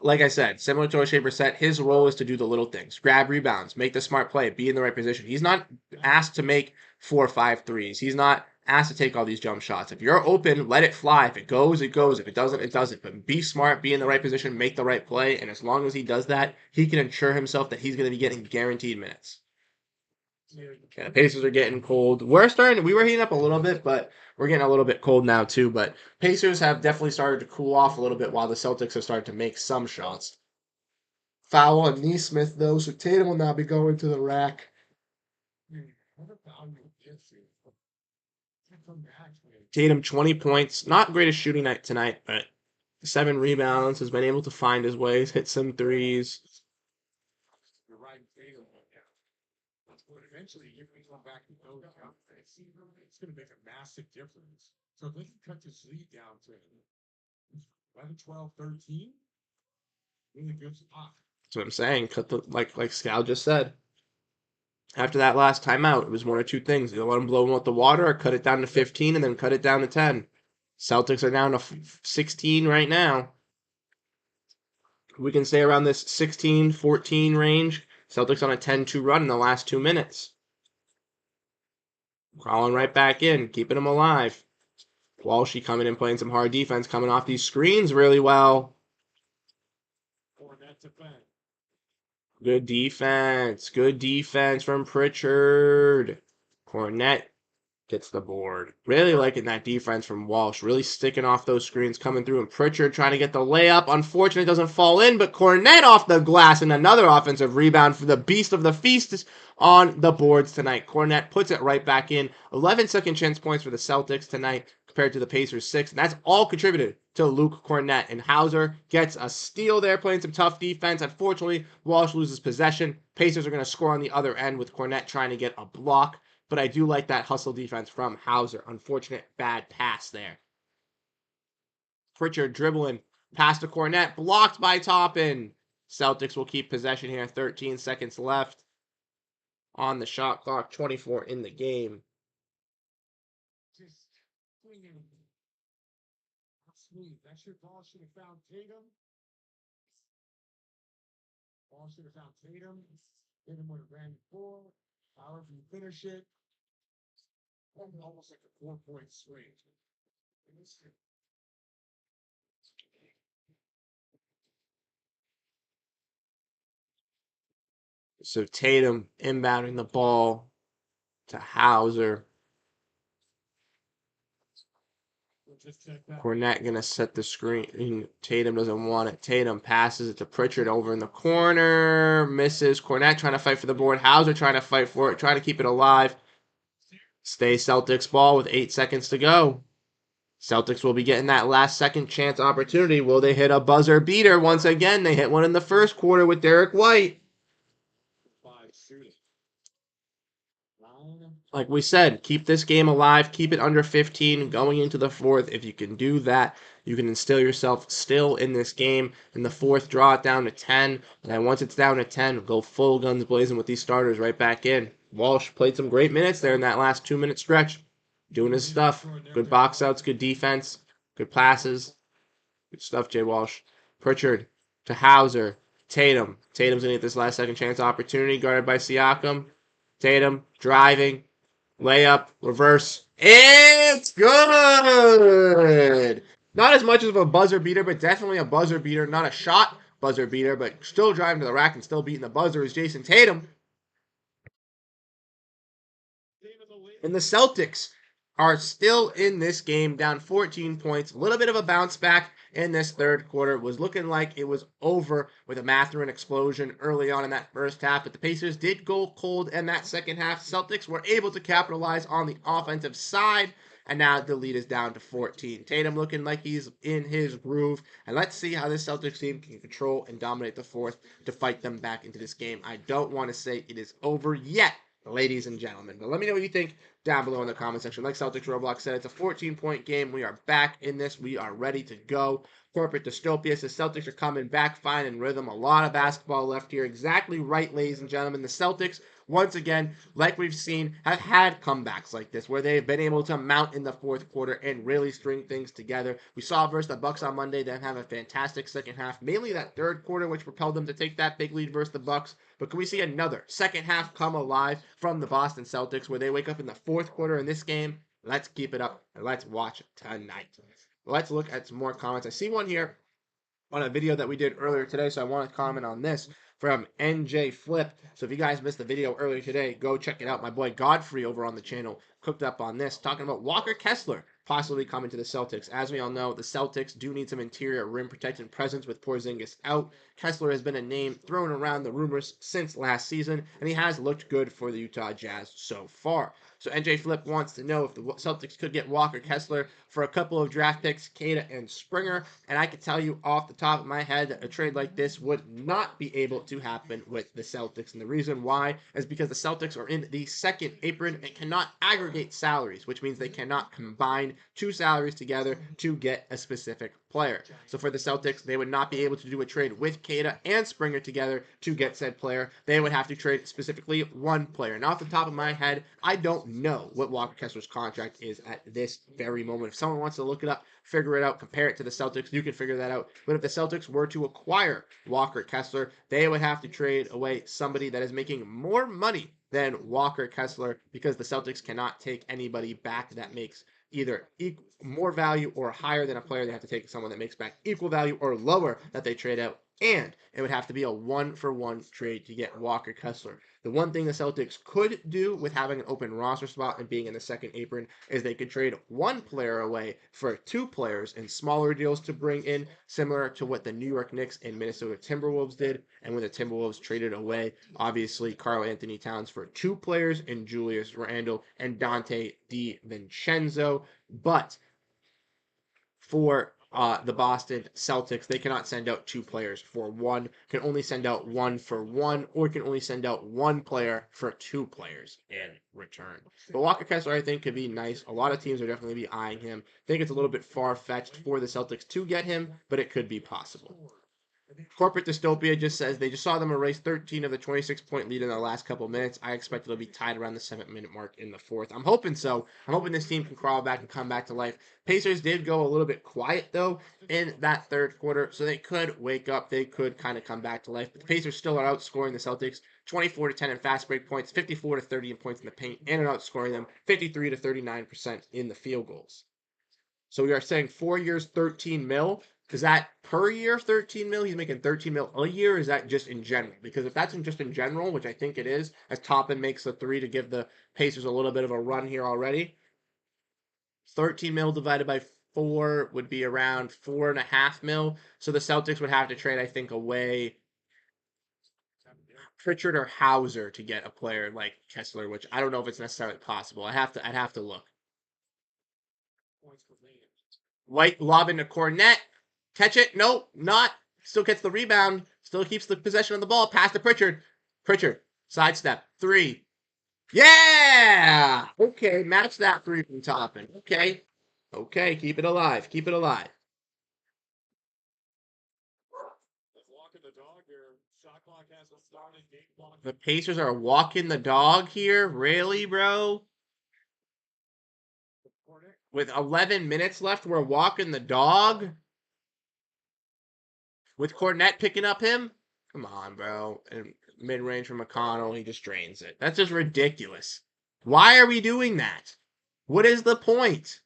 like I said, similar to O'Shea Brissett, his role is to do the little things. Grab rebounds, make the smart play, be in the right position. He's not asked to make 4 or 5 threes. He's not asked to take all these jump shots. If you're open, let it fly. If it goes, it goes. If it doesn't, it doesn't. But be smart, be in the right position, make the right play. And as long as he does that, he can ensure himself that he's going to be getting guaranteed minutes. Yeah, the Pacers are getting cold. We were heating up a little bit, but we're getting a little bit cold now too. But Pacers have definitely started to cool off a little bit while the Celtics have started to make some shots. Foul on Neesmith, though, so Tatum will now be going to the rack. Tatum, 20 points. Not greatest shooting night tonight, but 7 rebounds. Has been able to find his ways, hit some threes. riding Tatum right now. But eventually, if we come back to those confidence, it's going to make a massive difference. So if they can cut this lead down to 11, 12, 13, really good spot. That's what I'm saying. Cut the like Scal just said. After that last timeout, it was one or two things. Either let them blow them out the water or cut it down to 15 and then cut it down to 10. Celtics are down to 16 right now. We can stay around this 16, 14 range. Celtics on a 10-2 run in the last 2 minutes. Crawling right back in, keeping them alive. Walshy coming in, playing some hard defense, coming off these screens really well. Good defense. Good defense from Pritchard. Cornette gets the board. Really liking that defense from Walsh. Really sticking off those screens, coming through. And Pritchard trying to get the layup. Unfortunately, it doesn't fall in, but Cornette off the glass. And another offensive rebound for the beast of the feast is on the boards tonight. Cornette puts it right back in. 11 second chance points for the Celtics tonight compared to the Pacers 6. And that's all contributed to Luke Cornette. And Hauser gets a steal there, playing some tough defense. Unfortunately, Walsh loses possession. Pacers are going to score on the other end with Cornette trying to get a block. But I do like that hustle defense from Hauser. Unfortunate bad pass there. Pritchard dribbling. Pass to Cornette. Blocked by Toppin. Celtics will keep possession here. 13 seconds left on the shot clock. 24 in the game. Just swinging. Absolutely. That should ball should have found Tatum. Ball should have found Tatum. Tatum would have ran forward. However you finish it. Almost like a 4-point swing. So Tatum inbounding the ball to Hauser. Cornette going to set the screen. Tatum doesn't want it. Tatum passes it to Pritchard over in the corner. Misses. Cornette trying to fight for the board. Hauser trying to fight for it. Trying to keep it alive. Stay Celtics ball with 8 seconds to go. Celtics will be getting that last second chance opportunity. Will they hit a buzzer beater once again? They hit one in the first quarter with Derek White. Like we said, keep this game alive. Keep it under 15 going into the fourth. If you can do that, you can instill yourself still in this game. In the fourth, draw it down to 10. And then once it's down to 10, go full guns blazing with these starters right back in. Walsh played some great minutes there in that last 2-minute stretch. Doing his stuff. Good box outs, good defense, good passes. Good stuff, Jay Walsh. Pritchard to Hauser. Tatum. Tatum's going to get this last second chance opportunity, guarded by Siakam. Tatum driving. Layup, reverse. It's good! Not as much of a buzzer beater, but definitely a buzzer beater. Not a shot buzzer beater, but still driving to the rack and still beating the buzzer is Jason Tatum. And the Celtics are still in this game, down 14 points. A little bit of a bounce back in this third quarter. It was looking like it was over with a Mathurin explosion early on in that first half, but the Pacers did go cold in that second half. Celtics were able to capitalize on the offensive side, and now the lead is down to 14. Tatum looking like he's in his groove, and let's see how this Celtics team can control and dominate the fourth to fight them back into this game. I don't want to say it is over yet, ladies and gentlemen, but let me know what you think down below in the comment section. Like Celtics Roblox said, it's a 14-point game. We are back in this. We are ready to go. Corporate dystopia says Celtics are coming back fine in rhythm. A lot of basketball left here. Exactly right, ladies and gentlemen. The Celtics, once again, like we've seen, have had comebacks like this where they've been able to mount in the fourth quarter and really string things together. We saw versus the Bucks on Monday them have a fantastic second half, mainly that third quarter, which propelled them to take that big lead versus the Bucks. But can we see another second half come alive from the Boston Celtics where they wake up in the fourth quarter in this game? Let's keep it up and let's watch tonight. Let's look at some more comments. I see one here on a video that we did earlier today, so I want to comment on this from NJ Flip. So if you guys missed the video earlier today, go check it out. My boy Godfrey over on the channel cooked up on this, talking about Walker Kessler possibly coming to the Celtics. As we all know, the Celtics do need some interior rim protecting presence with Porzingis out. Kessler has been a name thrown around the rumors since last season, and he has looked good for the Utah Jazz so far. So NJ Flip wants to know if the Celtics could get Walker Kessler for a couple of draft picks, Cada and Springer. And I can tell you off the top of my head that a trade like this would not be able to happen with the Celtics. And the reason why is because the Celtics are in the second apron and cannot aggregate salaries, which means they cannot combine two salaries together to get a specific player. So for the Celtics, they would not be able to do a trade with Cada and Springer together to get said player. They would have to trade specifically one player. And off the top of my head, I don't know what Walker Kessler's contract is at this very moment. If someone wants to look it up, figure it out, compare it to the Celtics, you can figure that out. But if the Celtics were to acquire Walker Kessler, they would have to trade away somebody that is making more money than Walker Kessler because the Celtics cannot take anybody back that makes either more value or higher than a player. They have to take someone that makes back equal value or lower that they trade out. And it would have to be a 1-for-1 trade to get Walker Kessler. The one thing the Celtics could do with having an open roster spot and being in the second apron is they could trade one player away for two players in smaller deals to bring in, similar to what the New York Knicks and Minnesota Timberwolves did. And when the Timberwolves traded away, obviously, Karl-Anthony Towns for two players in Julius Randle and Dante DiVincenzo. But for the Boston Celtics, they cannot send out two players for one, can only send out one for one, or can only send out one player for two players in return. But Walker Kessler, I think, could be nice. A lot of teams are definitely be eyeing him. I think it's a little bit far-fetched for the Celtics to get him, but it could be possible. Corporate Dystopia just says they just saw them erase 13 of the 26-point lead in the last couple minutes. I expect it'll be tied around the 7-minute mark in the fourth. I'm hoping so. I'm hoping this team can crawl back and come back to life. Pacers did go a little bit quiet, though, in that third quarter, so they could wake up. They could kind of come back to life. But the Pacers still are outscoring the Celtics 24-10 in fast break points, 54-30 in points in the paint, and are outscoring them 53-39% in the field goals. So we are saying 4 years, 13 mil. Is that per year 13 mil? He's making 13 mil a year. Is that just in general? Because if that's just in general, which I think it is, as Toppin makes the three to give the Pacers a little bit of a run here already, 13 mil divided by 4 would be around 4.5 mil. So the Celtics would have to trade, I think, away Pritchard or Hauser to get a player like Kessler, which I don't know if it's necessarily possible. I'd have to look. White lob into Cornette. Catch it. Nope, not. Still gets the rebound. Still keeps the possession of the ball. Pass to Pritchard. Pritchard. Sidestep. 3. Yeah! Okay, match that 3 from Toppin. Okay. Okay, keep it alive. Keep it alive. The Pacers are walking the dog here? Really, bro? With 11 minutes left, we're walking the dog? With Cornette picking up him? Come on, bro. And mid-range from McConnell, he just drains it. That's just ridiculous. Why are we doing that? What is the point?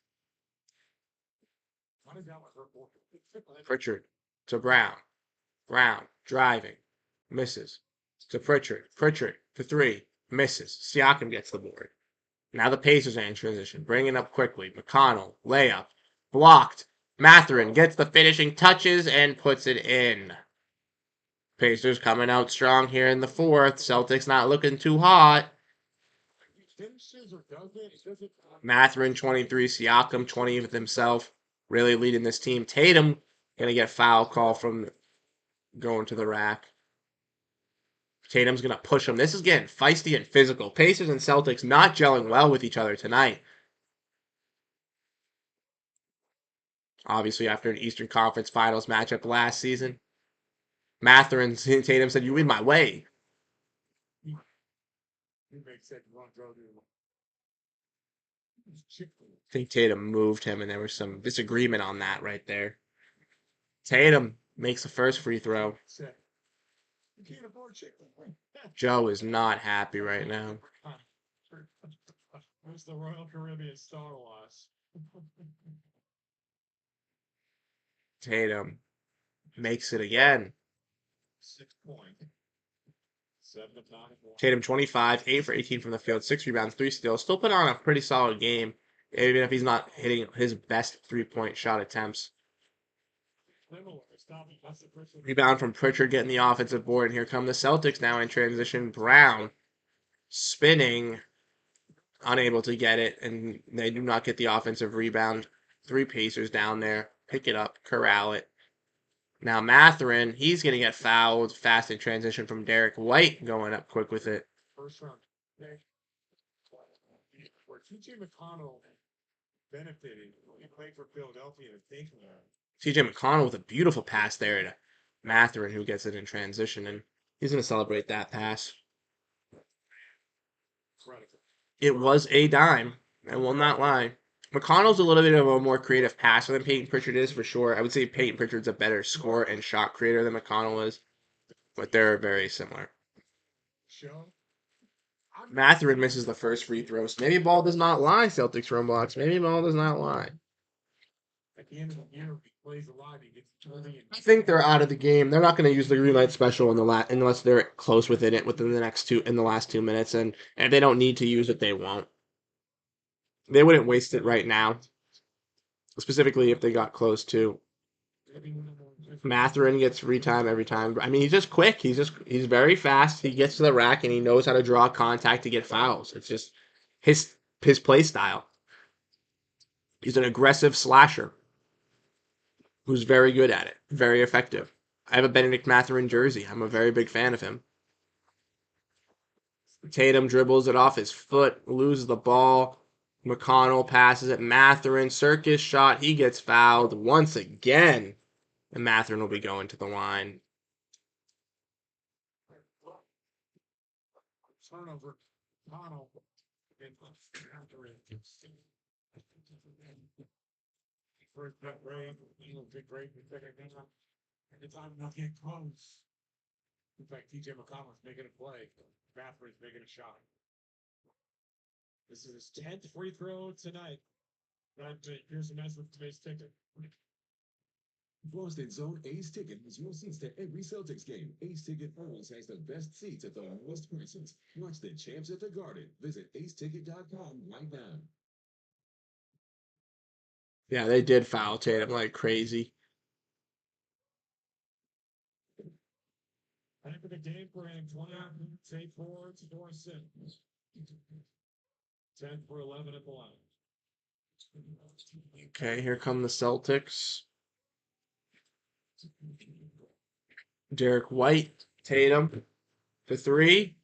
Pritchard to Brown. Brown driving. Misses. To Pritchard. Pritchard to 3. Misses. Siakam gets the board. Now the Pacers are in transition. Bringing up quickly. McConnell. Layup. Blocked. Mathurin gets the finishing touches and puts it in. Pacers coming out strong here in the fourth. Celtics not looking too hot. Mathurin 23, Siakam 20 with himself, really leading this team. Tatum gonna get a foul call from going to the rack. Tatum's gonna push him. This is getting feisty and physical. Pacers and Celtics not gelling well with each other tonight. Obviously, after an Eastern Conference Finals matchup last season, Mathurin and Tatum said, "You in my way." I think Tatum moved him, and there was some disagreement on that right there. Tatum makes the first free throw. Joe is not happy right now. Where's the Royal Caribbean Star Wars? Tatum makes it again. 6 points. 7 of 9. Tatum 25, 8 for 18 from the field, 6 rebounds, 3 steals. Still put on a pretty solid game. even if he's not hitting his best 3-point shot attempts. Rebound from Pritchard getting the offensive board, and here come the Celtics now in transition. Brown spinning, unable to get it, and they do not get the offensive rebound. 3 Pacers down there. Pick it up, corral it. Now Matherin, he's going to get fouled fast in transition from Derek White going up quick with it. First round pick, where TJ McConnell benefited. He played for Philadelphia and thinking TJ McConnell with a beautiful pass there to Matherin, who gets it in transition, and he's going to celebrate that pass. It was a dime, I will not lie. McConnell's a little bit of a more creative passer than Peyton Pritchard is, for sure. I would say Peyton Pritchard's a better scorer and shot creator than McConnell is, but they're very similar. Matherin misses the first free throw. So maybe ball does not lie, Celtics run blocks. Maybe ball does not lie. At the end of the year, if he plays a lot, he gets 20. I think they're out of the game. They're not going to use the green light special unless they're close within it within the last 2 minutes, and if they don't need to use it, they won't. They wouldn't waste it right now, specifically if they got close to. Matherin gets free time every time. I mean, he's just quick. He's very fast. He gets to the rack and he knows how to draw contact to get fouls. It's just his play style. He's an aggressive slasher who's very good at it, very effective. I have a Benedict Matherin jersey. I'm a very big fan of him. Tatum dribbles it off his foot, loses the ball. McConnell passes it. Matherin, circus shot. He gets fouled once again. And Matherin will be going to the line. Turnover. Connell. First that break, big break, and the time not get close. In fact, TJ McConnell's making a play. Matherin's making a shot. This is his 10th free throw tonight. Here's a mess with today's ticket. Boston's own Ace Ticket has more seats to every Celtics game. Ace Ticket always has the best seats at the lowest prices. Watch the champs at the Garden. Visit aceticket.com right now. Yeah, they did foul Tatum like crazy. Time for the game plan. 20 minutes, 8-4, 4-6. 10 for 11 at the line. Okay, here come the Celtics. Derek White, Tatum, the 3,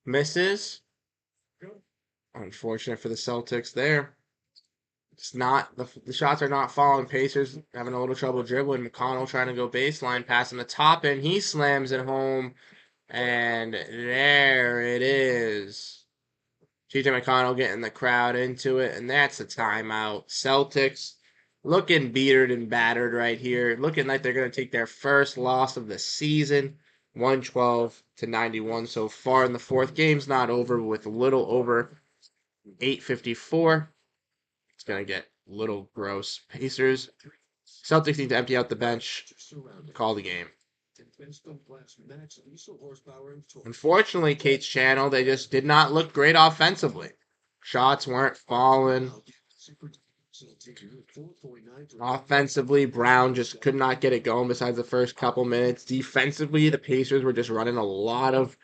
misses. Unfortunate for the Celtics there. It's not the shots are not falling. Pacers having a little trouble dribbling. McConnell trying to go baseline, passing the top, and he slams it home. And there it is. TJ McConnell getting the crowd into it, and that's a timeout. Celtics looking beatered and battered right here. Looking like they're going to take their first loss of the season. 112-91 so far in the fourth. Game's not over with a little over 8:54. It's going to get a little gross. Pacers. Celtics need to empty out the bench. Call the game. Unfortunately, Kate's channel, they just did not look great offensively. Shots weren't falling. Offensively, Brown just could not get it going besides the first couple minutes. Defensively, the Pacers were just running a lot of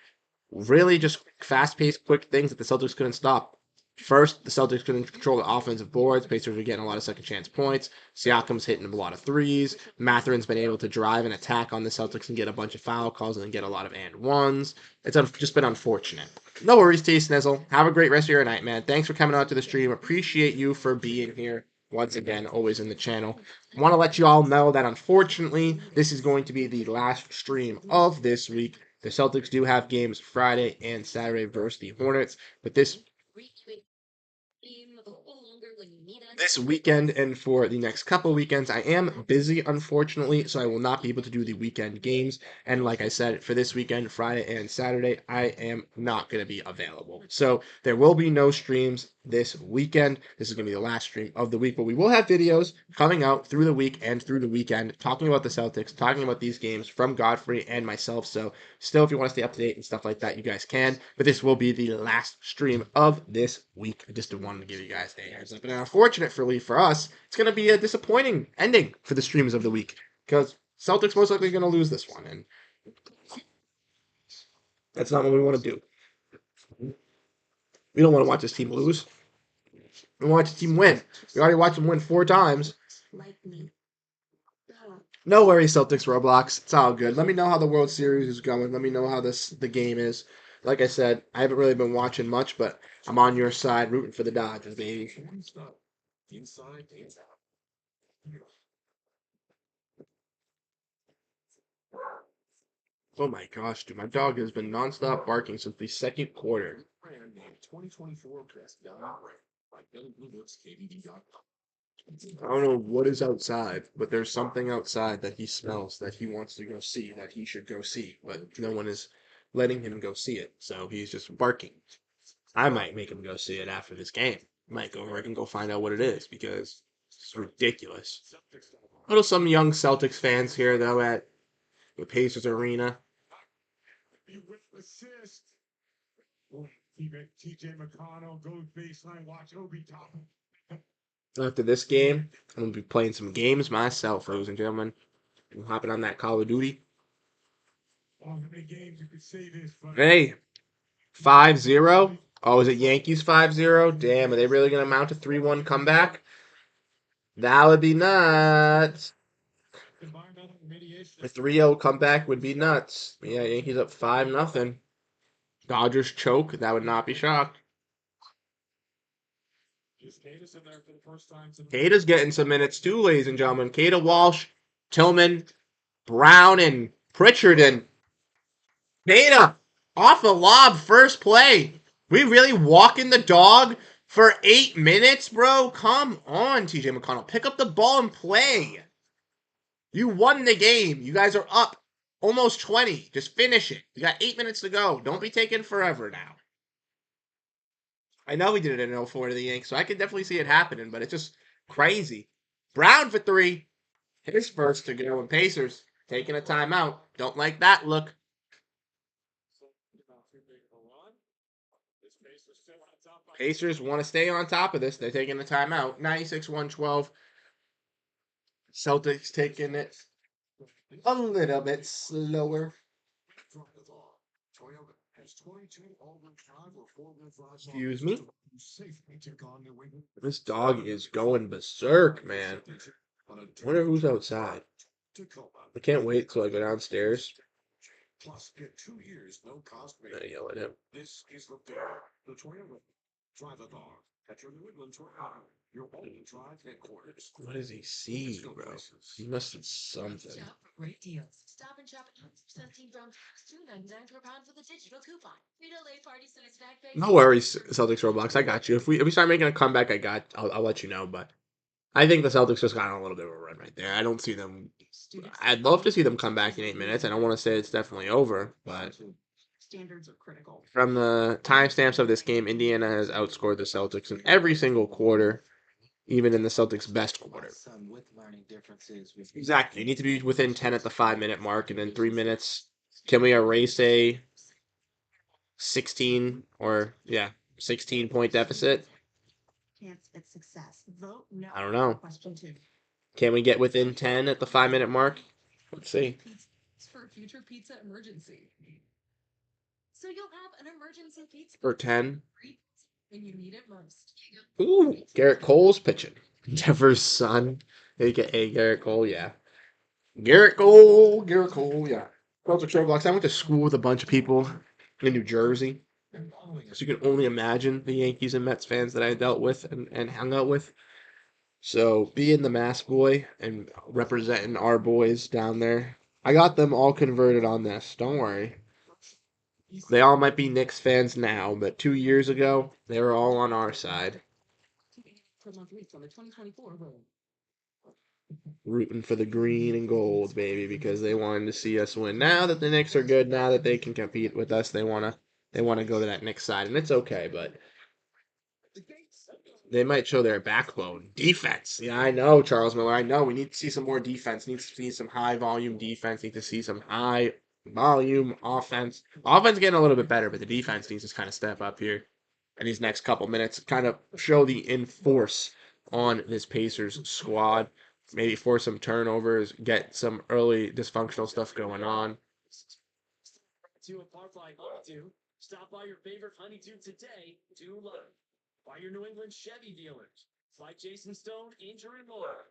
really just fast-paced, quick things that the Celtics couldn't stop. First, the Celtics couldn't control the offensive boards. Pacers were getting a lot of second-chance points. Siakam's hitting a lot of threes. Matherin's been able to drive and attack on the Celtics and get a bunch of foul calls and get a lot of and ones. It's just been unfortunate. No worries, T. Snizzle. Have a great rest of your night, man. Thanks for coming out to the stream. Appreciate you for being here. Once again, always in the channel. I want to let you all know that unfortunately, this is going to be the last stream of this week. The Celtics do have games Friday and Saturday versus the Hornets, but this weekend and for the next couple weekends, I am busy, unfortunately, so I will not be able to do the weekend games. And like I said, for this weekend, Friday and Saturday, I am not going to be available. So there will be no streams this weekend. This is going to be the last stream of the week, but we will have videos coming out through the week and through the weekend talking about the Celtics, talking about these games from Godfrey and myself. So still, if you want to stay up to date and stuff like that, you guys can. But this will be the last stream of this week. I just wanted to give you guys a heads up. And unfortunately for us, it's going to be a disappointing ending for the streams of the week because Celtics most likely going to lose this one. And that's not what we want to do. We don't want to watch this team lose. We want to watch the team win. We already watched them win 4 times. Like me. No worries, Celtics Roblox. It's all good. Let me know how the World Series is going. Let me know how the game is. Like I said, I haven't really been watching much, but I'm on your side rooting for the Dodgers, baby. Inside, inside. Oh my gosh, dude. My dog has been nonstop barking since the second quarter. Brand named 2024 Best Dog Brand by BillyBlueBooks.com. I don't know what is outside, but there's something outside that he smells that he wants to go see, that he should go see, but no one is letting him go see it, so he's just barking. I might make him go see it after this game. Might go over and go find out what it is, because it's ridiculous. Little some young Celtics fans here, though, at the Pacers Arena. Assist. TJ McConnell goes baseline. Watch Obi Toppin. After this game, I'm going to be playing some games myself, ladies and gentlemen. I'm hopping on that Call of Duty. How many games you could say this? Hey, 5-0. Oh, is it Yankees 5-0? Damn, are they really going to mount a 3-1 comeback? That would be nuts. A 3-0 comeback would be nuts. Yeah, Yankees up 5-0. Dodgers choke. That would not be shocked. Kata's getting some minutes too, ladies and gentlemen. Kata, Walsh, Tillman, Brown, and Pritchard. And Kata, off the lob, first play. We really walking the dog for 8 minutes, bro? Come on, TJ McConnell. Pick up the ball and play. You won the game. You guys are up almost 20. Just finish it. You got 8 minutes to go. Don't be taking forever now. I know we did it in 04 to the Yanks, so I can definitely see it happening, but it's just crazy. Brown for 3. His first to go, and Pacers taking a timeout. Don't like that look. Pacers want to stay on top of this. They're taking a timeout. 96-112. Celtics taking it a little bit slower. Excuse me? This dog is going berserk, man. I wonder who's outside. I can't wait till I go downstairs. Plus, get 2 years, no cost. I yell at him. This is the Toyota. Drive a dog at your New England Toyota, your only drive headquarters. What does he see, bro? He must have something. Shop for great deals. Stop and shop at 8% team from $2.99 per pound with a digital coupon. Frito-Lay party snack bag. No worries, Celtics Roblox. I got you. If we start making a comeback, I'll let you know. But I think the Celtics just got on a little bit of a run right there. I don't see them. I'd love to see them come back in 8 minutes. I don't want to say it's definitely over, but Standards are critical. from the timestamps of this game, Indiana has outscored the Celtics in every single quarter, even in the Celtics' best quarter. Exactly. You need to be within 10 at the 5-minute mark, and then 3 minutes. Can we erase a 16-point deficit? Chance at success. Vote no. I don't know. Question 2. Can we get within 10 at the 5-minute mark? Let's see. It's for a future pizza emergency. So you'll have an emergency pizza For 10. when you need it most. Ooh, Garrett Cole's pitching. Devers' son, a.k.a. Garrett Cole, yeah. Garrett Cole, yeah. Celtics Roblox. I went to school with a bunch of people in New Jersey. So you can only imagine the Yankees and Mets fans that I dealt with and hung out with. So being the mask boy and representing our boys down there, I got them all converted on this. Don't worry. They all might be Knicks fans now, but 2 years ago, they were all on our side. Rooting for the green and gold, baby, because they wanted to see us win. Now that the Knicks are good, now that they can compete with us, they wanna go to that Knicks side, and it's okay, but They might show their backbone. Defense. Yeah, I know, Charles Miller. I know. We need to see some more defense. Need to see some high volume defense. Need to see some high volume offense. Offense getting a little bit better, but the defense needs to kind of step up here in these next couple minutes. Kind of show the enforce on this Pacers squad. Maybe force some turnovers, get some early dysfunctional stuff going on. To a park like Honeydew, stop by your favorite Honeydew today. Do love. By your New England Chevy dealers, like Jason Stone, Injury Lawyer.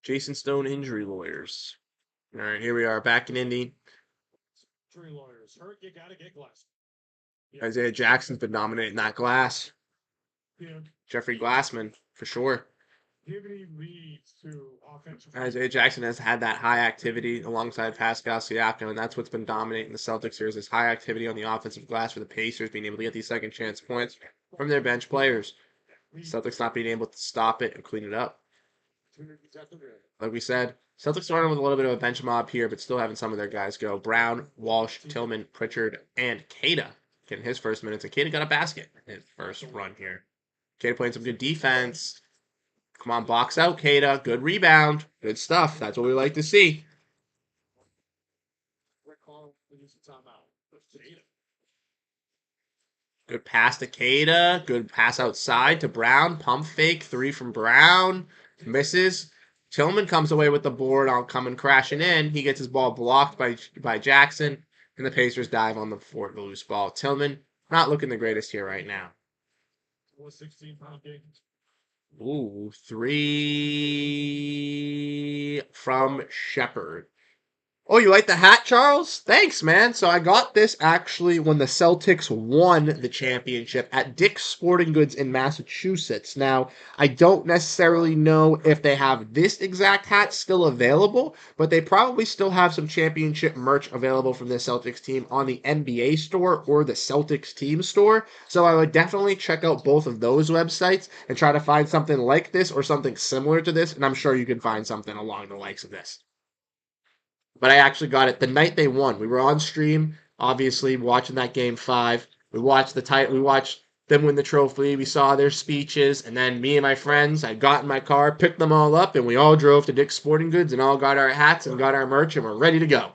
Jason Stone injury lawyers. All right, here we are back in Indy. Injury lawyers hurt, you gotta get glass. Isaiah Jackson's been dominating that glass. Yeah. Jeffrey Glassman, for sure. Activity leads to offensive. Isaiah Jackson has had that high activity alongside Pascal Siakam, and that's what's been dominating the Celtics here is this high activity on the offensive glass for the Pacers, being able to get these second chance points from their bench players. Celtics not being able to stop it and clean it up. Like we said, Celtics starting with a little bit of a bench mob here, but still having some of their guys go. Brown, Walsh, Tillman, Pritchard, and Queta getting his first minutes. And Queta got a basket in his first run here. Queta playing some good defense. Come on, box out, Queta. Good rebound. Good stuff. That's what we like to see. Good pass to Queta. Good pass outside to Brown. Pump fake. 3 from Brown. Misses. Tillman comes away with the board on coming crashing in. He gets his ball blocked by Jackson, and the Pacers dive on the loose ball. Tillman not looking the greatest here right now. 16-pound game. Ooh, 3 from Shepard. Oh, you like the hat, Charles? Thanks, man. So I got this actually when the Celtics won the championship at Dick's Sporting Goods in Massachusetts. Now, I don't necessarily know if they have this exact hat still available, but they probably still have some championship merch available from the Celtics team on the NBA store or the Celtics team store. So I would definitely check out both of those websites and try to find something like this or something similar to this, and I'm sure you can find something along the likes of this. But I actually got it the night they won. We were on stream, obviously watching that game 5. We watched we watched them win the trophy. We saw their speeches, and then me and my friends, I got in my car, picked them all up, and we all drove to Dick's Sporting Goods and all got our hats and got our merch, and we're ready to go.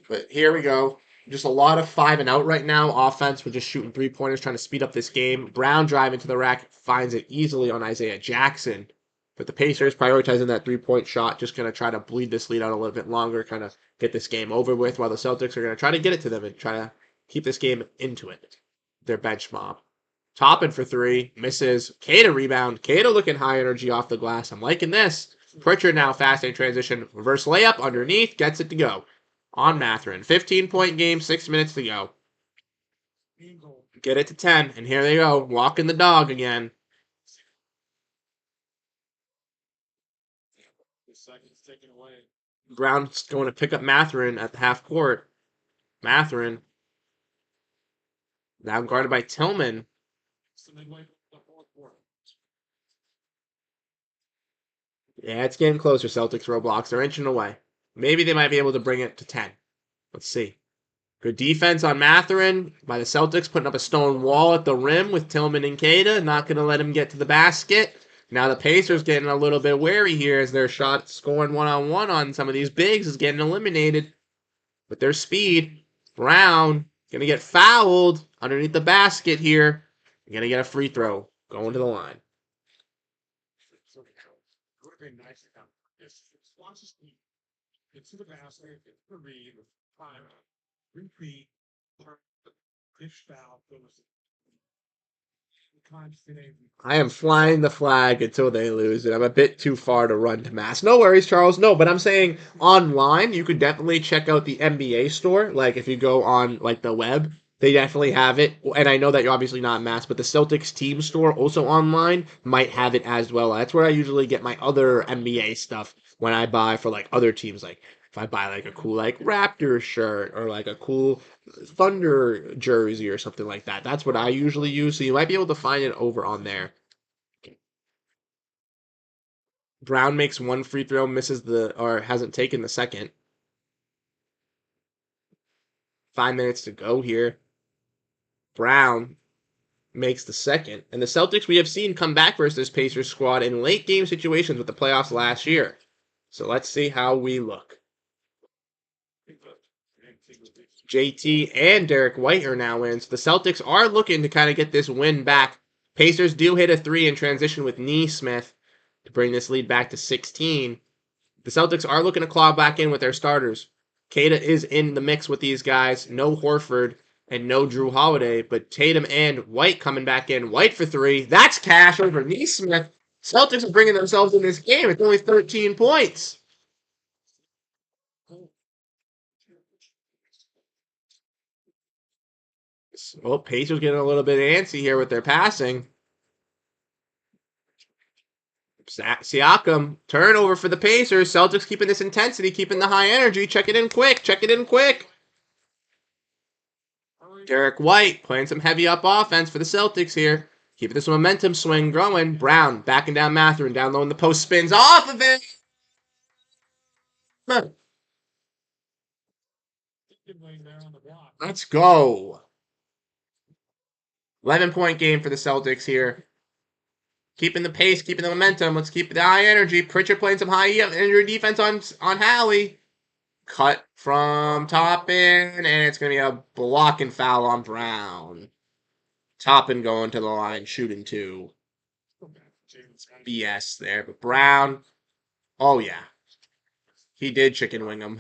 But here we go. Just a lot of 5 and out right now. Offense, we're just shooting 3-pointers, trying to speed up this game. Brown driving to the rack, finds it easily on Isaiah Jackson. But the Pacers prioritizing that 3-point shot, just going to try to bleed this lead out a little bit longer, kind of get this game over with, while the Celtics are going to try to get it to them and try to keep this game into it. Their bench mob. Toppin for 3, misses. Queta rebound. Queta looking high energy off the glass. I'm liking this. Pritchard now fast in transition. Reverse layup underneath. Gets it to go. On Mathurin. 15-point game, 6 minutes to go. Get it to 10, and here they go. Walking the dog again. Seconds taken away. Brown's going to pick up Mathurin at the half court. Mathurin. Now guarded by Tillman. Yeah, it's getting closer, Celtics Roblox. They're inching away. Maybe they might be able to bring it to 10. Let's see. Good defense on Mathurin by the Celtics, putting up a stone wall at the rim with Tillman and Queta. Not going to let him get to the basket. Now the Pacers getting a little bit wary here as their shot scoring one-on-one on some of these bigs is getting eliminated. With their speed, Brown going to get fouled underneath the basket here. Going to get a free throw going to the line. It would have been nice to have this. Watches the get to the basket, get the read, time, repeat, pitch foul, goes. I am flying the flag until they lose it. I'm a bit too far to run to mass. No worries, Charles. No, but I'm saying online, you could definitely check out the NBA store. Like if you go on like the web, they definitely have it. And I know that you're obviously not mass, but the Celtics team store also online might have it as well. That's where I usually get my other NBA stuff when I buy for like other teams. Like if I buy like a cool like Raptors shirt or like a cool Thunder jersey or something like that. That's what I usually use. So you might be able to find it over on there. Brown makes 1 free throw, hasn't taken the second. 5 minutes to go here. Brown makes the second. And the Celtics we have seen come back versus this Pacers squad in late game situations with the playoffs last year. So let's see how we look. JT and Derek White are now in. So the Celtics are looking to kind of get this win back. Pacers do hit a 3 in transition with Nesmith to bring this lead back to 16. The Celtics are looking to claw back in with their starters. Kata is in the mix with these guys. No Horford and no Drew Holiday, but Tatum and White coming back in. White for 3. That's cash over Nesmith. Celtics are bringing themselves in this game. It's only 13 points. Well, Pacers getting a little bit antsy here with their passing. Siakam, turnover for the Pacers. Celtics keeping this intensity, keeping the high energy. Check it in quick. Check it in quick. Derek White playing some heavy up offense for the Celtics here. Keeping this momentum swing going. Brown backing down Mathurin. Down low in the post. Spins off of it. Let's go. 11-point game for the Celtics here. Keeping the pace, keeping the momentum. Let's keep the high energy. Pritchard playing some high energy defense on Hallie. Cut from Toppin, and it's going to be a blocking foul on Brown. Toppin going to the line, shooting 2. BS there, but Brown, oh yeah. He did chicken wing him.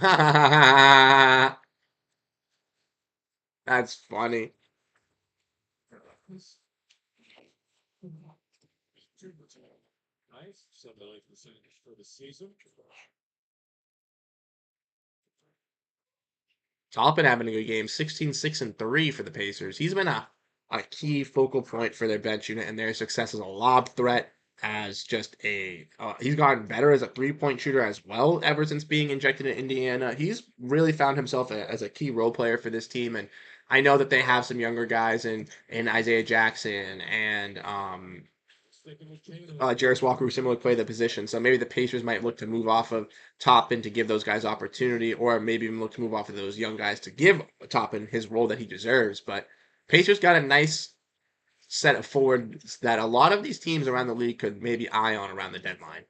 That's funny. Nice. 79% for the season. Toppin having a good game. 16-6-3 for the Pacers. He's been a key focal point for their bench unit and their success as a lob threat, as just a he's gotten better as a three-point shooter as well ever since being injected in Indiana. He's really found himself as a key role player for this team, and I know that they have some younger guys in Isaiah Jackson and Jarris Walker who similarly play the position. So maybe the Pacers might look to move off of Toppin to give those guys opportunity, or maybe even look to move off of those young guys to give Toppin his role that he deserves. But Pacers got a nice set of forwards that a lot of these teams around the league could maybe eye on around the deadline.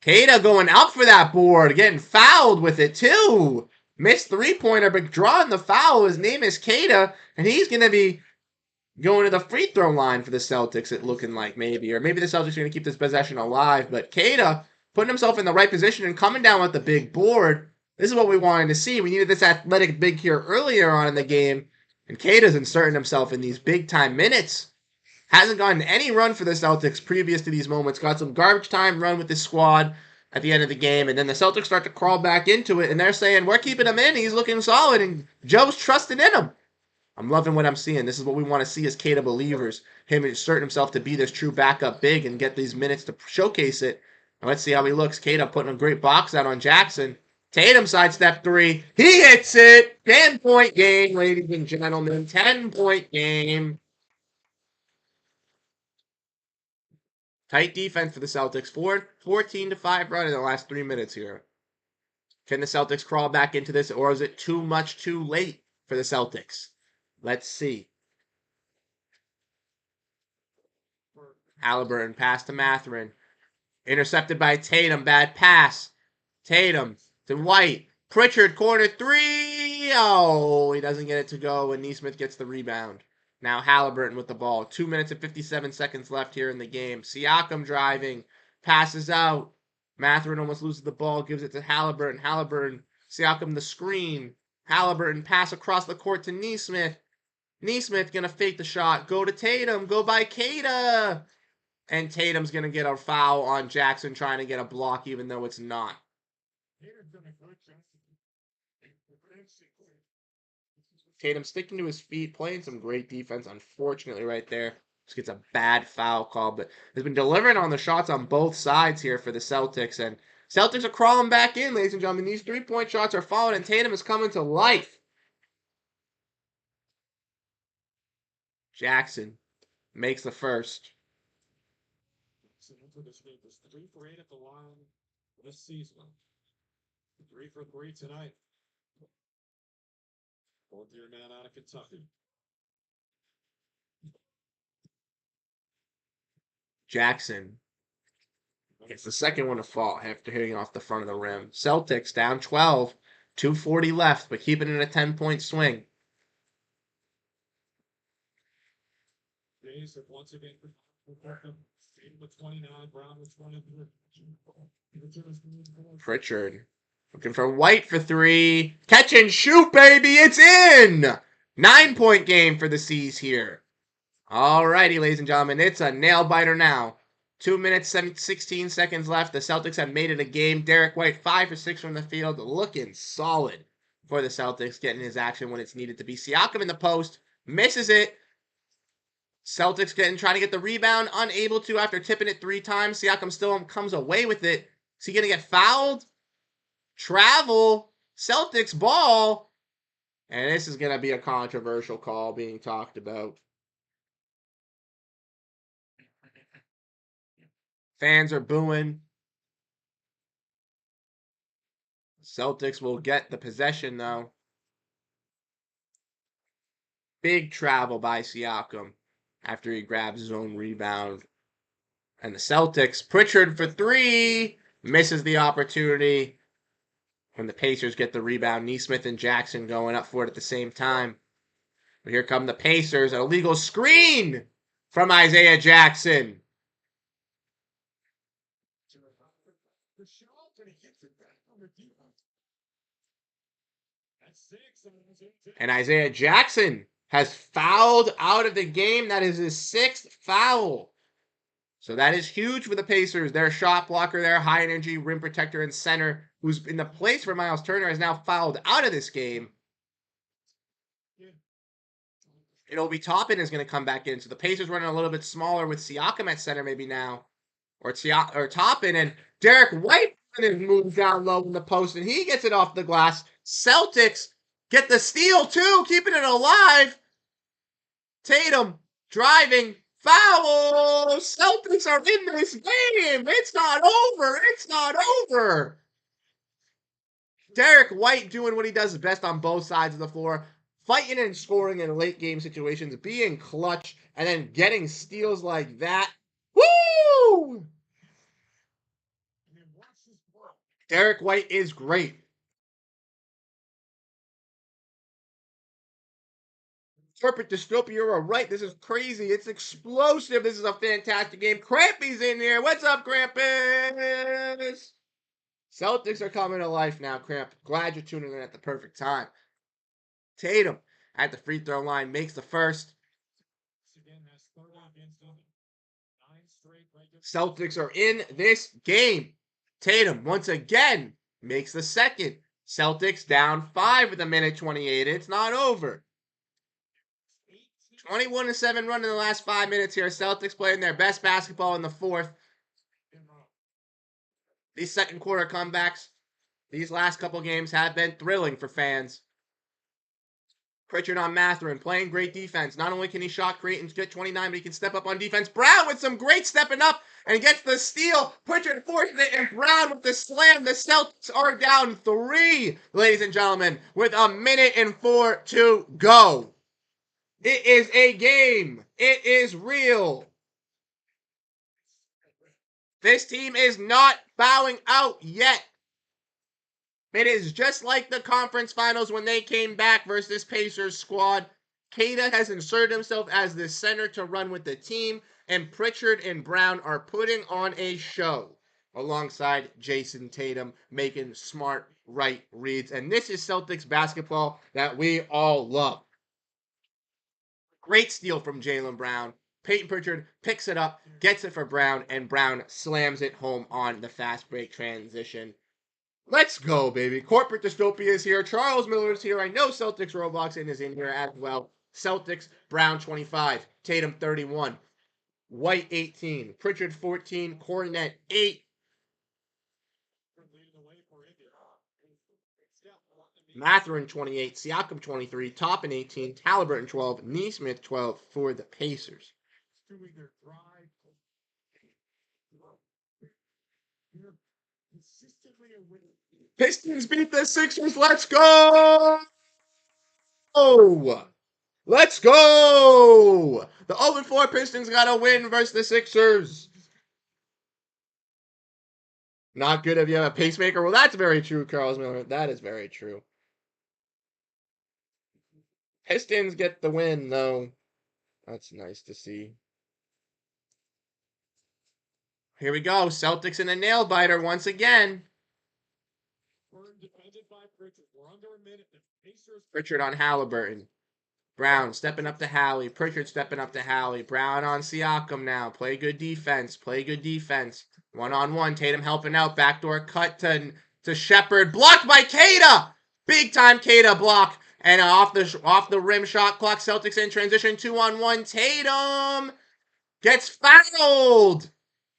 Kata going out for that board, getting fouled with it too. Missed three-pointer, but drawing the foul. His name is Kata, and he's going to be going to the free throw line for the Celtics, it looking like maybe. Or maybe the Celtics are going to keep this possession alive. But Kata putting himself in the right position and coming down with the big board. This is what we wanted to see. We needed this athletic big here earlier on in the game. And Kata's inserting himself in these big-time minutes. Hasn't gotten any run for the Celtics previous to these moments. Got some garbage time run with this squad at the end of the game. And then the Celtics start to crawl back into it. And they're saying, we're keeping him in. He's looking solid. And Joe's trusting in him. I'm loving what I'm seeing. This is what we want to see as Kata believers. Him inserting himself to be this true backup big and get these minutes to showcase it. And let's see how he looks. Kata putting a great box out on Jackson. Tatum sidestep 3. He hits it. 10-point game, ladies and gentlemen. 10-point game. Tight defense for the Celtics. 14-5 run in the last 3 minutes here. Can the Celtics crawl back into this, or is it too much too late for the Celtics? Let's see. Halliburton pass to Mathurin. Intercepted by Tatum. Bad pass. Tatum to White. Pritchard corner 3. Oh, he doesn't get it to go, and Nesmith gets the rebound. Now Halliburton with the ball. 2 minutes and 57 seconds left here in the game. Siakam driving. Passes out. Mathurin almost loses the ball. Gives it to Halliburton. Halliburton. Siakam the screen. Halliburton pass across the court to Nesmith. Nesmith going to fake the shot. Go to Tatum. Go by Kata. And Tatum's going to get a foul on Jackson trying to get a block even though it's not. Tatum sticking to his feet, playing some great defense. Unfortunately right there, just gets a bad foul call. But has been delivering on the shots on both sides here for the Celtics. And Celtics are crawling back in, ladies and gentlemen. These three-point shots are falling, and Tatum is coming to life. Jackson makes the first. This game was 3 for 8 at the line this season. 3 for 3 tonight. Fourth-year man out of Kentucky. Jackson gets the second one to fall after hitting off the front of the rim. Celtics down 12, 2:40 left, but keeping it a 10-point swing. Days have once again with 29, Brown with 23. Pritchard looking for White for three. Catch and shoot, baby. It's in. 9-point game for the C's here. All righty, ladies and gentlemen. It's a nail biter now. 2 minutes, 16 seconds left. The Celtics have made it a game. Derek White, 5 for 6 from the field. Looking solid for the Celtics, getting his action when it's needed to be. Siakam in the post. Misses it. Celtics trying to get the rebound. Unable to after tipping it 3 times. Siakam still comes away with it. Is he going to get fouled? Travel. Celtics ball. And this is going to be a controversial call being talked about. Fans are booing. Celtics will get the possession, though. Big travel by Siakam after he grabs his own rebound. And the Celtics, Pritchard for 3, misses the opportunity. When the Pacers get the rebound, Nesmith and Jackson going up for it at the same time. But here come the Pacers, an illegal screen from Isaiah Jackson. And Isaiah Jackson has fouled out of the game. That is his 6th foul. So that is huge for the Pacers. Their shot blocker, their high energy rim protector and center, who's in the place for Miles Turner, is now fouled out of this game. It'll be Toppin is going to come back in. So the Pacers running a little bit smaller with Siakam at center maybe now. Or Toppin, and Derek White moves down low in the post, and he gets it off the glass. Celtics get the steal, too, keeping it alive. Tatum driving. Foul! Celtics are in this game. It's not over. It's not over. Derek White doing what he does best on both sides of the floor. Fighting and scoring in late game situations. Being clutch. And then getting steals like that. Woo! Derek White is great. Corporate dystopia, you're right. This is crazy. It's explosive. This is a fantastic game. Crampy's in here. What's up, Krampus? Celtics are coming to life now, Cramp. Glad you're tuning in at the perfect time. Tatum at the free throw line makes the first. Celtics are in this game. Tatum once again makes the second. Celtics down 5 with 1:28. It's not over. 21-7 run in the last 5 minutes here. Celtics playing their best basketball in the fourth. These second quarter comebacks, these last couple games have been thrilling for fans. Pritchard on Mathurin, playing great defense. Not only can he shot create and get 29, but he can step up on defense. Brown with some great stepping up and gets the steal. Pritchard forces it, and Brown with the slam. The Celtics are down 3, ladies and gentlemen, with 1:04 to go. It is a game. It is real. This team is not bowing out yet. It is just like the conference finals when they came back versus this Pacers squad. Kada has inserted himself as the center to run with the team, and Pritchard and Brown are putting on a show alongside Jason Tatum, making smart, right reads. And this is Celtics basketball that we all love. Great steal from Jaylen Brown. Peyton Pritchard picks it up, gets it for Brown, and Brown slams it home on the fast break transition. Let's go, baby. Corporate dystopia is here. Charles Miller is here. I know Celtics Roblox is in here as well. Celtics, Brown 25, Tatum 31, White 18, Pritchard 14, Cornette 8. Mathurin 28, Siakam 23, Toppin 18, Halliburton 12, Nesmith 12 for the Pacers. Pistons beat the Sixers. Let's go! Let's go! The 0-4 Pistons got a win versus the Sixers. Not good if you have a pacemaker. Well, that's very true, Charles Miller. That is very true. Pistons get the win, though. That's nice to see. Here we go. Celtics in a nail biter once again. Defended by Pritchard. We're under a minute. The Pacers. Pritchard on Halliburton. Brown stepping up to Hallie. Pritchard stepping up to Hallie. Brown on Siakam now. Play good defense. Play good defense. One-on-one. Tatum helping out. Backdoor cut to Shepard. Blocked by Kada. Big time Kada block. And off the rim shot clock. Celtics in transition. 2-on-1. Tatum gets fouled.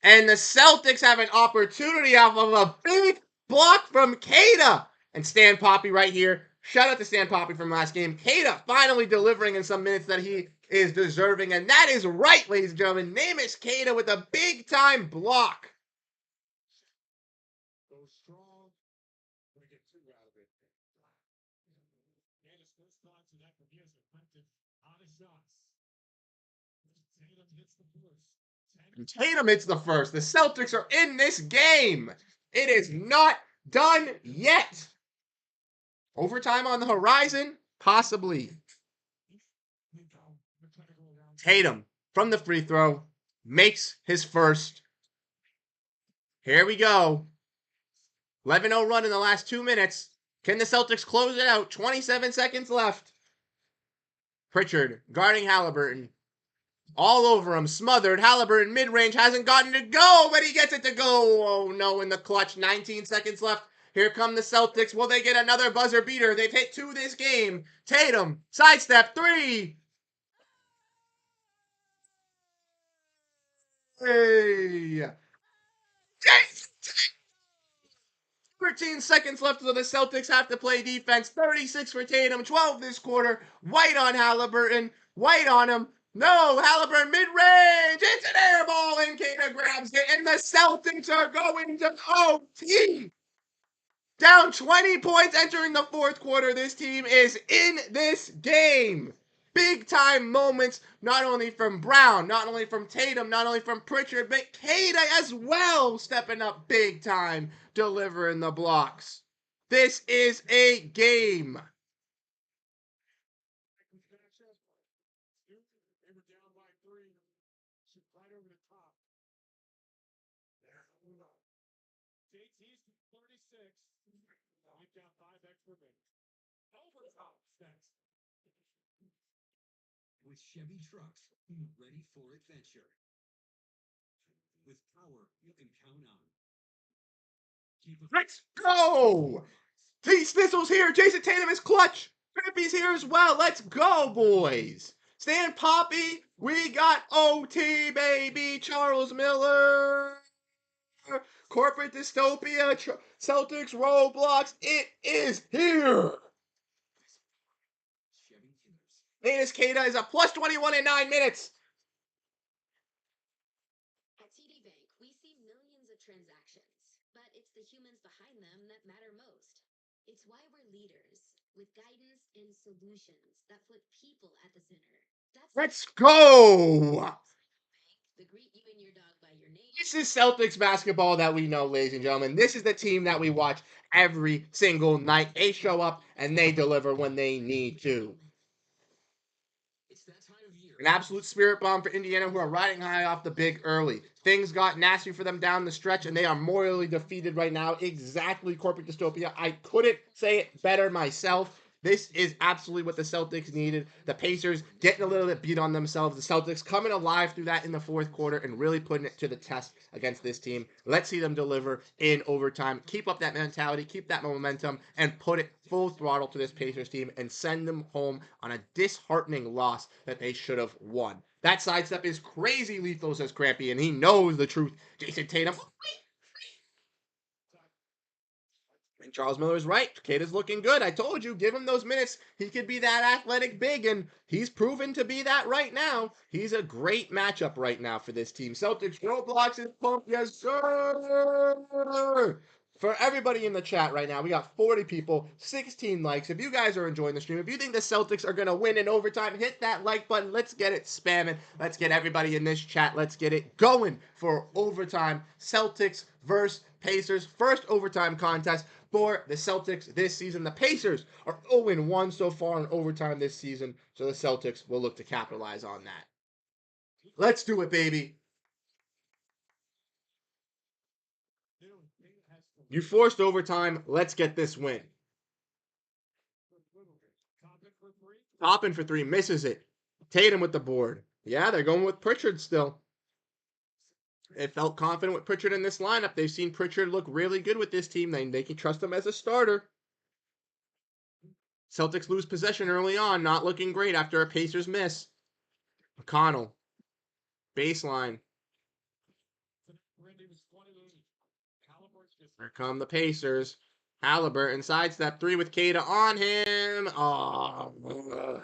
And the Celtics have an opportunity off of a big block from Kada. And Stan Poppy right here. Shout out to Stan Poppy from last game. Kada finally delivering in some minutes that he is deserving. And that is right, ladies and gentlemen. Namus Kada with a big-time block. Go strong. Gonna get two out of it. And his first time to that from he has effective honest shots. Tatum hits the first. Tatum hits the first. The Celtics are in this game. It is not done yet. Overtime on the horizon? Possibly. Tatum from the free throw makes his first. Here we go. 11-0 run in the last 2 minutes. Can the Celtics close it out? 27 seconds left. Pritchard guarding Halliburton. All over him, smothered. Halliburton mid-range hasn't gotten to go, but he gets it to go. Oh no, in the clutch. 19 seconds left. Here come the Celtics. Will they get another buzzer beater? They've hit 2 this game. Tatum, sidestep, 3. Hey. 13 seconds left, so the Celtics have to play defense. 36 for Tatum, 12 this quarter. White on Halliburton. White on him. No, Halliburton mid-range. It's an air ball, and Kada grabs it, and the Celtics are going to OT. Down 20 points entering the fourth quarter. This team is in this game. Big time moments, not only from Brown, not only from Tatum, not only from Pritchard, but Kada as well, stepping up big time, delivering the blocks. This is a game. They were down by 3. Shoot right over the top. JT's 36. Knocked down 5 extra minutes. Overtime stats. With Chevy trucks, be ready for adventure. With power you can count on. Let's go! T. Snizzle's here. Jason Tatum is clutch. Griffey's here as well. Let's go, boys. Stan Poppy, we got OT, baby. Charles Miller. Corporate dystopia. Celtics Roblox. It is here. Natus Kada is a plus 21 in 9 minutes. At TD Bank, we see millions of transactions, but it's the humans behind them that matter most. It's why we're leaders, with guidance and solutions that put people at the center. Let's go! The greet you and your dog by your name. This is Celtics basketball that we know, ladies and gentlemen. This is the team that we watch every single night. They show up and they deliver when they need to. An absolute spirit bomb for Indiana, who are riding high off the big early. Things got nasty for them down the stretch, and they are morally defeated right now. Exactly, corporate dystopia. I couldn't say it better myself. This is absolutely what the Celtics needed. The Pacers getting a little bit beat on themselves. The Celtics coming alive through that in the fourth quarter and really putting it to the test against this team. Let's see them deliver in overtime. Keep up that mentality, keep that momentum, and put it full throttle to this Pacers team and send them home on a disheartening loss that they should have won. That sidestep is crazy lethal, says Crampy, and he knows the truth. Jason Tatum. And Charles Miller is right. Kid is looking good. I told you, give him those minutes. He could be that athletic big, and he's proven to be that right now. He's a great matchup right now for this team. Celtics Roblox is pumped. Yes, sir. For everybody in the chat right now, we got 40 people, 16 likes. If you guys are enjoying the stream, if you think the Celtics are going to win in overtime, hit that like button. Let's get it spamming. Let's get everybody in this chat. Let's get it going for overtime. Celtics versus Pacers. First overtime contest for the Celtics this season. The Pacers are 0-1 so far in overtime this season, so the Celtics will look to capitalize on that. Let's do it, baby. You forced overtime. Let's get this win. Toppin for three. Misses it. Tatum with the board. Yeah, they're going with Pritchard still. They felt confident with Pritchard in this lineup. They've seen Pritchard look really good with this team. They can trust him as a starter. Celtics lose possession early on. Not looking great after a Pacers miss. McConnell. Baseline. Here come the Pacers. Halliburton sidestep three with Kata on him. Oh,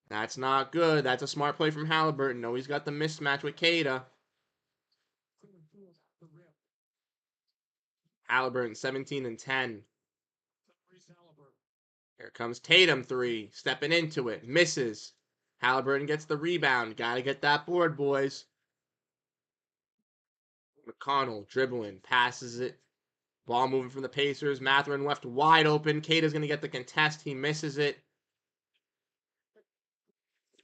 that's not good. That's a smart play from Halliburton. No, he's got the mismatch with Kata. Halliburton 17 and 10. Here comes Tatum three. Stepping into it. Misses. Halliburton gets the rebound. Gotta get that board, boys. McConnell dribbling. Passes it. Ball moving from the Pacers. Mathurin left wide open. Kata's going to get the contest. He misses it.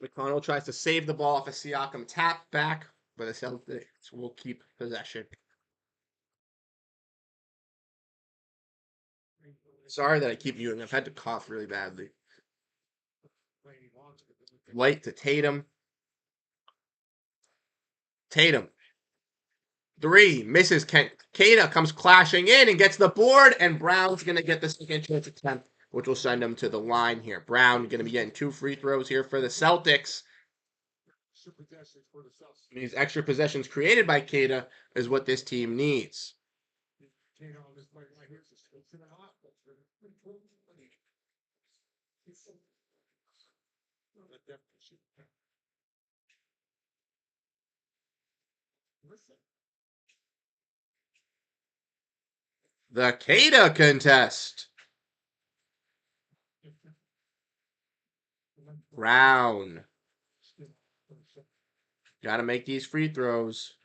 McConnell tries to save the ball off a Siakam tap back, but the Celtics will keep possession. Sorry that I keep muting. I've had to cough really badly. White to Tatum. Tatum. Three. Misses. Kata comes clashing in and gets the board, and Brown's going to get the second chance attempt, which will send him to the line here. Brown going to be getting 2 free throws here for the Celtics. These extra possessions created by Kata is what this team needs. The Kata contest. Brown. Got to make these free throws.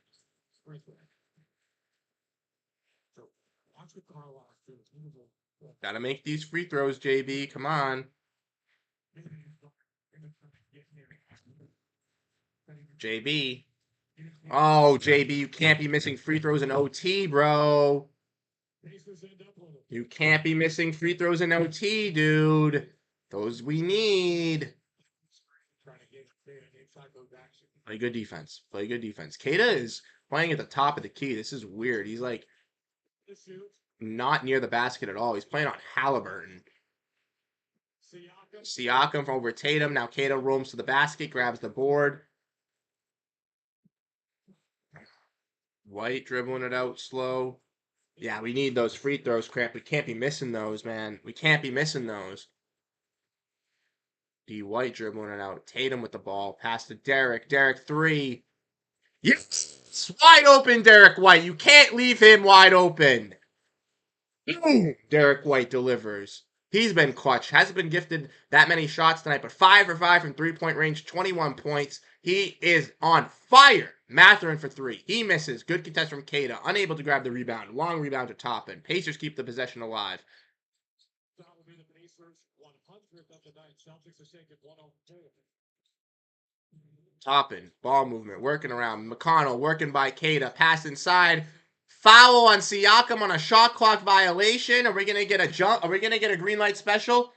Got to make these free throws, JB. Come on. JB. Oh, JB, you can't be missing free throws in OT, bro. You can't be missing free throws in OT, dude. Those we need. Play good defense. Play good defense. Kata is playing at the top of the key. This is weird. He's like not near the basket at all. He's playing on Halliburton. Siakam from over Tatum. Now Kata roams to the basket, grabs the board. White dribbling it out slow. Yeah, we need those free throws, crap. We can't be missing those, man. We can't be missing those. D. White dribbling it out. Tatum with the ball. Pass to Derek. Derek three. Yes! It's wide open, Derek White. You can't leave him wide open. Derek White delivers. He's been clutch. Hasn't been gifted that many shots tonight, but 5 for 5 from three-point range, 21 points. He is on fire. Mathurin for three. He misses. Good contest from Kata. Unable to grab the rebound. Long rebound to Toppin. Pacers keep the possession alive. Toppin. Ball movement. Working around. McConnell working by Kata. Pass inside. Foul on Siakam on a shot clock violation. Are we going to get a jump? Are we going to get a green light special?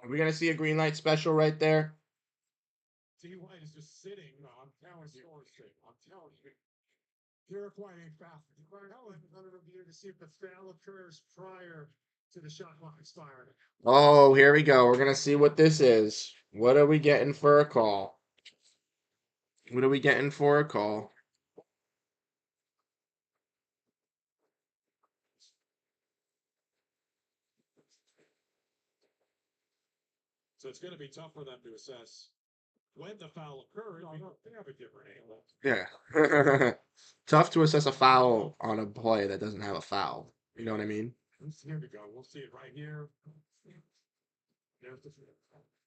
Are we going to see a green light special right there? White is just sitting. I'm telling you. I'm telling you. Derek White ain't fast. Another review to see if the foul occurs prior to the shot clock expiring. Oh, here we go. We're going to see what this is. What are we getting for a call? What are we getting for a call? So it's going to be tough for them to assess. when the foul occurred, they have a different angle. Yeah. Tough to assess a foul on a play that doesn't have a foul. You know what I mean? Here we go. We'll see it right here. There's the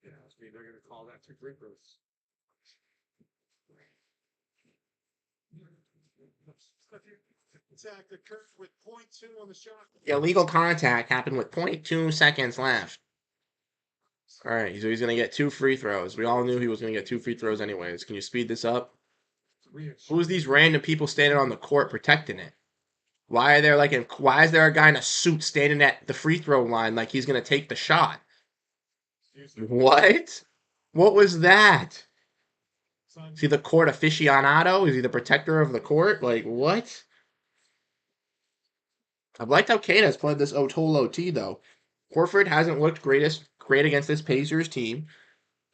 yeah, I mean, they're going to call that 2 free throws. Attack occurred with 0.2 on the shot. Illegal contact happened with 0.2 seconds left. All right, so he's going to get 2 free throws. We all knew he was going to get 2 free throws anyways. Can you speed this up? Who's these random people standing on the court protecting it? Why are there why is there a guy in a suit standing at the free throw line like he's going to take the shot? What? What was that? Is he the court aficionado? Is he the protector of the court? Like, what? I've liked how Kate has played this total OT, though. Horford hasn't looked great against this Pacers team.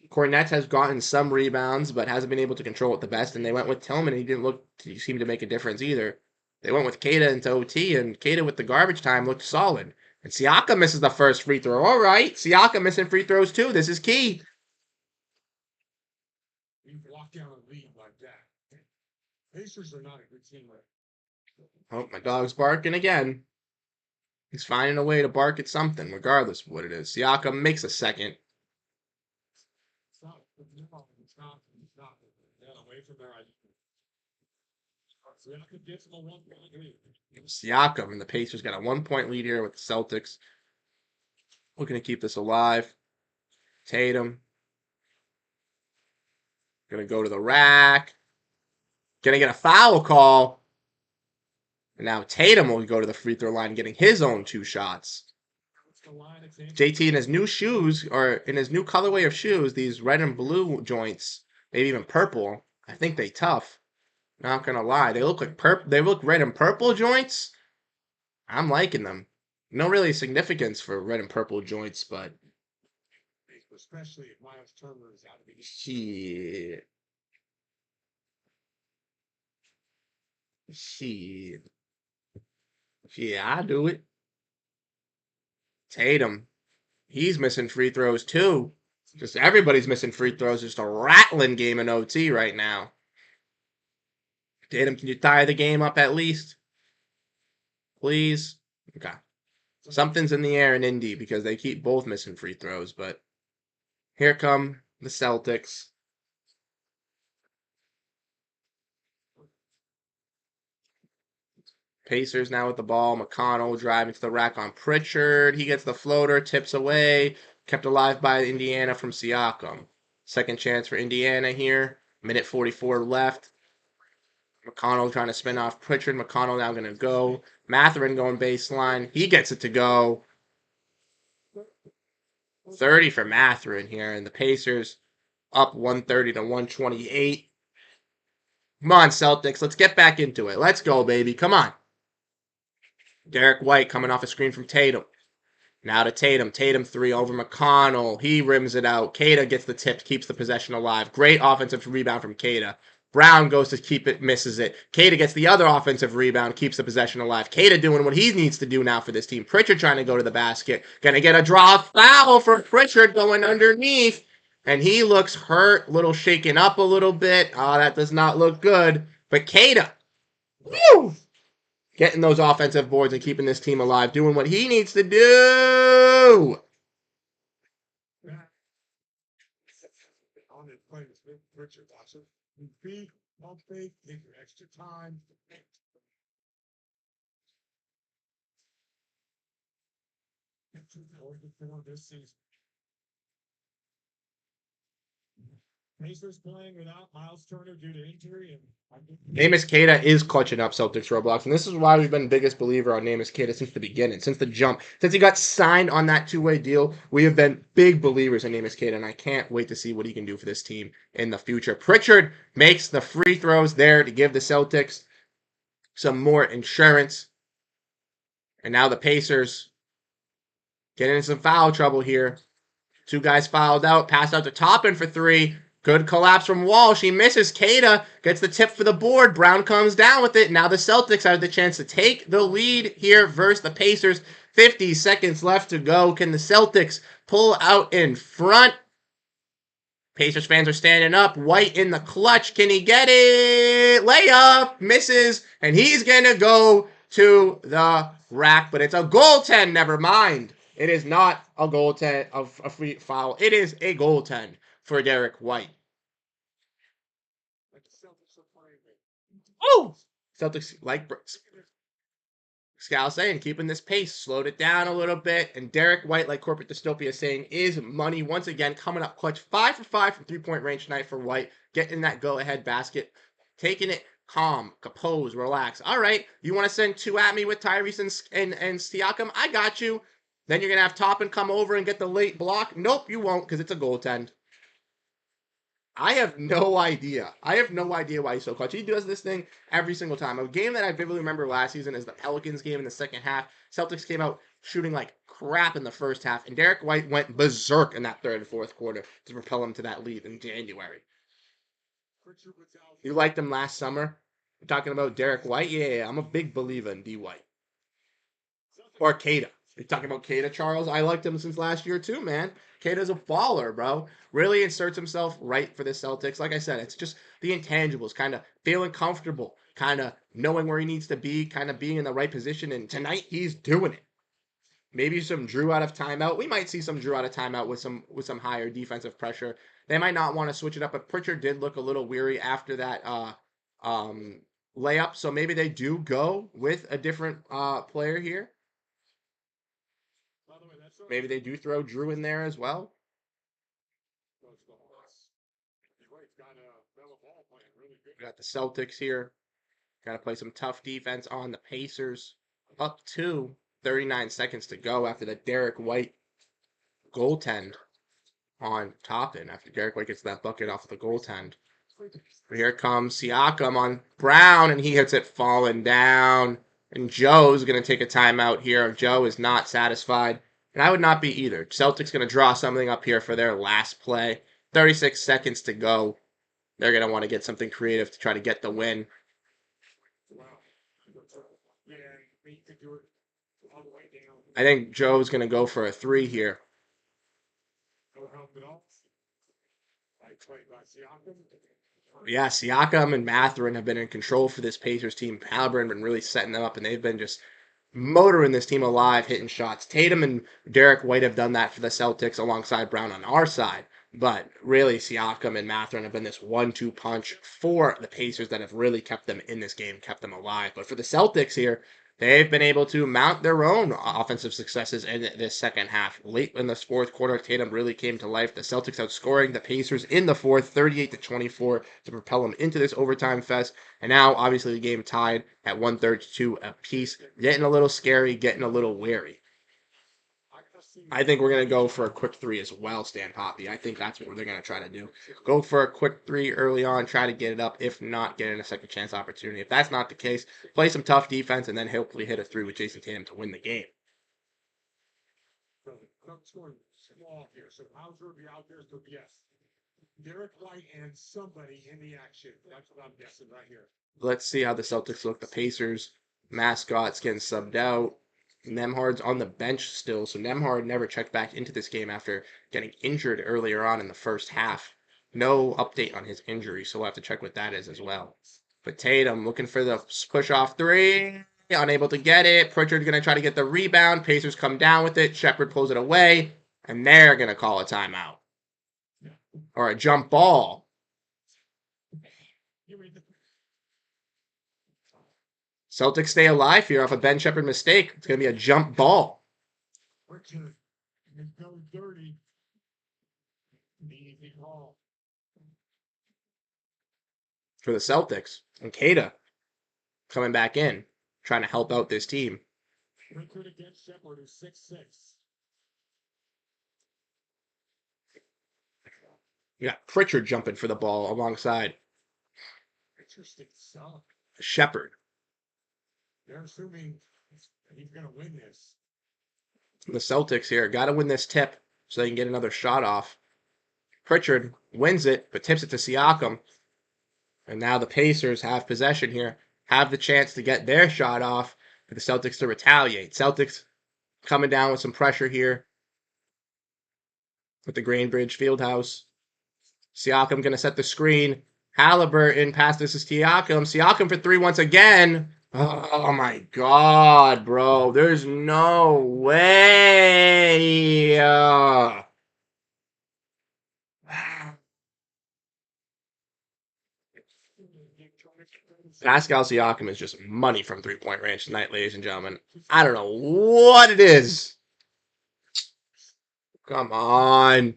Cornette has gotten some rebounds, but hasn't been able to control it the best. And they went with Tillman, and he seem to make a difference either. They went with Keita into OT, and Keita with the garbage time looked solid. And Siakam misses the first free throw. All right, Siakam missing free throws too. This is key. You walk down a lead like that. Pacers are not a good team. Oh, my dog's barking again. He's finding a way to bark at something, regardless of what it is. Siakam makes a second. It's not. Yeah, away from there. Siakam gets him a 1-point lead. Siakam and the Pacers got a 1-point lead here with the Celtics. Looking to keep this alive. Tatum. Gonna go to the rack. Gonna get a foul call. And now Tatum will go to the free throw line getting his own 2 shots. JT in his new shoes, or in his new colorway of shoes, these red and blue joints, maybe even purple, I think they tough. Not gonna lie. They look like they look red and purple joints. I'm liking them. No really significance for red and purple joints, but especially if Miles Turner is out of the shit. Yeah, I do it. Tatum. He's missing free throws too. Just everybody's missing free throws. Just a rattling game in OT right now. Tatum, can you tie the game up at least? Please? Okay. Something's in the air in Indy because they keep both missing free throws, but here come the Celtics. Pacers now with the ball. McConnell driving to the rack on Pritchard. He gets the floater, tips away. Kept alive by Indiana from Siakam. Second chance for Indiana here. Minute 44 left. McConnell trying to spin off Pritchard. McConnell now going to go. Mathurin going baseline. He gets it to go. 30 for Mathurin here. And the Pacers up 130 to 128. Come on, Celtics. Let's get back into it. Let's go, baby. Come on. Derek White coming off a screen from Tatum. Now to Tatum. Tatum 3 over McConnell. He rims it out. Keita gets the tip, keeps the possession alive. Great offensive rebound from Keita. Brown goes to keep it, misses it. Keita gets the other offensive rebound, keeps the possession alive. Keita doing what he needs to do now for this team. Pritchard trying to go to the basket. Gonna get a draw foul for Pritchard going underneath. And he looks hurt, little shaken up a little bit. Oh, that does not look good. But Keita, woo! Getting those offensive boards and keeping this team alive, doing what he needs to do. On it, play with Richard Watson. You beat, don't fake, take your extra time. This season. Pacers playing without Miles Turner due to injury. Namus Keita is clutching up Celtics Roblox, and this is why we've been the biggest believer on Namus Keita since the beginning, since the jump. Since he got signed on that 2-way deal, we have been big believers in Namus Keita, and I can't wait to see what he can do for this team in the future. Pritchard makes the free throws there to give the Celtics some more insurance. And now the Pacers getting in some foul trouble here. 2 guys fouled out, passed out to Toppin for 3. Good collapse from Wall. She misses. Keita gets the tip for the board. Brown comes down with it. Now the Celtics have the chance to take the lead here versus the Pacers. 50 seconds left to go. Can the Celtics pull out in front? Pacers fans are standing up. White in the clutch. Can he get it? Layup. Misses. And he's going to go to the rack. But it's a goaltend. Never mind. It is not a goaltend of a free foul. It is a goaltend for Derek White. Oh! Celtics like Scal saying, keeping this pace, slowed it down a little bit. And Derek White, like Corporate Dystopia saying, is money once again, coming up clutch. 5 for 5 from three-point range tonight for White. Getting that go-ahead basket. Taking it calm, compose, relax. All right, you want to send two at me with Tyrese and Siakam? I got you. Then you're going to have Toppin come over and get the late block? Nope, you won't, because it's a goaltend. I have no idea. I have no idea why he's so clutch. He does this thing every single time. A game that I vividly remember last season is the Pelicans game in the second half. Celtics came out shooting like crap in the first half, and Derek White went berserk in that third and fourth quarter to propel him to that lead in January. You liked him last summer? You're talking about Derek White? Yeah, I'm a big believer in D. White. Or Kada. You're talking about Kada, Charles? I liked him since last year too, man. Kada's a baller, bro. Really inserts himself right for the Celtics. Like I said, it's just the intangibles, kind of feeling comfortable, kind of knowing where he needs to be, kind of being in the right position. And tonight, he's doing it. Maybe some Drew out of timeout. We might see some Drew out of timeout with some higher defensive pressure. They might not want to switch it up, but Pritchard did look a little weary after that layup. So maybe they do go with a different player here. Maybe they do throw Drew in there as well. We got the Celtics here. Got to play some tough defense on the Pacers. Up to 39 seconds to go after the Derek White goaltend on Toppin. After Derek White gets that bucket off of the goaltend. But here comes Siakam on Brown, and he hits it falling down. And Joe's going to take a timeout here. Joe is not satisfied. And I would not be either. Celtics going to draw something up here for their last play. 36 seconds to go. They're going to want to get something creative to try to get the win. I think Joe's going to go for a three here. Yeah, Siakam and Mathurin have been in control for this Pacers team. Halliburton been really setting them up, and they've been just motoring this team alive, hitting shots. Tatum and Derek White have done that for the Celtics alongside Brown on our side. But really, Siakam and Mathurin have been this 1-2 punch for the Pacers that have really kept them in this game, kept them alive. But for the Celtics here, they've been able to mount their own offensive successes in this second half. Late in this fourth quarter, Tatum really came to life. The Celtics outscoring the Pacers in the fourth, 38-24, to propel them into this overtime fest. And now, obviously, the game tied at 132 apiece. Getting a little scary, getting a little wary. I think we're going to go for a quick three as well, Stan Poppy. I think that's what they're going to try to do. Go for a quick three early on, try to get it up. If not, get in a second chance opportunity. If that's not the case, play some tough defense and then hopefully hit a three with Jason Tatum to win the game. Derek White and somebody in the action. That's what I'm guessing right here. Let's see how the Celtics look. The Pacers mascot's getting subbed out. Nemhard's on the bench still, so Nemhard never checked back into this game after getting injured earlier on in the first half. No update on his injury, so we'll have to check what that is as well. But Tatum looking for the push-off three. Unable to get it. Pritchard's going to try to get the rebound. Pacers come down with it. Shepard pulls it away, and they're going to call a timeout. Or a jump ball. Celtics stay alive here off a Ben Shepard mistake. It's going to be a jump ball. Richard is going dirty. Easy call. For the Celtics. And Kada coming back in, trying to help out this team. Richard against Shepard, who's 6'6". You got Pritchard jumping for the ball alongside Interesting stuff. Shepard. They're assuming he's going to win this. The Celtics here got to win this tip so they can get another shot off. Pritchard wins it, but tips it to Siakam. And now the Pacers have possession here, have the chance to get their shot off for the Celtics to retaliate. Celtics coming down with some pressure here with the Greenbridge Fieldhouse. Siakam going to set the screen. Halliburton passes to Siakam. Siakam for 3 once again. Oh my God, bro. There's no way. Pascal Siakam is just money from 3-point range tonight, ladies and gentlemen. I don't know what it is. Come on.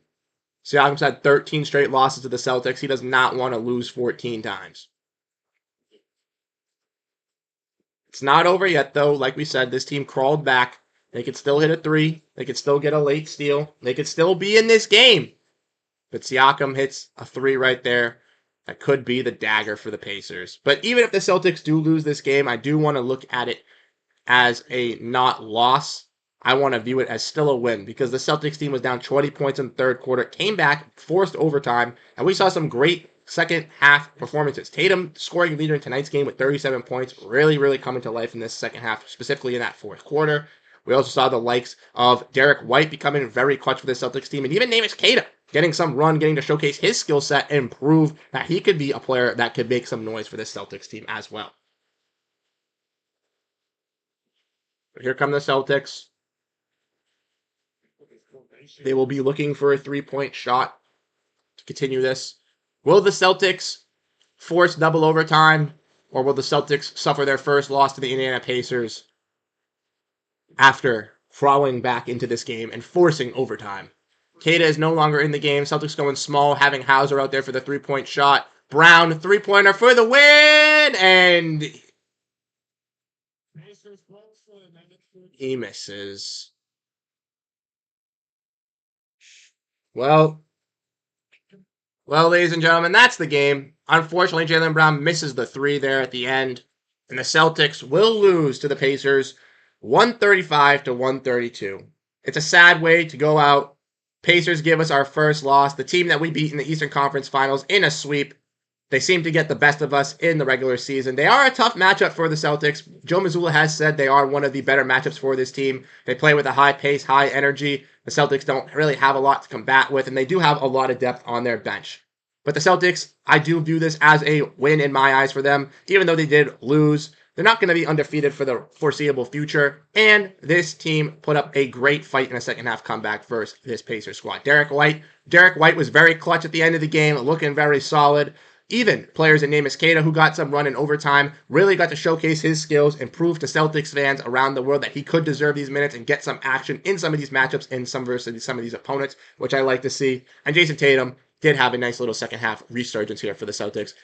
Siakam's had 13 straight losses to the Celtics. He does not want to lose 14 times. It's not over yet, though. Like we said, this team crawled back. They could still hit a 3. They could still get a late steal. They could still be in this game. But Siakam hits a 3 right there. That could be the dagger for the Pacers. But even if the Celtics do lose this game, I do want to look at it as a not loss. I want to view it as still a win because the Celtics team was down 20 points in the third quarter, came back, forced overtime, and we saw some great second half performances. Tatum scoring leader in tonight's game with 37 points, really coming to life in this second half, specifically in that fourth quarter. We also saw the likes of Derek White becoming very clutch for the Celtics team, and even Neemias Queta getting some run, getting to showcase his skill set and prove that he could be a player that could make some noise for this Celtics team as well. But here come the Celtics. They will be looking for a 3-point shot to continue this. Will the Celtics force double overtime, or will the Celtics suffer their first loss to the Indiana Pacers after crawling back into this game and forcing overtime? Queta is no longer in the game. Celtics going small, having Hauser out there for the 3-point shot. Brown, 3-pointer for the win, and he misses. Well, ladies and gentlemen, that's the game. Unfortunately, Jaylen Brown misses the 3 there at the end, and the Celtics will lose to the Pacers 135-132. It's a sad way to go out. Pacers give us our first loss. The team that we beat in the Eastern Conference Finals in a sweep. They seem to get the best of us in the regular season. They are a tough matchup for the Celtics. Joe Mazzulla has said they are one of the better matchups for this team. They play with a high pace, high energy. The Celtics don't really have a lot to combat with, and they do have a lot of depth on their bench. But the Celtics, I do view this as a win in my eyes for them, even though they did lose. They're not going to be undefeated for the foreseeable future, and this team put up a great fight in a second half comeback versus this Pacers squad. Derek White was very clutch at the end of the game, looking very solid. Even players in Neemias Queta, who got some run in overtime, really got to showcase his skills and prove to Celtics fans around the world that he could deserve these minutes and get some action in some of these matchups and some versus some of these opponents, which I like to see. And Jason Tatum did have a nice little second half resurgence here for the Celtics,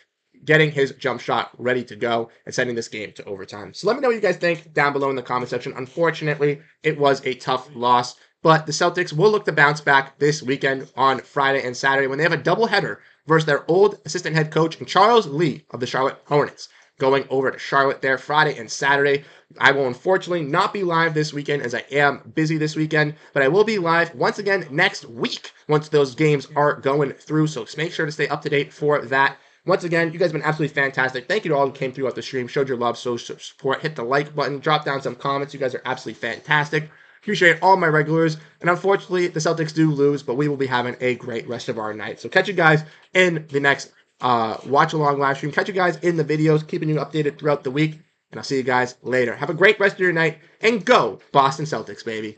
getting his jump shot ready to go and sending this game to overtime. So let me know what you guys think down below in the comment section. Unfortunately, it was a tough loss, but the Celtics will look to bounce back this weekend on Friday and Saturday when they have a doubleheader versus their old assistant head coach, Charles Lee of the Charlotte Hornets, going over to Charlotte there Friday and Saturday. I will unfortunately not be live this weekend as I am busy this weekend, but I will be live once again next week once those games are going through, so make sure to stay up to date for that. Once again, you guys have been absolutely fantastic. Thank you to all who came throughout the stream, showed your love, showed support, hit the like button, drop down some comments. You guys are absolutely fantastic. Appreciate all my regulars. And unfortunately, the Celtics do lose, but we will be having a great rest of our night. So catch you guys in the next watch-along live stream. Catch you guys in the videos, keeping you updated throughout the week. And I'll see you guys later. Have a great rest of your night, and go Boston Celtics, baby.